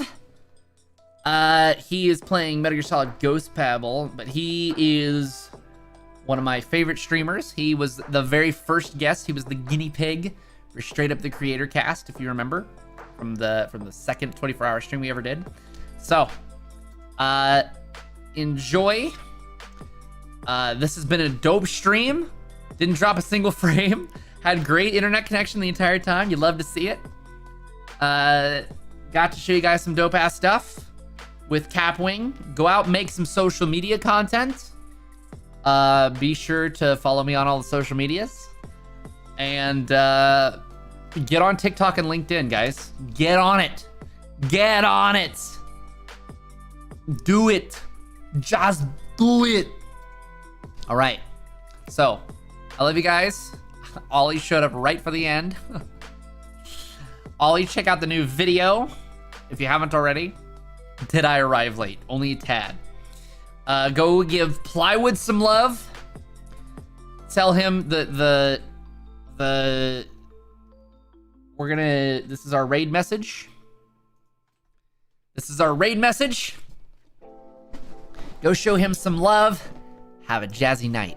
He is playing Metal Gear Solid Ghost Babel, but he is one of my favorite streamers. He was the very first guest. He was the guinea pig for Straight Up the Creator Cast, if you remember, from the second 24-hour stream we ever did. So, enjoy. This has been a dope stream. Didn't drop a single frame. Had great internet connection the entire time. You'd love to see it. Got to show you guys some dope ass stuff with Kapwing. Go out, make some social media content. Be sure to follow me on all the social medias. And get on TikTok and LinkedIn, guys. Get on it. Get on it. Do it. Just do it. All right. So, I love you guys. Ollie showed up right for the end. Ollie, check out the new video if you haven't already. Did I arrive late? Only a tad. Go give Plywood some love. Tell him this is our raid message. This is our raid message. Go show him some love. Have a jazzy night.